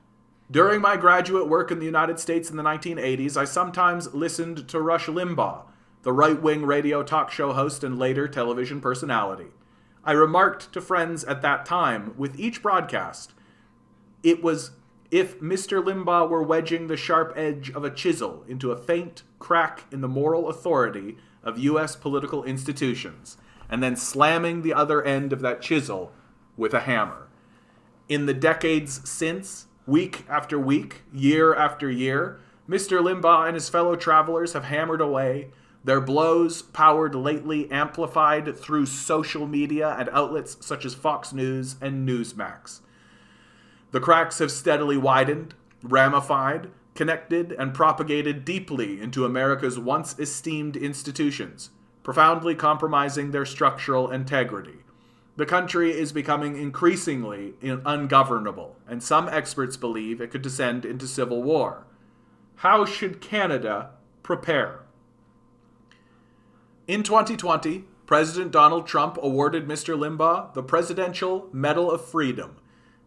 During my graduate work in the United States in the 1980s, I sometimes listened to Rush Limbaugh, the right-wing radio talk show host and later television personality. I remarked to friends at that time, with each broadcast, it was if Mr. Limbaugh were wedging the sharp edge of a chisel into a faint crack in the moral authority of U.S. political institutions, and then slamming the other end of that chisel with a hammer. In the decades since, week after week, year after year, Mr. Limbaugh and his fellow travelers have hammered away, their blows powered lately amplified through social media and outlets such as Fox News and Newsmax. The cracks have steadily widened, ramified, connected, and propagated deeply into America's once esteemed institutions, profoundly compromising their structural integrity. The country is becoming increasingly ungovernable, and some experts believe it could descend into civil war. How should Canada prepare? In 2020, President Donald Trump awarded Mr. Limbaugh the Presidential Medal of Freedom.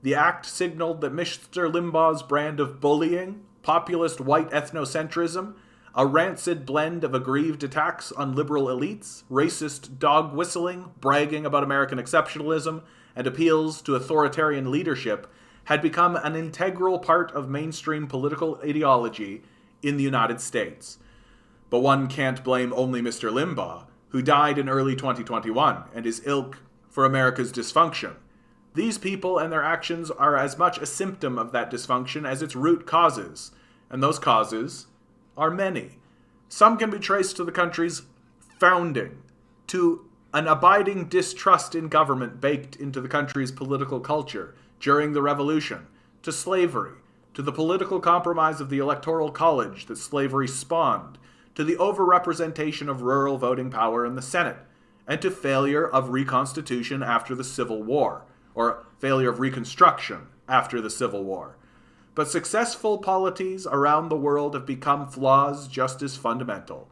The act signaled that Mr. Limbaugh's brand of bullying, populist white ethnocentrism, a rancid blend of aggrieved attacks on liberal elites, racist dog whistling, bragging about American exceptionalism, and appeals to authoritarian leadership had become an integral part of mainstream political ideology in the United States. But one can't blame only Mr. Limbaugh, who died in early 2021, and his ilk for America's dysfunction. These people and their actions are as much a symptom of that dysfunction as its root causes, and those causes are many. Some can be traced to the country's founding, to an abiding distrust in government baked into the country's political culture during the Revolution, to slavery, to the political compromise of the Electoral College that slavery spawned, to the overrepresentation of rural voting power in the Senate, and to failure of reconstitution after the Civil War, or failure of reconstruction after the Civil War. But successful polities around the world have become flaws just as fundamental.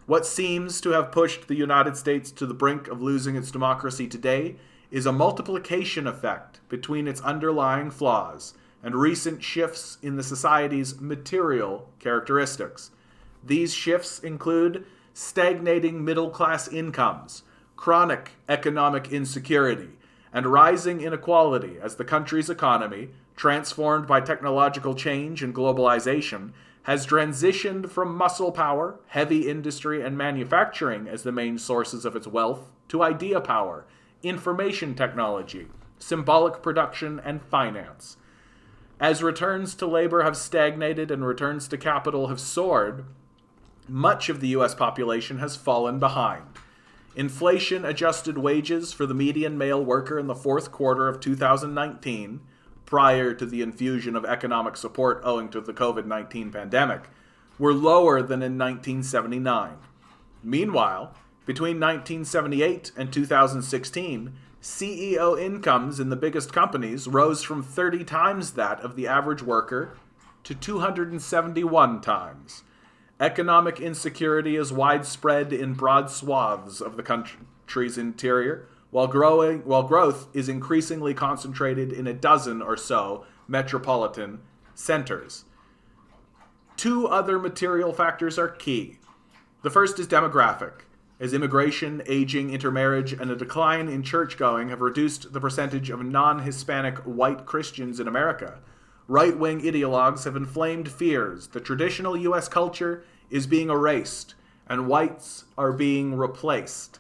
What seems to have pushed the United States to the brink of losing its democracy today is a multiplication effect between its underlying flaws and recent shifts in the society's material characteristics. These shifts include stagnating middle-class incomes, chronic economic insecurity, and rising inequality as the country's economy, transformed by technological change and globalization, has transitioned from muscle power, heavy industry, and manufacturing as the main sources of its wealth to idea power, information technology, symbolic production, and finance. As returns to labor have stagnated and returns to capital have soared, much of the U.S. population has fallen behind. Inflation-adjusted wages for the median male worker in the fourth quarter of 2019, prior to the infusion of economic support owing to the COVID-19 pandemic, were lower than in 1979. Meanwhile, between 1978 and 2016, CEO incomes in the biggest companies rose from 30 times that of the average worker to 271 times. Economic insecurity is widespread in broad swaths of the country's interior, while growth is increasingly concentrated in a dozen or so metropolitan centers. Two other material factors are key. The first is demographic, as immigration, aging, intermarriage, and a decline in church-going have reduced the percentage of non-Hispanic white Christians in America. Right-wing ideologues have inflamed fears that traditional U.S. culture is being erased and whites are being replaced.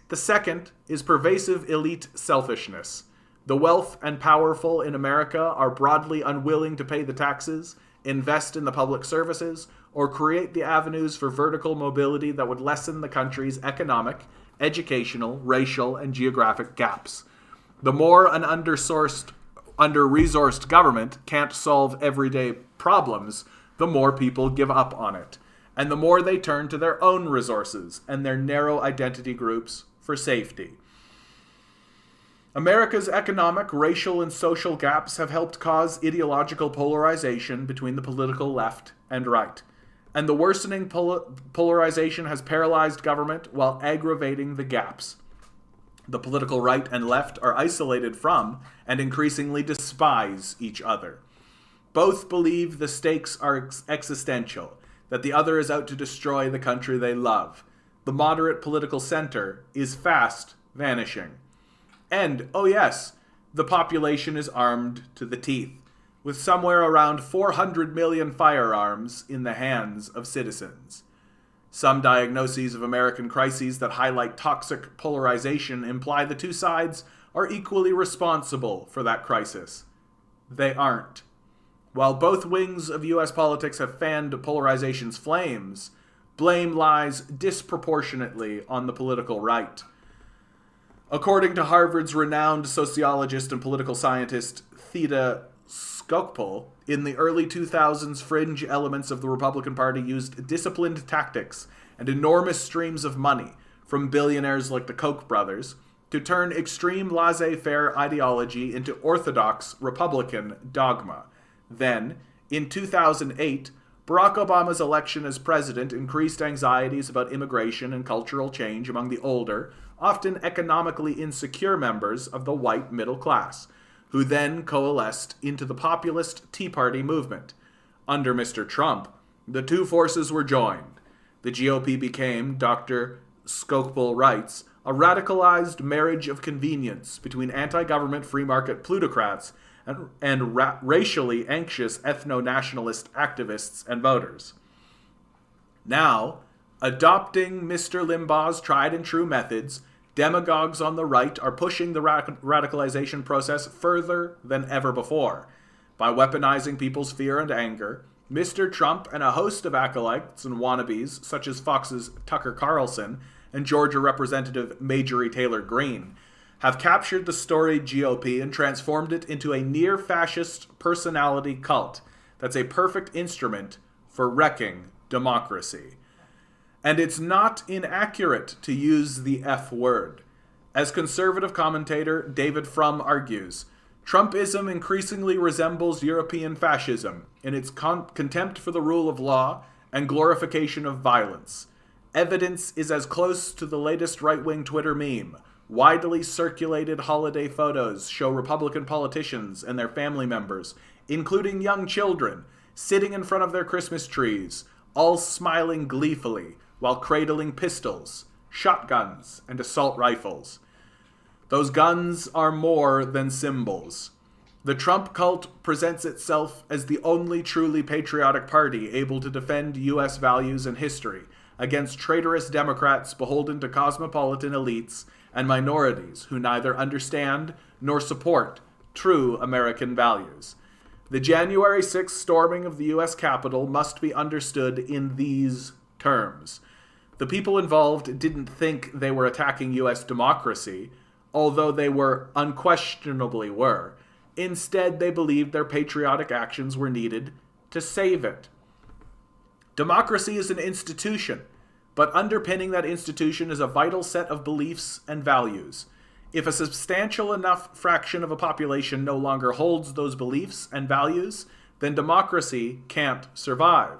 The second is pervasive elite selfishness. The wealth and powerful in America are broadly unwilling to pay the taxes, invest in the public services, or create the avenues for vertical mobility that would lessen the country's economic, educational, racial, and geographic gaps. The more an under-resourced government can't solve everyday problems, the more people give up on it, and the more they turn to their own resources and their narrow identity groups for safety. America's economic, racial, and social gaps have helped cause ideological polarization between the political left and right. And the worsening polarization has paralyzed government while aggravating the gaps. The political right and left are isolated from and increasingly despise each other. Both believe the stakes are existential, that the other is out to destroy the country they love. The moderate political center is fast vanishing. And, oh yes, the population is armed to the teeth, with somewhere around 400 million firearms in the hands of citizens. Some diagnoses of American crises that highlight toxic polarization imply the two sides are equally responsible for that crisis. They aren't. While both wings of U.S. politics have fanned polarization's flames, blame lies disproportionately on the political right. According to Harvard's renowned sociologist and political scientist Theda Scofield, in the early 2000s, fringe elements of the Republican Party used disciplined tactics and enormous streams of money from billionaires like the Koch brothers to turn extreme laissez-faire ideology into orthodox Republican dogma. Then, in 2008, Barack Obama's election as president increased anxieties about immigration and cultural change among the older, often economically insecure members of the white middle class, who then coalesced into the populist Tea Party movement. Under Mr. Trump, the two forces were joined. The GOP became, Dr. Scofield writes, a radicalized marriage of convenience between anti-government free market plutocrats and racially anxious ethno-nationalist activists and voters. Now, adopting Mr. Limbaugh's tried and true methods, demagogues on the right are pushing the radicalization process further than ever before. By weaponizing people's fear and anger, Mr. Trump and a host of acolytes and wannabes, such as Fox's Tucker Carlson and Georgia Representative Marjorie Taylor Greene, have captured the storied GOP and transformed it into a near-fascist personality cult that's a perfect instrument for wrecking democracy. And it's not inaccurate to use the F word. As conservative commentator David Frum argues, Trumpism increasingly resembles European fascism in its contempt for the rule of law and glorification of violence. Evidence is as close to the latest right-wing Twitter meme. Widely circulated holiday photos show Republican politicians and their family members, including young children, sitting in front of their Christmas trees, all smiling gleefully while cradling pistols, shotguns, and assault rifles. Those guns are more than symbols. The Trump cult presents itself as the only truly patriotic party able to defend U.S. values and history against traitorous Democrats beholden to cosmopolitan elites and minorities who neither understand nor support true American values. The January 6th storming of the U.S. Capitol must be understood in these terms. The people involved didn't think they were attacking U.S. democracy, although they unquestionably were. Instead, they believed their patriotic actions were needed to save it. Democracy is an institution, but underpinning that institution is a vital set of beliefs and values. If a substantial enough fraction of a population no longer holds those beliefs and values, then democracy can't survive.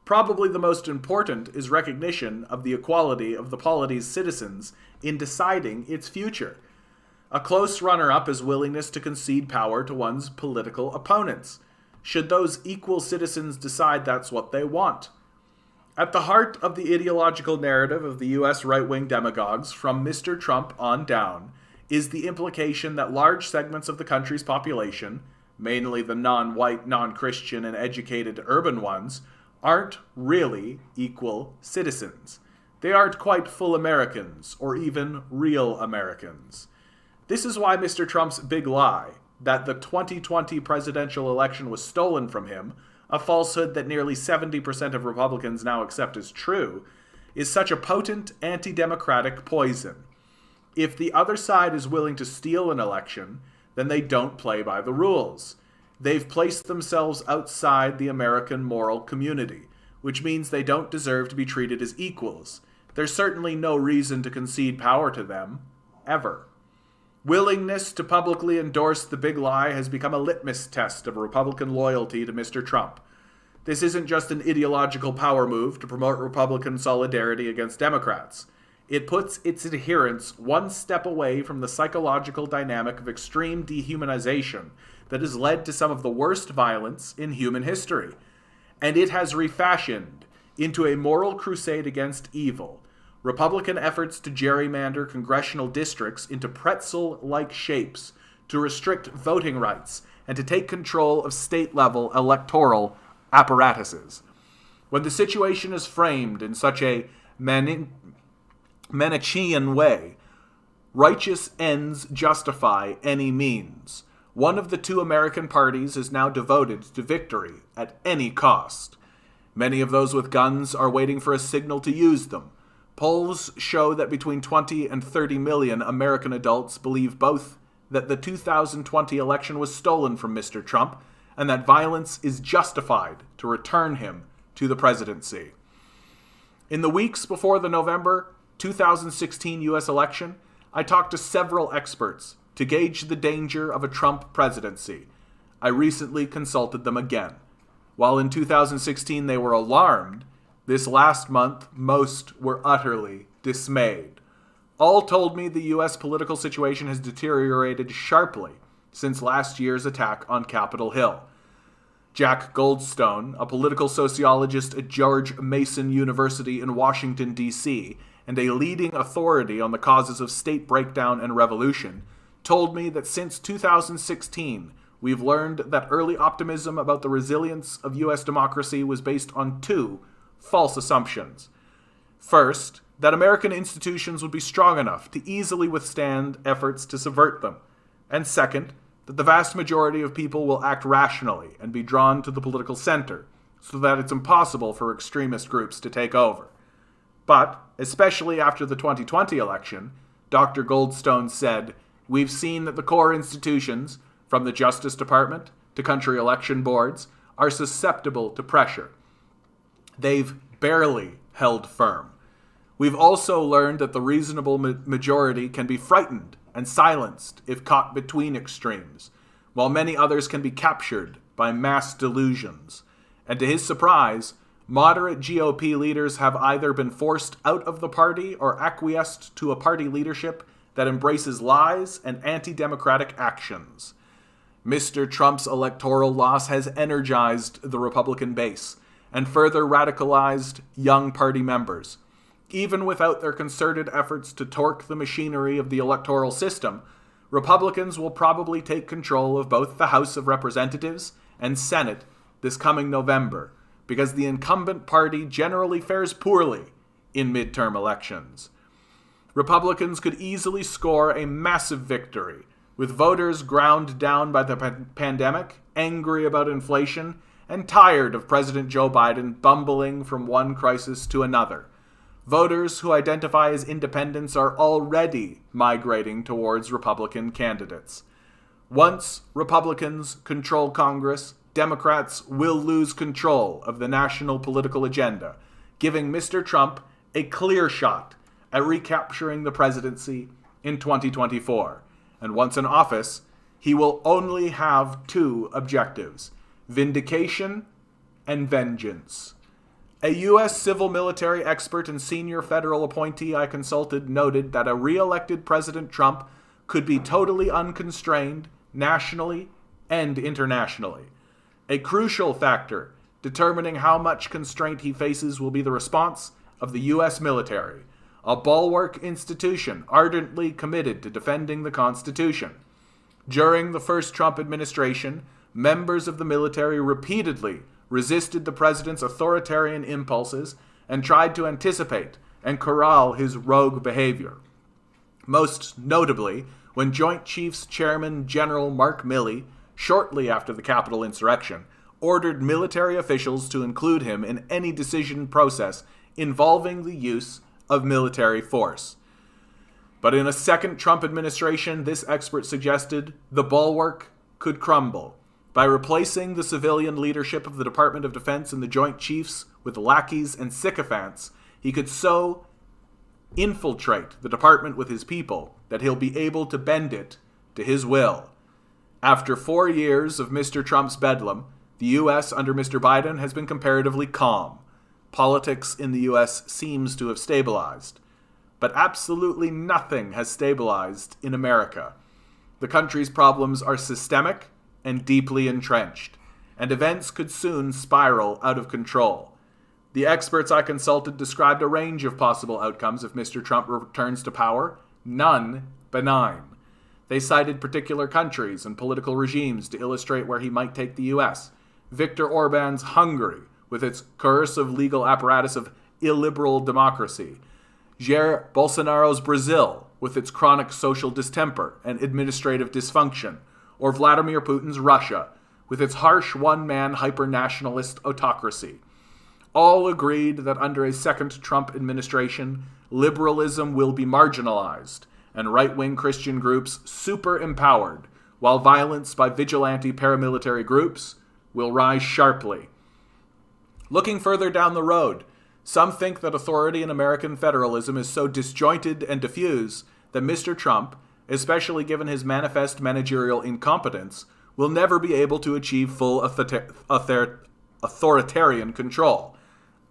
Probably the most important is recognition of the equality of the polity's citizens in deciding its future. A close runner-up is willingness to concede power to one's political opponents, should those equal citizens decide that's what they want. At the heart of the ideological narrative of the U.S. right-wing demagogues, from Mr. Trump on down, is the implication that large segments of the country's population, mainly the non-white, non-Christian, and educated urban ones, aren't really equal citizens. They aren't quite full Americans, or even real Americans. This is why Mr. Trump's big lie, that the 2020 presidential election was stolen from him, a falsehood that nearly 70% of Republicans now accept as true, is such a potent anti-democratic poison. If the other side is willing to steal an election, then they don't play by the rules. They've placed themselves outside the American moral community, which means they don't deserve to be treated as equals. There's certainly no reason to concede power to them, ever. Willingness to publicly endorse the big lie has become a litmus test of Republican loyalty to Mr. Trump. This isn't just an ideological power move to promote Republican solidarity against Democrats. It puts its adherents one step away from the psychological dynamic of extreme dehumanization that has led to some of the worst violence in human history. And it has refashioned into a moral crusade against evil Republican efforts to gerrymander congressional districts into pretzel-like shapes, to restrict voting rights, and to take control of state-level electoral apparatuses. When the situation is framed in such a Manichaean way, righteous ends justify any means. One of the two American parties is now devoted to victory at any cost. Many of those with guns are waiting for a signal to use them. Polls show that between 20 and 30 million American adults believe both that the 2020 election was stolen from Mr. Trump and that violence is justified to return him to the presidency. In the weeks before the November 2016 U.S. election, I talked to several experts to gauge the danger of a Trump presidency. I recently consulted them again. While in 2016 they were alarmed, this last month most were utterly dismayed. All told me the U.S. political situation has deteriorated sharply since last year's attack on Capitol Hill. Jack Goldstone, a political sociologist at George Mason University in Washington, D.C., and a leading authority on the causes of state breakdown and revolution, told me that since 2016, we've learned that early optimism about the resilience of U.S. democracy was based on two false assumptions. First, that American institutions would be strong enough to easily withstand efforts to subvert them. And second, that the vast majority of people will act rationally and be drawn to the political center, so that it's impossible for extremist groups to take over. But, especially after the 2020 election, Dr. Goldstone said, "We've seen that the core institutions, from the Justice Department to country election boards, are susceptible to pressure. They've barely held firm. We've also learned that the reasonable majority can be frightened and silenced if caught between extremes, while many others can be captured by mass delusions. And to his surprise, moderate GOP leaders have either been forced out of the party or acquiesced to a party leadership that embraces lies and anti-democratic actions. Mr. Trump's electoral loss has energized the Republican base and further radicalized young party members. Even without their concerted efforts to torque the machinery of the electoral system, Republicans will probably take control of both the House of Representatives and Senate this coming November, because the incumbent party generally fares poorly in midterm elections. Republicans could easily score a massive victory, with voters ground down by the pandemic, angry about inflation, and tired of President Joe Biden bumbling from one crisis to another. Voters who identify as independents are already migrating towards Republican candidates. Once Republicans control Congress, Democrats will lose control of the national political agenda, giving Mr. Trump a clear shot at recapturing the presidency in 2024. And once in office, he will only have two objectives: vindication and vengeance. A U.S. civil military expert and senior federal appointee I consulted noted that a re-elected President Trump could be totally unconstrained nationally and internationally. A crucial factor determining how much constraint he faces will be the response of the U.S. military, a bulwark institution ardently committed to defending the Constitution. During the first Trump administration, members of the military repeatedly resisted the president's authoritarian impulses and tried to anticipate and corral his rogue behavior. Most notably, when Joint Chiefs Chairman General Mark Milley, shortly after the Capitol insurrection, ordered military officials to include him in any decision process involving the use of military force. But in a second Trump administration, this expert suggested the bulwark could crumble. By replacing the civilian leadership of the Department of Defense and the Joint Chiefs with lackeys and sycophants, he could so infiltrate the department with his people that he'll be able to bend it to his will. After 4 years of Mr. Trump's bedlam, the U.S. under Mr. Biden has been comparatively calm. Politics in the U.S. seems to have stabilized. But absolutely nothing has stabilized in America. The country's problems are systemic and deeply entrenched, and events could soon spiral out of control. The experts I consulted described a range of possible outcomes if Mr. Trump returns to power, none benign. They cited particular countries and political regimes to illustrate where he might take the U.S. Viktor Orban's Hungary, with its coercive legal apparatus of illiberal democracy. Jair Bolsonaro's Brazil, with its chronic social distemper and administrative dysfunction. Or Vladimir Putin's Russia, with its harsh one-man hyper-nationalist autocracy. All agreed that under a second Trump administration, liberalism will be marginalized, and right-wing Christian groups super-empowered, while violence by vigilante paramilitary groups will rise sharply. Looking further down the road, some think that authority in American federalism is so disjointed and diffuse that Mr. Trump, especially given his manifest managerial incompetence, will never be able to achieve full authoritarian control.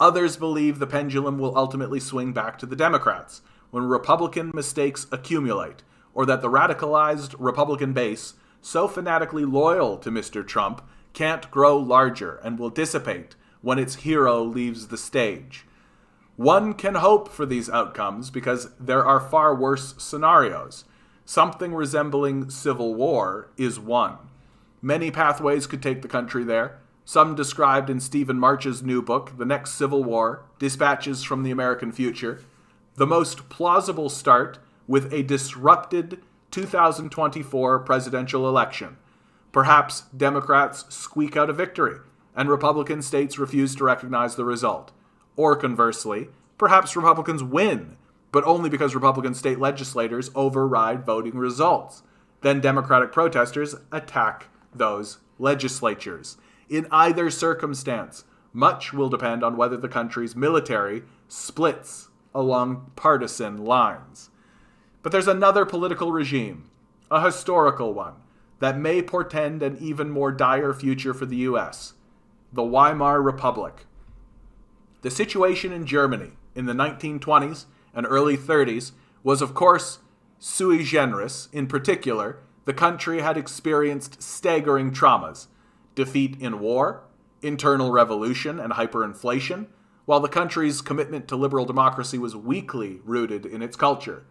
Others believe the pendulum will ultimately swing back to the Democrats when Republican mistakes accumulate, or that the radicalized Republican base, so fanatically loyal to Mr. Trump, can't grow larger and will dissipate when its hero leaves the stage. One can hope for these outcomes because there are far worse scenarios. Something resembling civil war is one. Many pathways could take the country there, some described in Stephen March's new book, The Next Civil War, Dispatches from the American Future. The most plausible start with a disrupted 2024 presidential election. Perhaps Democrats squeak out a victory, and Republican states refuse to recognize the result. Or conversely, perhaps Republicans win, but only because Republican state legislators override voting results. Then Democratic protesters attack those legislatures. In either circumstance, much will depend on whether the country's military splits along partisan lines. But there's another political regime, a historical one, that may portend an even more dire future for the U.S., the Weimar Republic. The situation in Germany in the 1920s and early 30s was, of course, sui generis. In particular, the country had experienced staggering traumas: defeat in war, internal revolution, and hyperinflation, while the country's commitment to liberal democracy was weakly rooted in its culture.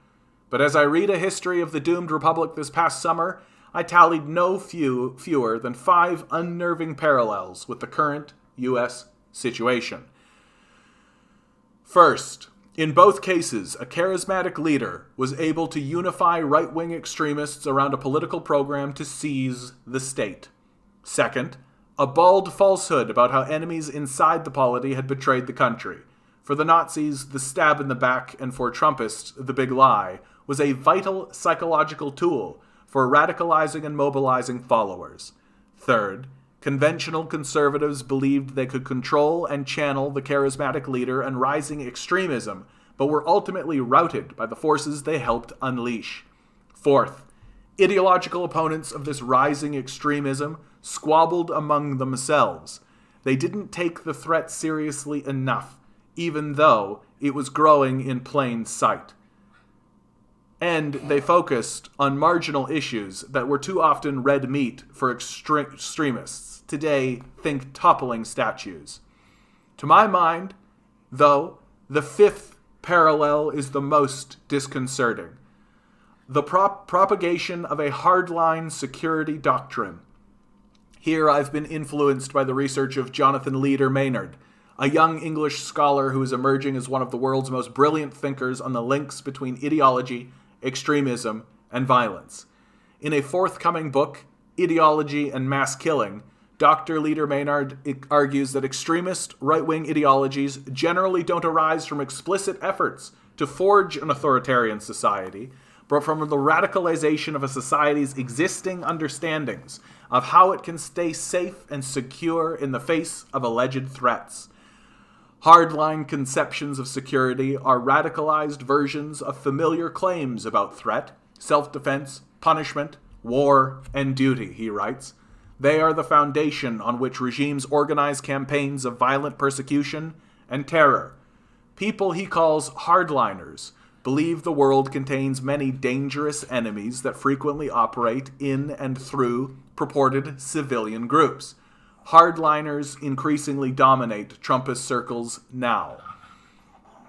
But as I read a history of the doomed republic this past summer, I tallied no fewer than 5 unnerving parallels with the current U.S. situation. First, in both cases, a charismatic leader was able to unify right-wing extremists around a political program to seize the state. Second, a bald falsehood about how enemies inside the polity had betrayed the country. For the Nazis, the stab in the back, and for Trumpists, the big lie, was a vital psychological tool for radicalizing and mobilizing followers. Third, conventional conservatives believed they could control and channel the charismatic leader and rising extremism, but were ultimately routed by the forces they helped unleash. Fourth, ideological opponents of this rising extremism squabbled among themselves. They didn't take the threat seriously enough, even though it was growing in plain sight. And they focused on marginal issues that were too often red meat for extremists. Today, think toppling statues. To my mind, though, the fifth parallel is the most disconcerting. The propagation of a hardline security doctrine. Here I've been influenced by the research of Jonathan Leader Maynard, a young English scholar who is emerging as one of the world's most brilliant thinkers on the links between ideology, extremism, and violence. In a forthcoming book, Ideology and Mass Killing, Dr. Leader Maynard argues that extremist right-wing ideologies generally don't arise from explicit efforts to forge an authoritarian society, but from the radicalization of a society's existing understandings of how it can stay safe and secure in the face of alleged threats. Hardline conceptions of security are radicalized versions of familiar claims about threat, self-defense, punishment, war, and duty, he writes. They are the foundation on which regimes organize campaigns of violent persecution and terror. People he calls hardliners believe the world contains many dangerous enemies that frequently operate in and through purported civilian groups. Hardliners increasingly dominate Trumpist circles now.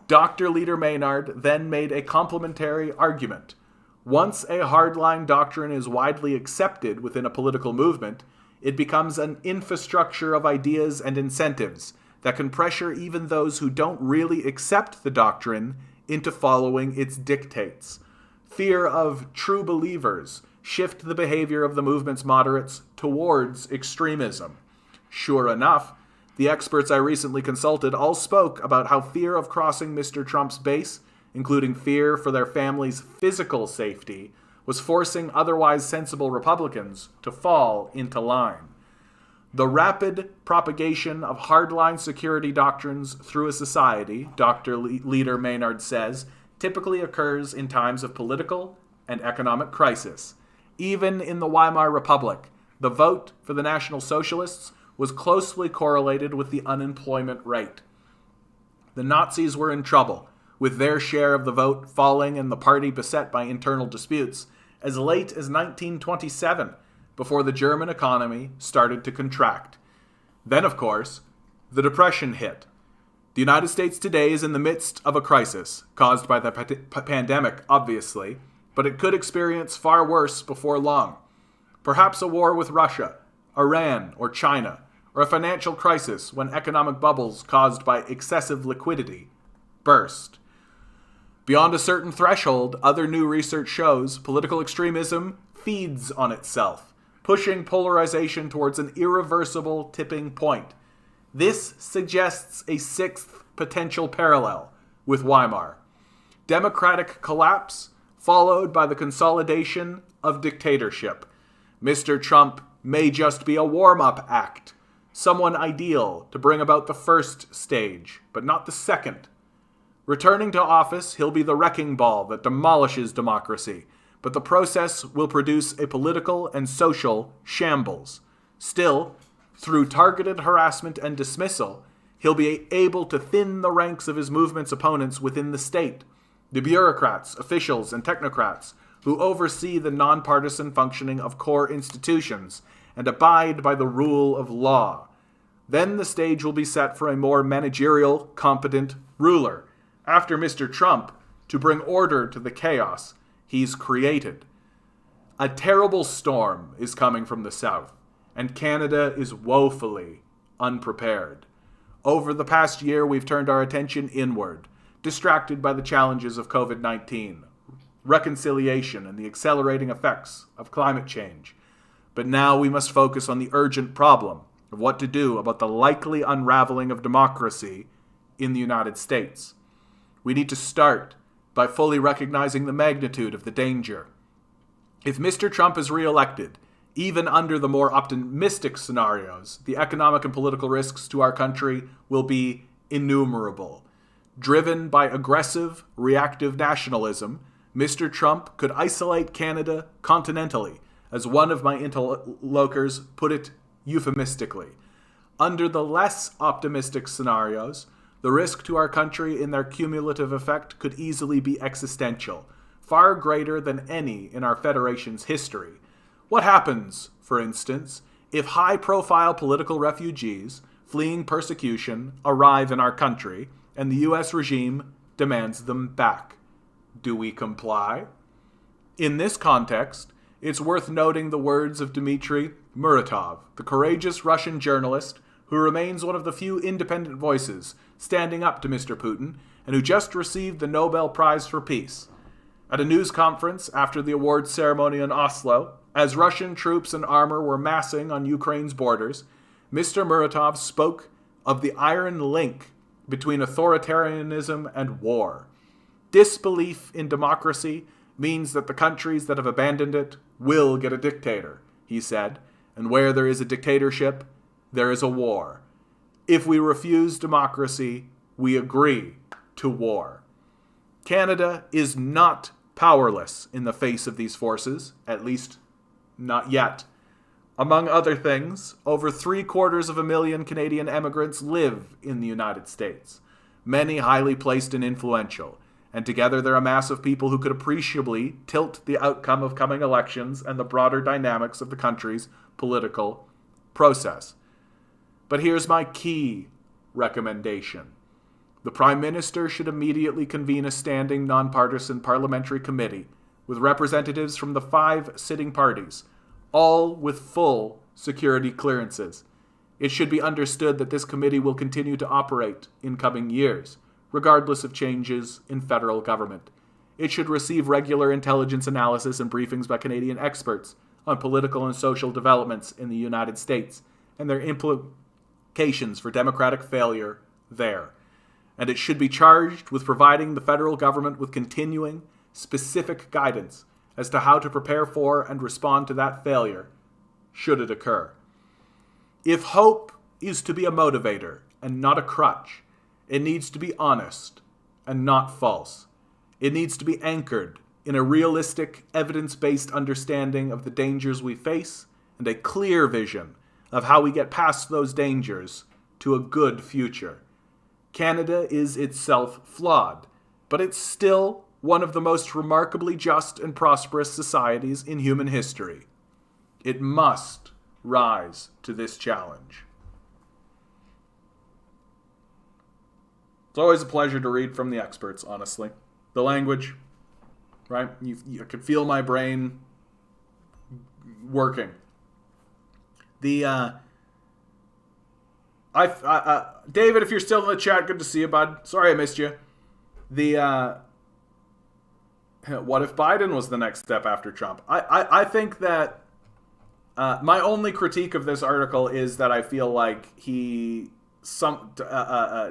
Dr. Leader Maynard then made a complementary argument. Once a hardline doctrine is widely accepted within a political movement, it becomes an infrastructure of ideas and incentives that can pressure even those who don't really accept the doctrine into following its dictates. Fear of true believers shift the behavior of the movement's moderates towards extremism. Sure enough, the experts I recently consulted all spoke about how fear of crossing Mr. Trump's base, including fear for their family's physical safety, was forcing otherwise sensible Republicans to fall into line. The rapid propagation of hardline security doctrines through a society, Dr. Leader Maynard says, typically occurs in times of political and economic crisis. Even in the Weimar Republic, the vote for the National Socialists was closely correlated with the unemployment rate. The Nazis were in trouble, with their share of the vote falling and the party beset by internal disputes, as late as 1927, before the German economy started to contract. Then, of course, the Depression hit. The United States today is in the midst of a crisis, caused by the pandemic, obviously, but it could experience far worse before long. Perhaps a war with Russia, Iran, or China, or a financial crisis when economic bubbles caused by excessive liquidity burst. Beyond a certain threshold, other new research shows political extremism feeds on itself, pushing polarization towards an irreversible tipping point. This suggests a sixth potential parallel with Weimar. Democratic collapse followed by the consolidation of dictatorship. Mr. Trump may just be a warm-up act, someone ideal to bring about the first stage, but not the second. Returning to office, he'll be the wrecking ball that demolishes democracy, but the process will produce a political and social shambles. Still, through targeted harassment and dismissal, he'll be able to thin the ranks of his movement's opponents within the state, the bureaucrats, officials, and technocrats who oversee the nonpartisan functioning of core institutions and abide by the rule of law. Then the stage will be set for a more managerial, competent ruler, after Mr. Trump, to bring order to the chaos he's created. A terrible storm is coming from the south, and Canada is woefully unprepared. Over the past year, we've turned our attention inward, distracted by the challenges of COVID-19, reconciliation, and the accelerating effects of climate change. But now we must focus on the urgent problem of what to do about the likely unraveling of democracy in the United States. We need to start by fully recognizing the magnitude of the danger. If Mr. Trump is reelected, even under the more optimistic scenarios, the economic and political risks to our country will be innumerable. Driven by aggressive, reactive nationalism, Mr. Trump could isolate Canada continentally, as one of my interlocutors put it euphemistically. Under the less optimistic scenarios, the risk to our country in their cumulative effect could easily be existential, far greater than any in our Federation's history. What happens, for instance, if high-profile political refugees fleeing persecution arrive in our country and the U.S. regime demands them back? Do we comply? In this context, it's worth noting the words of Dmitry Muratov, the courageous Russian journalist who remains one of the few independent voices standing up to Mr. Putin and who just received the Nobel Prize for Peace. At a news conference after the awards ceremony in Oslo, as Russian troops and armor were massing on Ukraine's borders, Mr. Muratov spoke of the iron link between authoritarianism and war. Disbelief in democracy means that the countries that have abandoned it will get a dictator, he said, and where there is a dictatorship, there is a war. If we refuse democracy, we agree to war. Canada is not powerless in the face of these forces, at least not yet. Among other things, over 750,000 Canadian immigrants live in the United States, many highly placed and influential, and together they're a mass of people who could appreciably tilt the outcome of coming elections and the broader dynamics of the country's political process. But here's my key recommendation. The Prime Minister should immediately convene a standing nonpartisan parliamentary committee with representatives from the 5 sitting parties, all with full security clearances. It should be understood that this committee will continue to operate in coming years, regardless of changes in federal government. It should receive regular intelligence analysis and briefings by Canadian experts on political and social developments in the United States and their implications for democratic failure there. And it should be charged with providing the federal government with continuing, specific guidance as to how to prepare for and respond to that failure, should it occur. If hope is to be a motivator and not a crutch, it needs to be honest and not false. It needs to be anchored in a realistic, evidence-based understanding of the dangers we face and a clear vision of how we get past those dangers to a good future. Canada is itself flawed, but it's still one of the most remarkably just and prosperous societies in human history. It must rise to this challenge. It's always a pleasure to read from the experts, honestly. The language, right? You can feel my brain working. David, if you're still in the chat, good to see you, bud. Sorry I missed you. What if Biden was the next step after Trump? I think that my only critique of this article is that I feel like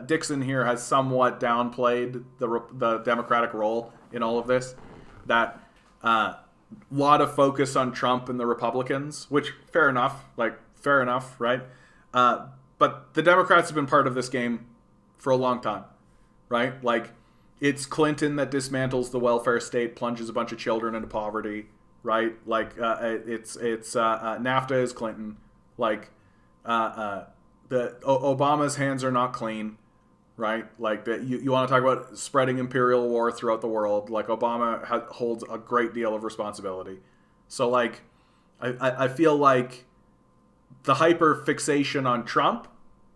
Dixon here has somewhat downplayed the Democratic role in all of this. That lot of focus on Trump and the Republicans, which fair enough, right? But the Democrats have been part of this game for a long time, right? Like, it's Clinton that dismantles the welfare state, plunges a bunch of children into poverty, right? Like, it's NAFTA is Clinton. Like, Obama's hands are not clean, right? Like, you want to talk about spreading imperial war throughout the world. Like, Obama holds a great deal of responsibility. So, like, I feel like the hyper fixation on Trump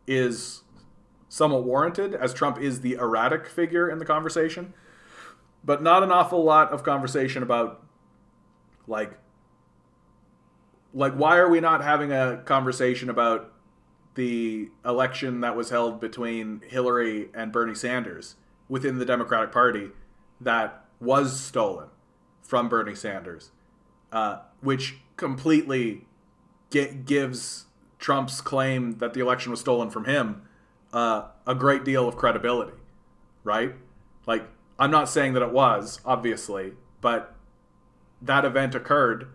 is somewhat warranted, as Trump is the erratic figure in the conversation, but not an awful lot of conversation about like why are we not having a conversation about the election that was held between Hillary and Bernie Sanders within the Democratic Party that was stolen from Bernie Sanders, which completely gives Trump's claim that the election was stolen from him a great deal of credibility, right? Like, I'm not saying that it was, obviously, but that event occurred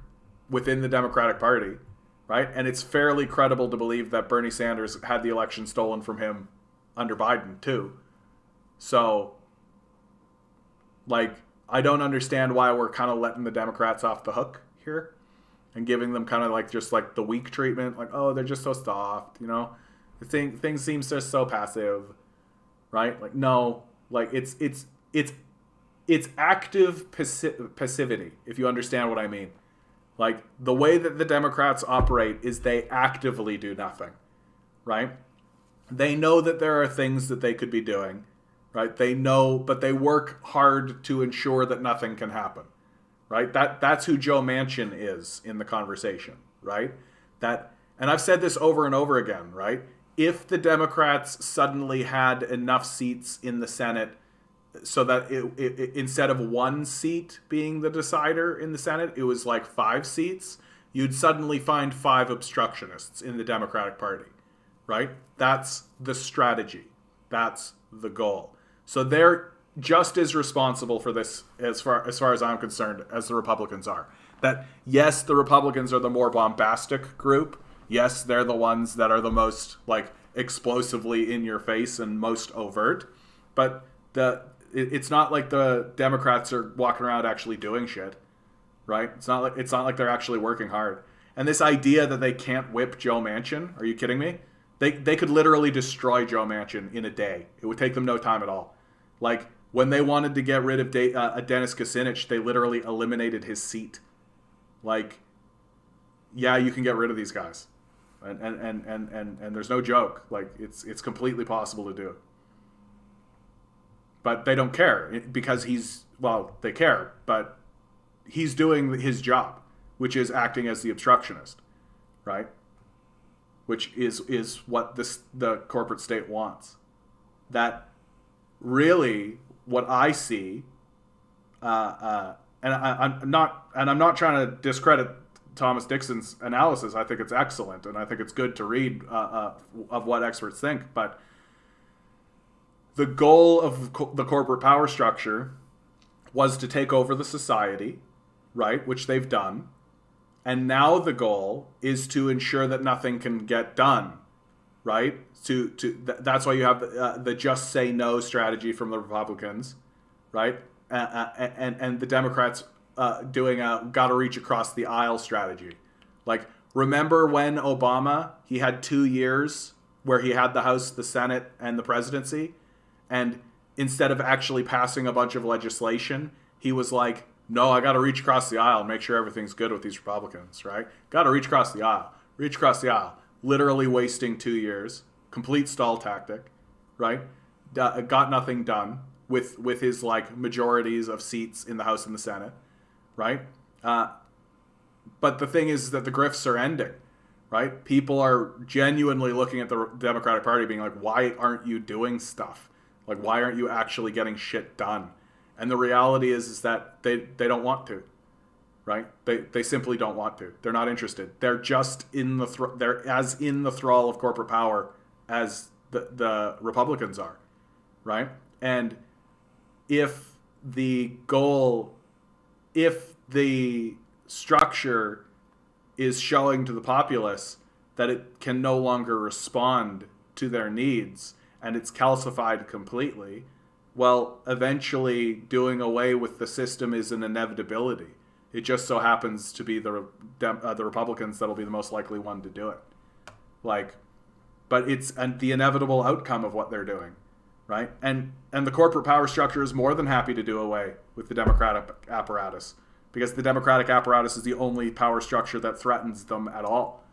within the Democratic Party, right? And it's fairly credible to believe that Bernie Sanders had the election stolen from him under Biden, too. So, like, I don't understand why we're kind of letting the Democrats off the hook here and giving them kind of like just like the weak treatment, like, oh, they're just so soft, you know? Things seem just so passive, right? Like, no, like it's active passivity, if you understand what I mean. Like, the way that the Democrats operate is they actively do nothing, right? They know that there are things that they could be doing, right? They know, but they work hard to ensure that nothing can happen, right? That's who Joe Manchin is in the conversation, right? And I've said this over and over again, right? If the Democrats suddenly had enough seats in the Senate so that it instead of one seat being the decider in the Senate, it was like 5 seats, you'd suddenly find 5 obstructionists in the Democratic Party, right? That's the strategy. That's the goal. So they're just as responsible for this as far as I'm concerned as the Republicans are. That, yes, the Republicans are the more bombastic group. Yes, they're the ones that are the most like explosively in your face and most overt. But it's not like the Democrats are walking around actually doing shit, right? It's not like they're actually working hard. And this idea that they can't whip Joe Manchin, are you kidding me? They could literally destroy Joe Manchin in a day. It would take them no time at all. Like, when they wanted to get rid of Dennis Kucinich, they literally eliminated his seat. Like, yeah, you can get rid of these guys. And there's no joke. Like, it's completely possible to do. But they don't care because they care, but he's doing his job, which is acting as the obstructionist, right? Which is what the corporate state wants. That really what I see, and I'm not trying to discredit Thomas Dixon's analysis. I think it's excellent, and I think it's good to read of what experts think. But the goal of the corporate power structure was to take over the society, right? Which they've done. And now the goal is to ensure that nothing can get done, right? That's why you have the just say no strategy from the Republicans, right? And the Democrats doing a got to reach across the aisle strategy. Like, remember when Obama, he had 2 years where he had the House, the Senate, and the presidency, and instead of actually passing a bunch of legislation, he was like, no, I got to reach across the aisle and make sure everything's good with these Republicans, right? Got to reach across the aisle. Reach across the aisle. Literally wasting 2 years. Complete stall tactic, right? Got nothing done with his, like, majorities of seats in the House and the Senate, right? But the thing is that the grifts are ending, right? People are genuinely looking at the Democratic Party being like, why aren't you doing stuff? Like, why aren't you actually getting shit done? And the reality is that they don't want to, right? They simply don't want to. They're not interested. They're just they're as in the thrall of corporate power as the Republicans are, right? And if the structure is showing to the populace that it can no longer respond to their needs and it's calcified completely, well, eventually doing away with the system is an inevitability. It just so happens to be the Republicans that'll be the most likely one to do it. Like, but it's the inevitable outcome of what they're doing, right? And the corporate power structure is more than happy to do away with the Democratic apparatus, because the Democratic apparatus is the only power structure that threatens them at all.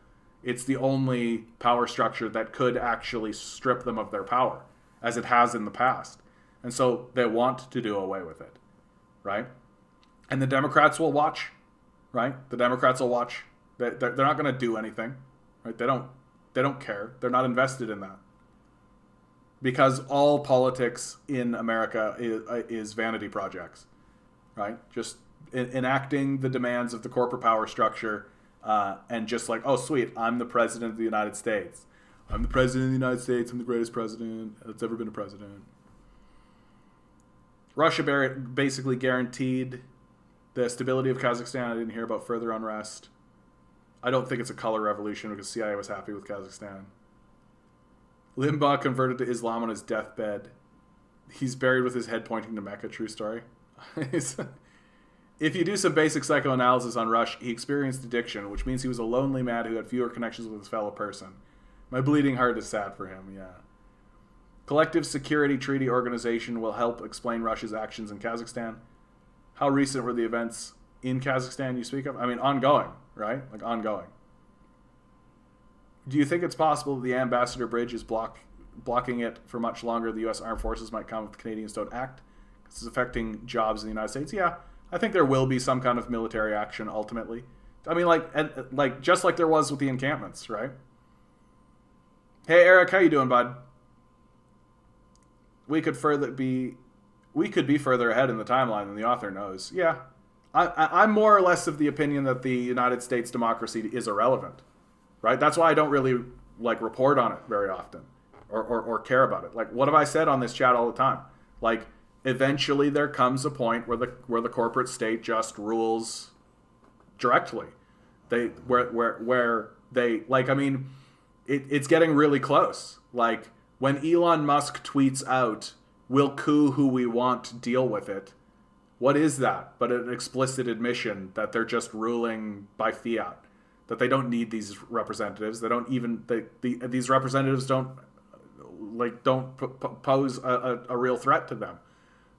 It's the only power structure that could actually strip them of their power, as it has in the past. And so they want to do away with it, right? And the Democrats will watch, right? The Democrats will watch. They're not going to do anything, right? They don't care. They're not invested in that. Because all politics in America is vanity projects, right? Just enacting the demands of the corporate power structure, and just like, oh, sweet, I'm the president of the United States. I'm the president of the United States. I'm the greatest president that's ever been a president. Russia basically guaranteed the stability of Kazakhstan. I didn't hear about further unrest. I don't think it's a color revolution because CIA was happy with Kazakhstan. Limbaugh converted to Islam on his deathbed. He's buried with his head pointing to Mecca. True story. If you do some basic psychoanalysis on Rush, he experienced addiction, which means he was a lonely man who had fewer connections with his fellow person. My bleeding heart is sad for him, yeah. Collective Security Treaty Organization will help explain Russia's actions in Kazakhstan. How recent were the events in Kazakhstan you speak of? I mean, ongoing, right? Like, ongoing. Do you think it's possible that the Ambassador Bridge is blocking it for much longer? The U.S. Armed Forces might come if the Canadians don't act? Because it's affecting jobs in the United States. Yeah, I think there will be some kind of military action ultimately. I mean, like just like there was with the encampments, right? Hey, Eric, how you doing, bud? We could be further ahead in the timeline than the author knows. Yeah, I'm more or less of the opinion that the United States democracy is irrelevant, right? That's why I don't really like report on it very often, or care about it. Like, what have I said on this chat all the time? Like, eventually there comes a point where the corporate state just rules directly. It's getting really close. Like, when Elon Musk tweets out, "We'll coup who we want, deal with it," what is that but an explicit admission that they're just ruling by fiat, that they don't need these representatives. These representatives don't pose a real threat to them,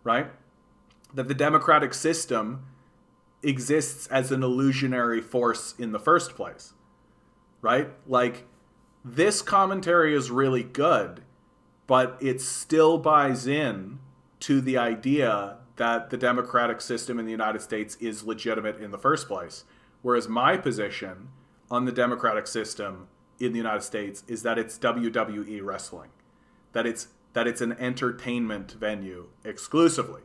right? That the democratic system exists as an illusionary force in the first place, right? Like, this commentary is really good, but it still buys in to the idea that the democratic system in the United States is legitimate in the first place. Whereas my position on the democratic system in the United States is that it's WWE wrestling, that it's an entertainment venue exclusively,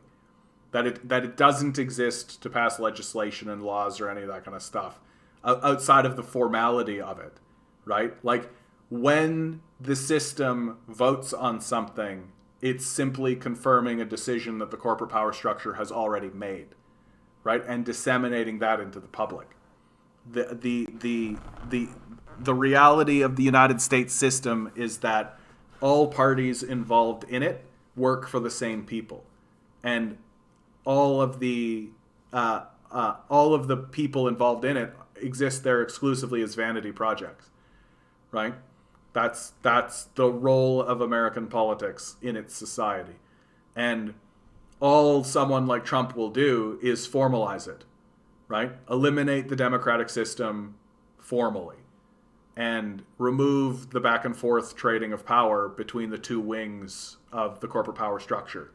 that it doesn't exist to pass legislation and laws or any of that kind of stuff outside of the formality of it, right? Like, when the system votes on something, it's simply confirming a decision that the corporate power structure has already made, right? And disseminating that into the public. The reality of the United States system is that all parties involved in it work for the same people, and all of the people involved in it exist there exclusively as vanity projects, right? That's the role of American politics in its society. And all someone like Trump will do is formalize it, right? Eliminate the democratic system formally and remove the back and forth trading of power between the two wings of the corporate power structure,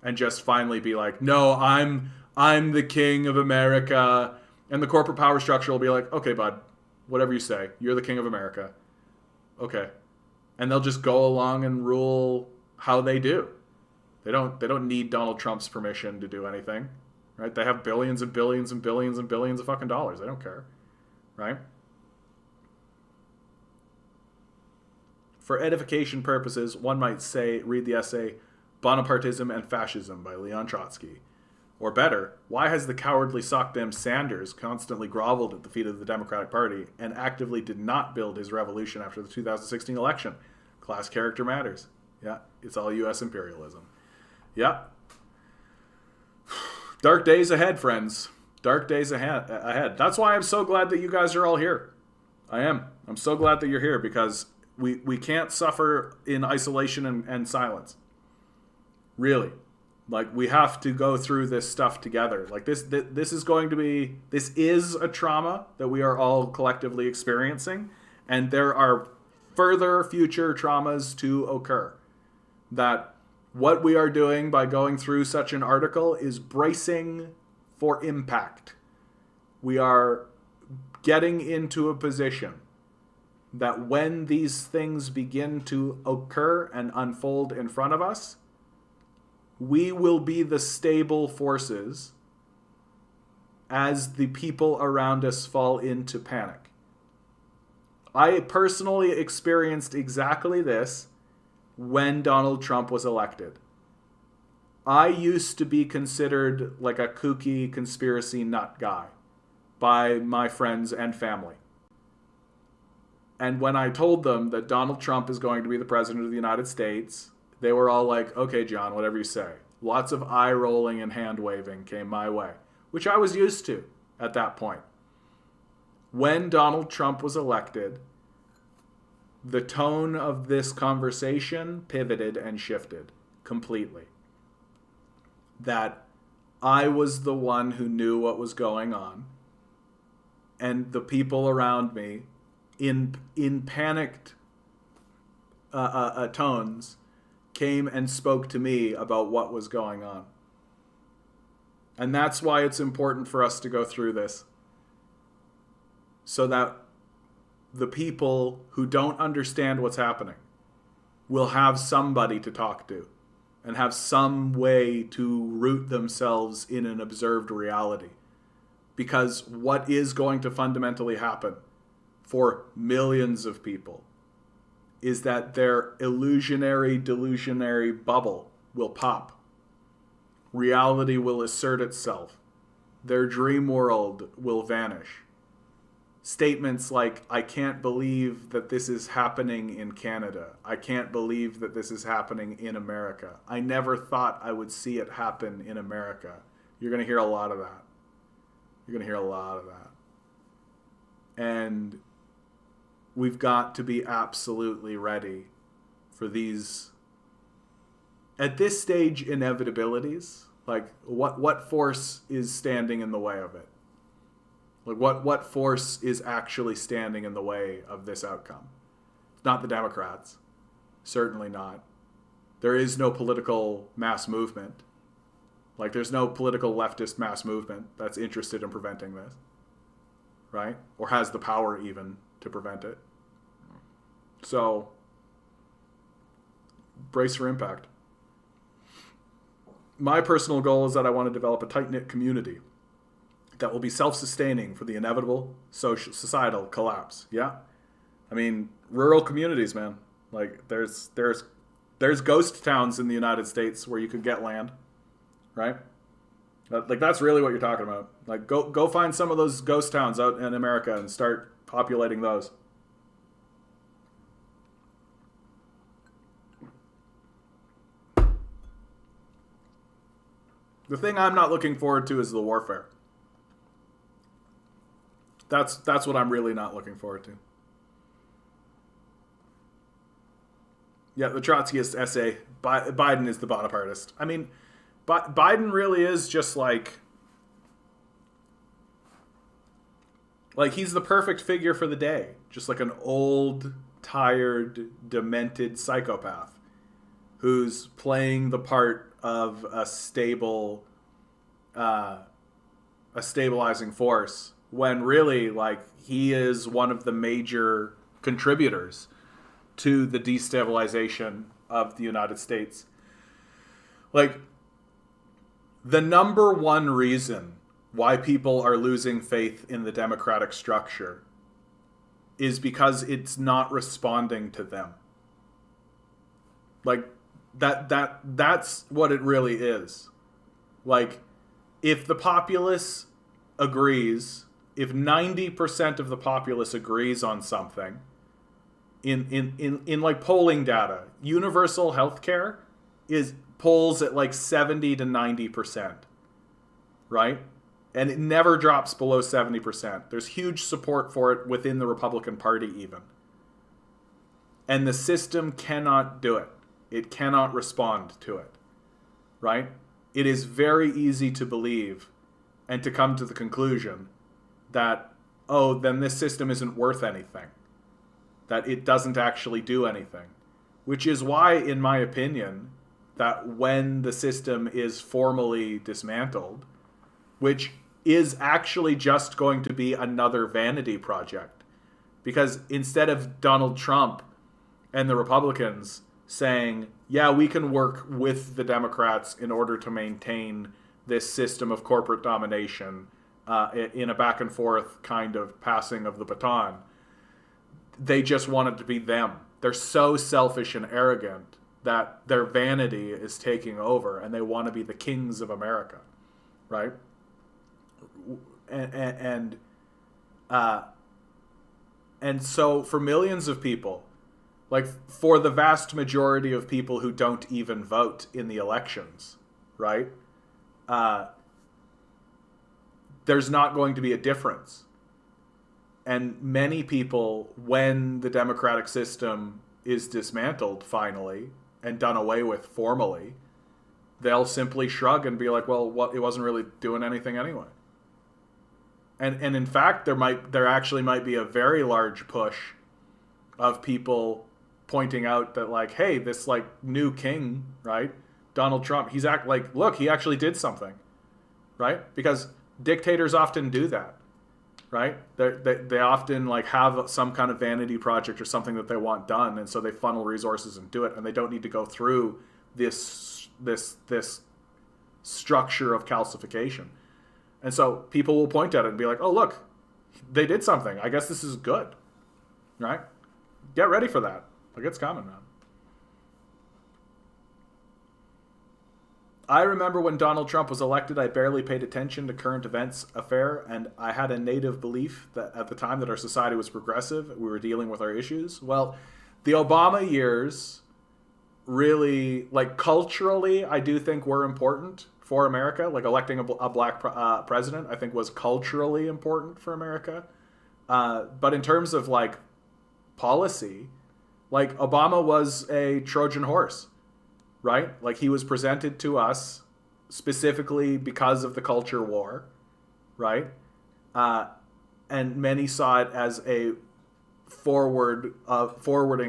and just finally be like, no, I'm the king of America. And the corporate power structure will be like, okay, bud, whatever you say, you're the king of America. Okay. And they'll just go along and rule how they do. They don't need Donald Trump's permission to do anything, right? They have billions and billions and billions and billions of fucking dollars. They don't care, right? For edification purposes, one might say, read the essay Bonapartism and Fascism by Leon Trotsky. Or better, why has the cowardly sockdem Sanders constantly groveled at the feet of the Democratic Party and actively did not build his revolution after the 2016 election? Class character matters. Yeah, it's all U.S. imperialism. Yeah. Dark days ahead, friends. Dark days ahead. That's why I'm so glad that you guys are all here. I am. I'm so glad that you're here, because we can't suffer in isolation and silence. Really. Like, we have to go through this stuff together. Like, this is a trauma that we are all collectively experiencing, and there are further future traumas to occur. That what we are doing by going through such an article is bracing for impact. We are getting into a position that when these things begin to occur and unfold in front of us, we will be the stable forces as the people around us fall into panic. I personally experienced exactly this when Donald Trump was elected. I used to be considered like a kooky conspiracy nut guy by my friends and family. And when I told them that Donald Trump is going to be the president of the United States, they were all like, okay, John, whatever you say. Lots of eye rolling and hand waving came my way, which I was used to at that point. When Donald Trump was elected, the tone of this conversation pivoted and shifted completely. That I was the one who knew what was going on, and the people around me, in panicked tones, came and spoke to me about what was going on. And that's why it's important for us to go through this, so that the people who don't understand what's happening will have somebody to talk to and have some way to root themselves in an observed reality. Because what is going to fundamentally happen for millions of people is that their delusionary bubble will pop. Reality will assert itself. Their dream world will vanish. Statements like, I can't believe that this is happening in Canada. I can't believe that this is happening in America. I never thought I would see it happen in America. You're going to hear a lot of that. You're going to hear a lot of that. And we've got to be absolutely ready for these, at this stage, inevitabilities. Like, what force is standing in the way of it? Like, what force is actually standing in the way of this outcome? It's not the Democrats. Certainly not. There is no political mass movement. Like, there's no political leftist mass movement that's interested in preventing this. Right? Or has the power even to prevent it. So, brace for impact. My personal goal is that I want to develop a tight-knit community that will be self-sustaining for the inevitable societal collapse. Yeah? I mean, rural communities, man. Like, there's ghost towns in the United States where you could get land, right? Like, that's really what you're talking about. Like, go find some of those ghost towns out in America and start populating those. The thing I'm not looking forward to is the warfare. That's what I'm really not looking forward to. Yeah, the Trotskyist essay, Biden is the Bonapartist. I mean, Biden really is just like he's the perfect figure for the day. Just like an old, tired, demented psychopath who's playing the part of a stabilizing force, when really, like, he is one of the major contributors to the destabilization of the United States. Like, the number one reason why people are losing faith in the democratic structure is because it's not responding to them. Like, that's what it really is. Like, if the populace agrees, if 90% of the populace agrees on something, in like polling data, universal health care polls at like 70 to 90%, right? And it never drops below 70%. There's huge support for it within the Republican Party even. And the system cannot do it. It cannot respond to it, right? It is very easy to believe and to come to the conclusion that, oh, then this system isn't worth anything, that it doesn't actually do anything, which is why, in my opinion, that when the system is formally dismantled, which is actually just going to be another vanity project, because instead of Donald Trump and the Republicans saying, yeah, we can work with the Democrats in order to maintain this system of corporate domination in a back and forth kind of passing of the baton, they just want it to be them. They're so selfish and arrogant that their vanity is taking over, and they want to be the kings of America, right? And so for millions of people, like for the vast majority of people who don't even vote in the elections, right? There's not going to be a difference. And many people, when the democratic system is dismantled finally and done away with formally, they'll simply shrug and be like, well, it wasn't really doing anything anyway. And in fact, there actually might be a very large push of people pointing out that, like, hey, this like new king, right? Donald Trump, look, he actually did something, right? Because dictators often do that, right? They often like have some kind of vanity project or something that they want done, and so they funnel resources and do it, and they don't need to go through this structure of calcification. And so people will point at it and be like, oh, look, they did something. I guess this is good, right? Get ready for that. Like, it's coming, man. I remember when Donald Trump was elected, I barely paid attention to current events affair, and I had a native belief that at the time that our society was progressive, we were dealing with our issues. Well, the Obama years really, like, culturally, I do think were important for America. Like, electing a black president, I think, was culturally important for America. But in terms of, like, policy, like, Obama was a Trojan horse, right? Like, he was presented to us specifically because of the culture war, right? And many saw it as a forwarding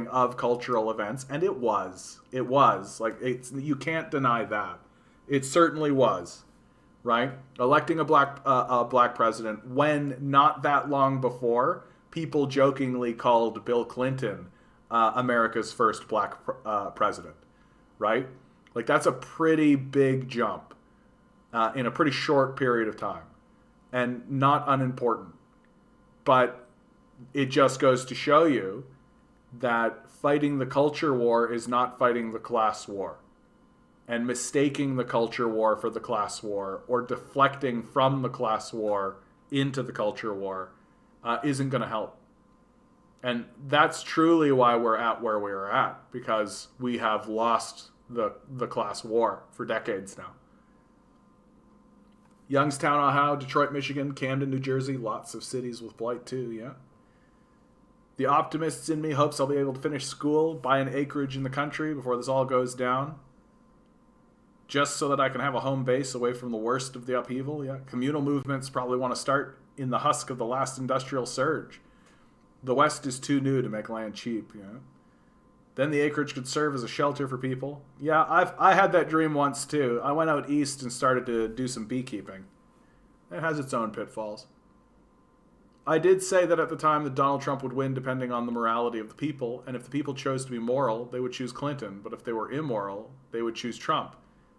of cultural events, and it was like, you can't deny that. It certainly was, right? Electing a black president when not that long before, people jokingly called Bill Clinton America's first black president, right? Like, that's a pretty big jump in a pretty short period of time, and not unimportant. But it just goes to show you that fighting the culture war is not fighting the class war. And mistaking the culture war for the class war, or deflecting from the class war into the culture war, isn't going to help. And that's truly why we're at where we are at, because we have lost the class war for decades now. Youngstown, Ohio, Detroit, Michigan, Camden, New Jersey, lots of cities with blight too, yeah. The optimists in me hopes I'll be able to finish school, buy an acreage in the country before this all goes down, just so that I can have a home base away from the worst of the upheaval. Yeah, communal movements probably want to start in the husk of the last industrial surge. The West is too new to make land cheap. Yeah. Then the acreage could serve as a shelter for people. Yeah, I had that dream once too. I went out east and started to do some beekeeping. It has its own pitfalls. I did say that at the time that Donald Trump would win depending on the morality of the people, and if the people chose to be moral, they would choose Clinton, but if they were immoral, they would choose Trump.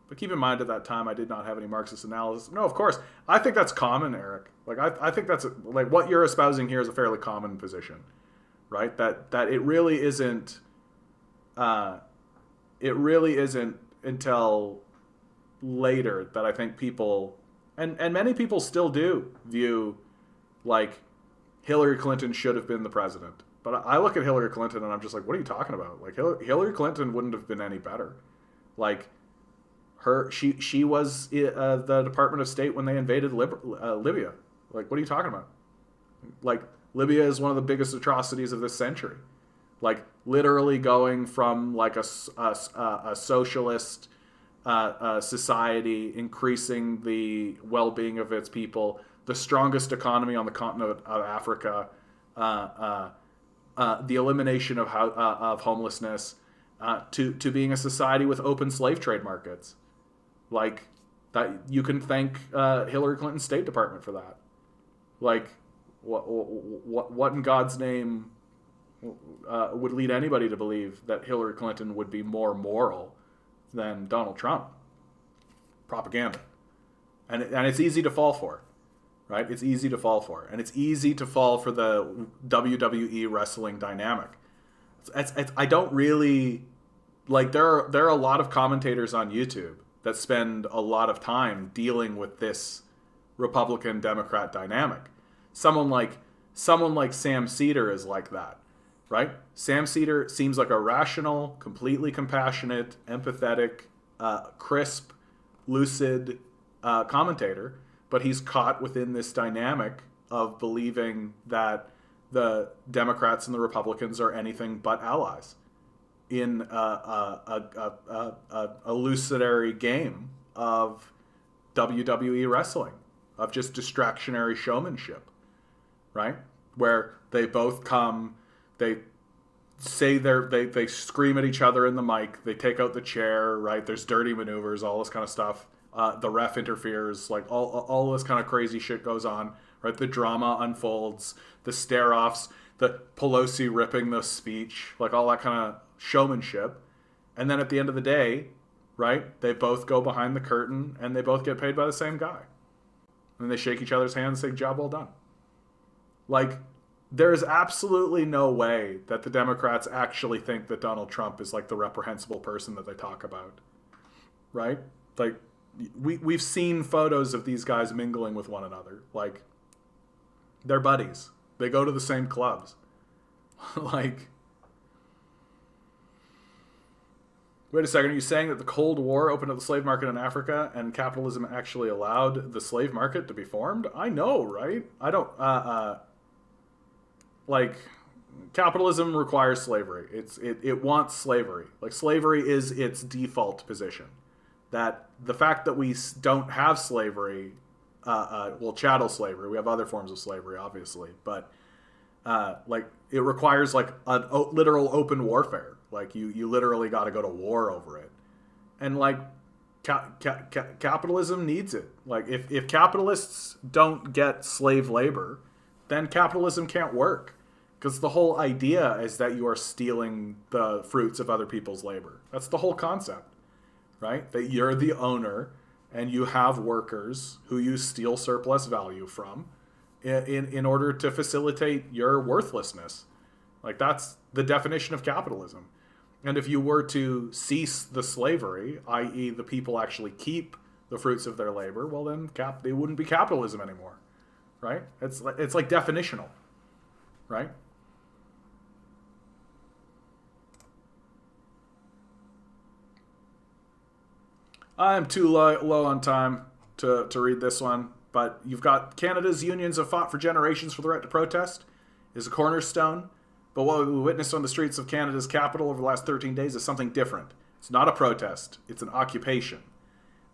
But keep in mind, at that time, I did not have any Marxist analysis. No, of course. I think that's common, Eric. Like, I think that's, like, what you're espousing here is a fairly common position, right? That it really isn't, until later that I think people, and many people still do view, like, Hillary Clinton should have been the president. But I look at Hillary Clinton and I'm just like, what are you talking about? Like, Hillary Clinton wouldn't have been any better. Like, she was the Department of State when they invaded Libya. Like, what are you talking about? Like, Libya is one of the biggest atrocities of this century. Like, literally going from, like, a socialist society, increasing the well-being of its people, the strongest economy on the continent of Africa, the elimination of homelessness, to being a society with open slave trade markets. Like, that, you can thank Hillary Clinton's State Department for that. Like, what in God's name would lead anybody to believe that Hillary Clinton would be more moral than Donald Trump? Propaganda. And it's easy to fall for. right? It's easy to fall for. And it's easy to fall for the WWE wrestling dynamic. I don't really... Like, there are a lot of commentators on YouTube that spend a lot of time dealing with this Republican-Democrat dynamic. Someone like Sam Cedar is like that, right? Sam Cedar seems like a rational, completely compassionate, empathetic, crisp, lucid commentator, but he's caught within this dynamic of believing that the Democrats and the Republicans are anything but allies in a illusory game of WWE wrestling, of just distractionary showmanship, right? Where they both come, they say they scream at each other in the mic, they take out the chair, right? There's dirty maneuvers, all this kind of stuff. The ref interferes, like all this kind of crazy shit goes on, right? The drama unfolds, the stare-offs, the Pelosi ripping the speech, like all that kind of showmanship. And then at the end of the day, right, they both go behind the curtain and they both get paid by the same guy. And they shake each other's hands and say, job well done. Like, there is absolutely no way that the Democrats actually think that Donald Trump is like the reprehensible person that they talk about, right? Like, we've seen photos of these guys mingling with one another. Like, they're buddies. They go to the same clubs. Like, wait a second, are you saying that the Cold War opened up the slave market in Africa and capitalism actually allowed the slave market to be formed? I know, right? I don't, like, capitalism requires slavery. It wants slavery. Like, slavery is its default position. That the fact that we don't have slavery, well, chattel slavery, we have other forms of slavery, obviously, but, like, it requires, like, a literal open warfare. Like, you literally got to go to war over it. And, like, capitalism needs it. Like, if capitalists don't get slave labor, then capitalism can't work. Because the whole idea is that you are stealing the fruits of other people's labor. That's the whole concept, right? That you're the owner and you have workers who you steal surplus value from in order to facilitate your worthlessness. Like, that's the definition of capitalism. And if you were to cease the slavery, i.e. the people actually keep the fruits of their labor, well then they wouldn't be capitalism anymore, right? It's like definitional, right? I'm too low on time to read this one, but you've got Canada's unions have fought for generations for the right to protest is a cornerstone. But what we witnessed on the streets of Canada's capital over the last 13 days is something different. It's not a protest. It's an occupation.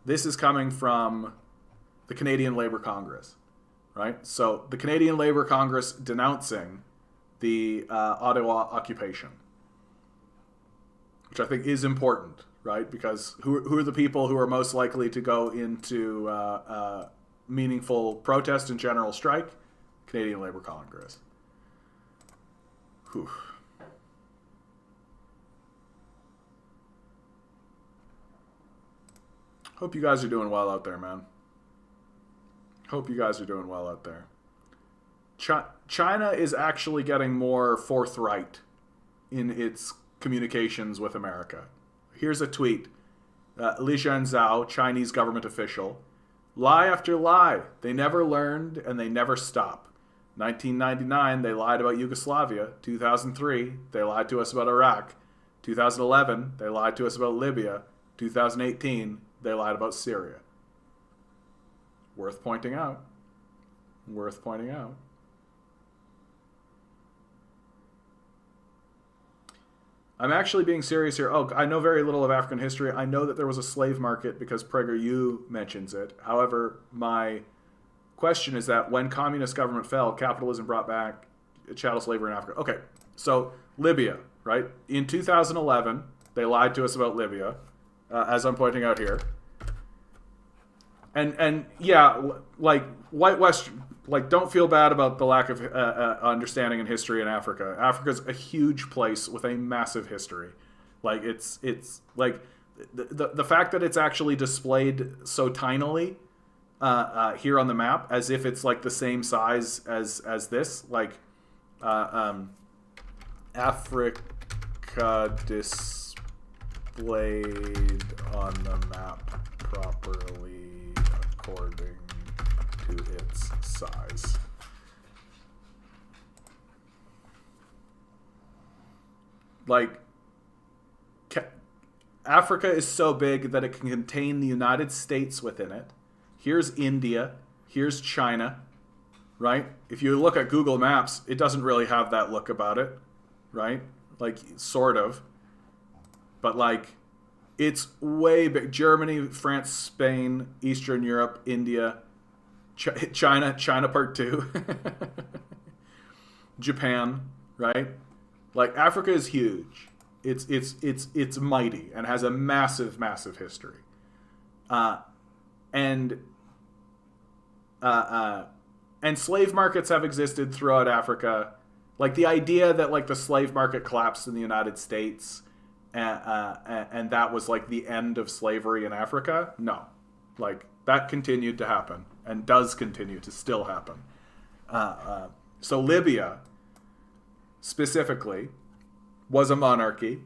This is coming from the Canadian Labour Congress, right? So the Canadian Labour Congress denouncing the Ottawa occupation, which I think is important, right? Because who are the people who are most likely to go into meaningful protest and general strike? Canadian Labour Congress. Whew. Hope you guys are doing well out there, man. Hope you guys are doing well out there. China is actually getting more forthright in its communications with America. Here's a tweet. Li Jianzhao, Chinese government official. Lie after lie. They never learned and they never stop. 1999, they lied about Yugoslavia. 2003, they lied to us about Iraq. 2011, they lied to us about Libya. 2018, they lied about Syria. Worth pointing out. Worth pointing out. I'm actually being serious here. Oh, I know very little of African history. I know that there was a slave market because PragerU mentions it. However, my question is that when communist government fell, capitalism brought back chattel slavery in Africa. Okay, so Libya, right? In 2011, they lied to us about Libya, as I'm pointing out here. And yeah, like white West, like don't feel bad about the lack of understanding and history in Africa. Africa's a huge place with a massive history. Like it's like the fact that it's actually displayed so tinily here on the map as if it's like the same size as this, like Africa displayed on the map properly according to its size. Like, Africa is so big that it can contain the United States within it. Here's India. Here's China, right? If you look at Google Maps, it doesn't really have that look about it, right? Like, sort of. But, like, it's way big. Germany, France, Spain, Eastern Europe, India, China Part 2, Japan, right? Like, Africa is huge. It's mighty and has a massive history. And slave markets have existed throughout Africa. Like, the idea that, like, the slave market collapsed in the United States and that was, like, the end of slavery in Africa, no. Like, that continued to happen and does continue to still happen. So Libya, specifically, was a monarchy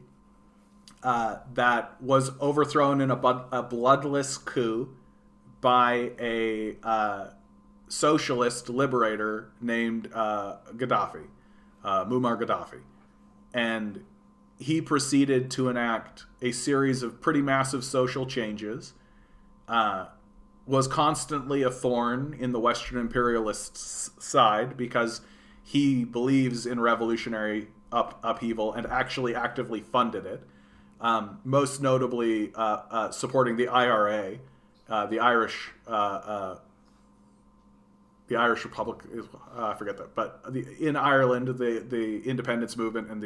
that was overthrown in a bloodless coup by a socialist liberator named Gaddafi, Muammar Gaddafi. And he proceeded to enact a series of pretty massive social changes, was constantly a thorn in the Western imperialists' side because he believes in revolutionary upheaval and actually actively funded it, most notably supporting the IRA, the Irish Republic. I forget that, but in Ireland, the independence movement and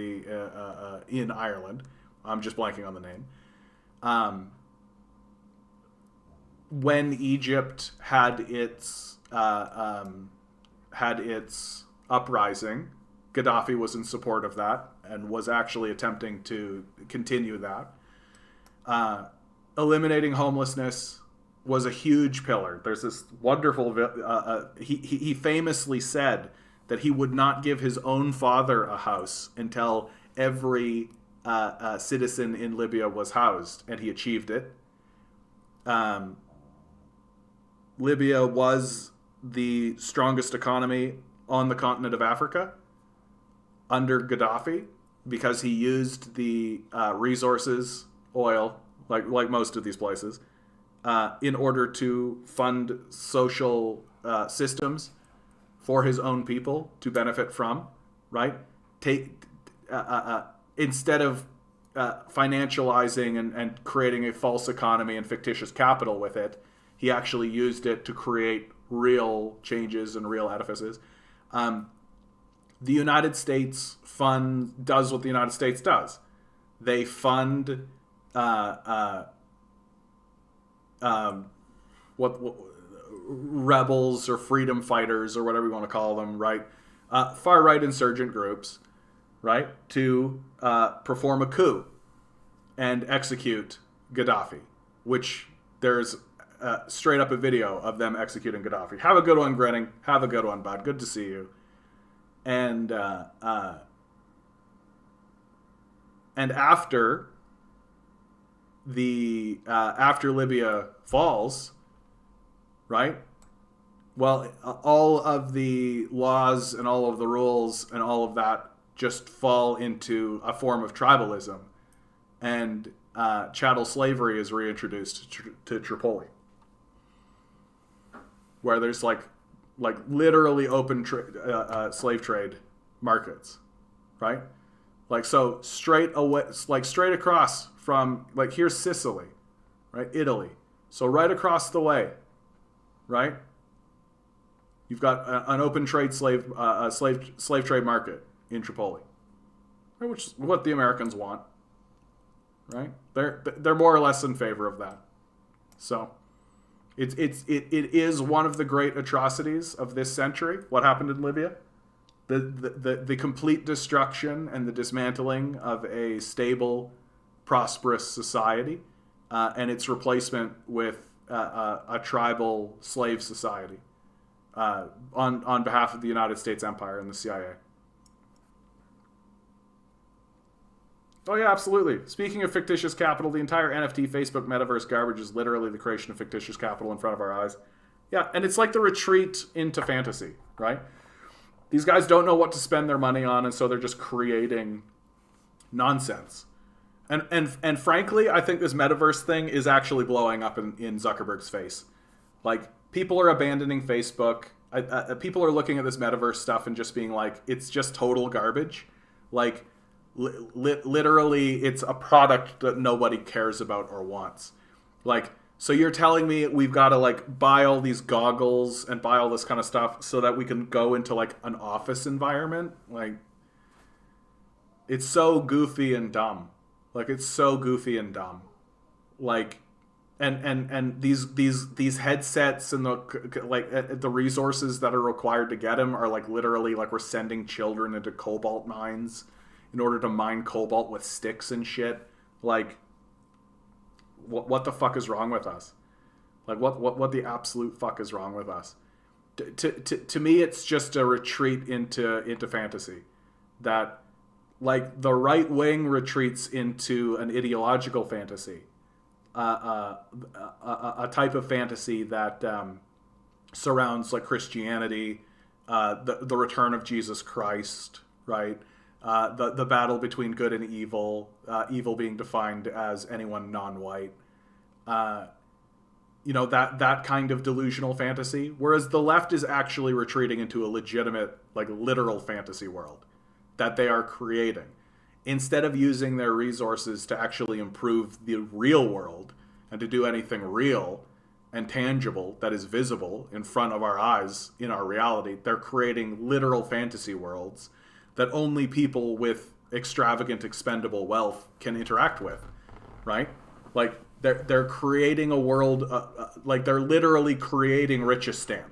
in Ireland. I'm just blanking on the name. When Egypt had its uprising, Gaddafi was in support of that and was actually attempting to continue that. Eliminating homelessness was a huge pillar. There's this wonderful... he famously said that he would not give his own father a house until every citizen in Libya was housed, and he achieved it. Libya was the strongest economy on the continent of Africa under Gaddafi because he used the resources, oil, like most of these places, in order to fund social systems for his own people to benefit from, right? Instead of financializing and creating a false economy and fictitious capital with it, he actually used it to create real changes and real edifices. The United States does what the United States does. They fund rebels or freedom fighters or whatever you want to call them, right? Far right insurgent groups, right? To perform a coup and execute Gaddafi, which there's straight up a video of them executing Gaddafi. Have a good one, Grinning. Have a good one, bud. Good to see you. And after after Libya falls, right? Well, all of the laws and all of the rules and all of that just fall into a form of tribalism, and chattel slavery is reintroduced to Tripoli, where there's like literally open slave trade markets, right? Like, so straight away, like straight across from, like, here's Sicily, right? Italy. So right across the way, right? You've got an open trade slave trade market in Tripoli, which is what the Americans want, right? They're more or less in favor of that. So it is one of the great atrocities of this century. What happened in Libya? The complete destruction and the dismantling of a stable, prosperous society, and its replacement with a tribal slave society on behalf of the United States Empire and the CIA. Oh yeah, absolutely. Speaking of fictitious capital, the entire NFT, Facebook, metaverse garbage is literally the creation of fictitious capital in front of our eyes. Yeah, and it's like the retreat into fantasy, right? These guys don't know what to spend their money on, and so they're just creating nonsense. And frankly, I think this metaverse thing is actually blowing up in Zuckerberg's face. Like, people are abandoning Facebook. People are looking at this metaverse stuff and just being like, it's just total garbage. Like, literally, it's a product that nobody cares about or wants. Like, so you're telling me we've got to like buy all these goggles and buy all this kind of stuff so that we can go into like an office environment? Like, it's so goofy and dumb. Like, it's so goofy and dumb. Like, and these headsets and the resources that are required to get them are like literally like we're sending children into cobalt mines in order to mine cobalt with sticks and shit. Like, what the fuck is wrong with us? Like, what the absolute fuck is wrong with us? To me, it's just a retreat into fantasy. That, like, the right wing retreats into an ideological fantasy, a type of fantasy that surrounds like Christianity, the return of Jesus Christ, right? The battle between good and evil, evil being defined as anyone non-white, that kind of delusional fantasy. Whereas the left is actually retreating into a legitimate, like, literal fantasy world that they are creating. Instead of using their resources to actually improve the real world and to do anything real and tangible that is visible in front of our eyes in our reality, they're creating literal fantasy worlds that only people with extravagant, expendable wealth can interact with, right? Like, they're creating a world, like, they're literally creating Richistan,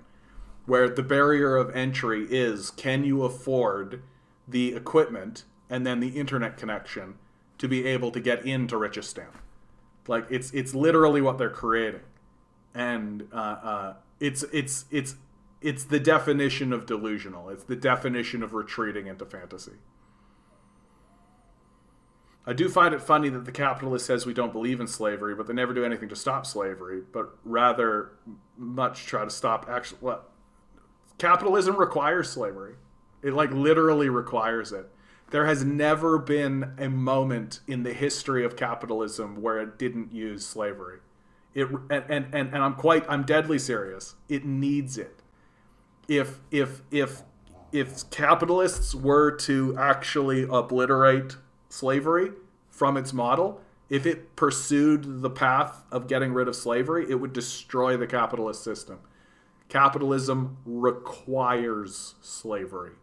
where the barrier of entry is, can you afford the equipment and then the internet connection to be able to get into Richistan? Like, it's literally what they're creating, and it's the definition of delusional. It's the definition of retreating into fantasy. I do find it funny that the capitalist says we don't believe in slavery, but they never do anything to stop slavery, but rather much try to stop actual. Well, capitalism requires slavery. It, like, literally requires it. There has never been a moment in the history of capitalism where it didn't use slavery. I'm deadly serious. It needs it. If capitalists were to actually obliterate slavery from its model, if it pursued the path of getting rid of slavery, it would destroy the capitalist system. Capitalism requires slavery.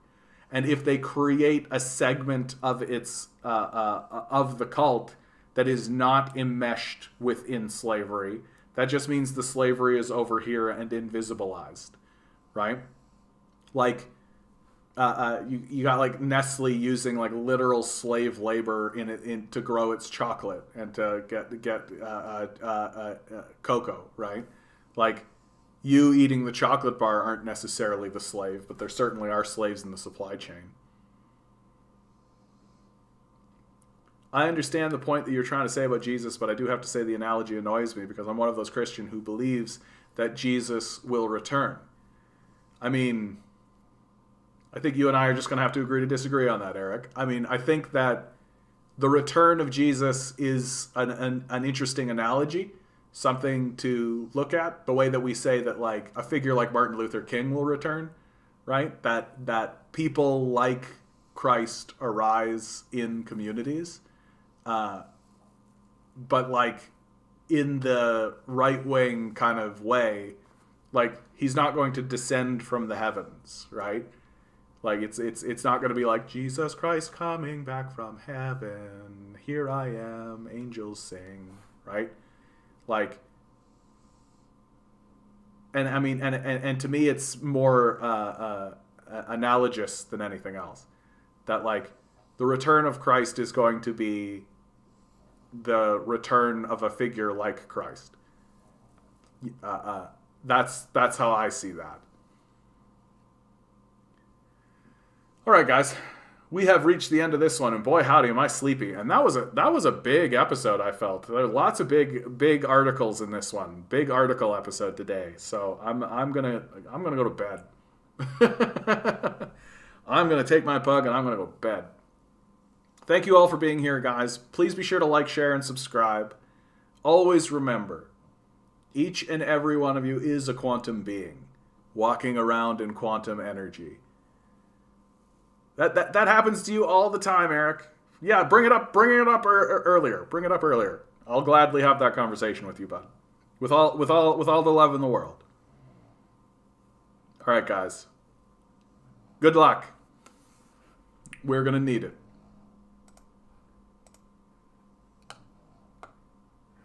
And if they create a segment of its of the cult that is not enmeshed within slavery, that just means the slavery is over here and invisibilized, right? Like, you got like Nestle using like literal slave labor in to grow its chocolate and to get cocoa, right? Like, you eating the chocolate bar aren't necessarily the slave, but there certainly are slaves in the supply chain. I understand the point that you're trying to say about Jesus, but I do have to say the analogy annoys me because I'm one of those Christians who believes that Jesus will return. I mean, I think you and I are just going to have to agree to disagree on that, Eric. I mean, I think that the return of Jesus is an interesting analogy, something to look at, the way that we say that, like, a figure like Martin Luther King will return, right? That people like Christ arise in communities, but, like, in the right-wing kind of way, like, he's not going to descend from the heavens, right? Like, it's not going to be like, Jesus Christ coming back from heaven, here I am, angels sing, right? Like, and I mean, and to me, it's more analogous than anything else. That, like, the return of Christ is going to be the return of a figure like Christ. That's how I see that. All right, guys, we have reached the end of this one, and boy, howdy, am I sleepy! And that was a big episode. I felt there were lots of big articles in this one. Big article episode today. So I'm gonna go to bed. I'm gonna take my pug and I'm gonna go to bed. Thank you all for being here, guys. Please be sure to like, share, and subscribe. Always remember, each and every one of you is a quantum being, walking around in quantum energy. That happens to you all the time, Eric. Yeah, bring it up earlier. Bring it up earlier. I'll gladly have that conversation with you, bud. With all the love in the world. All right, guys. Good luck. We're gonna need it.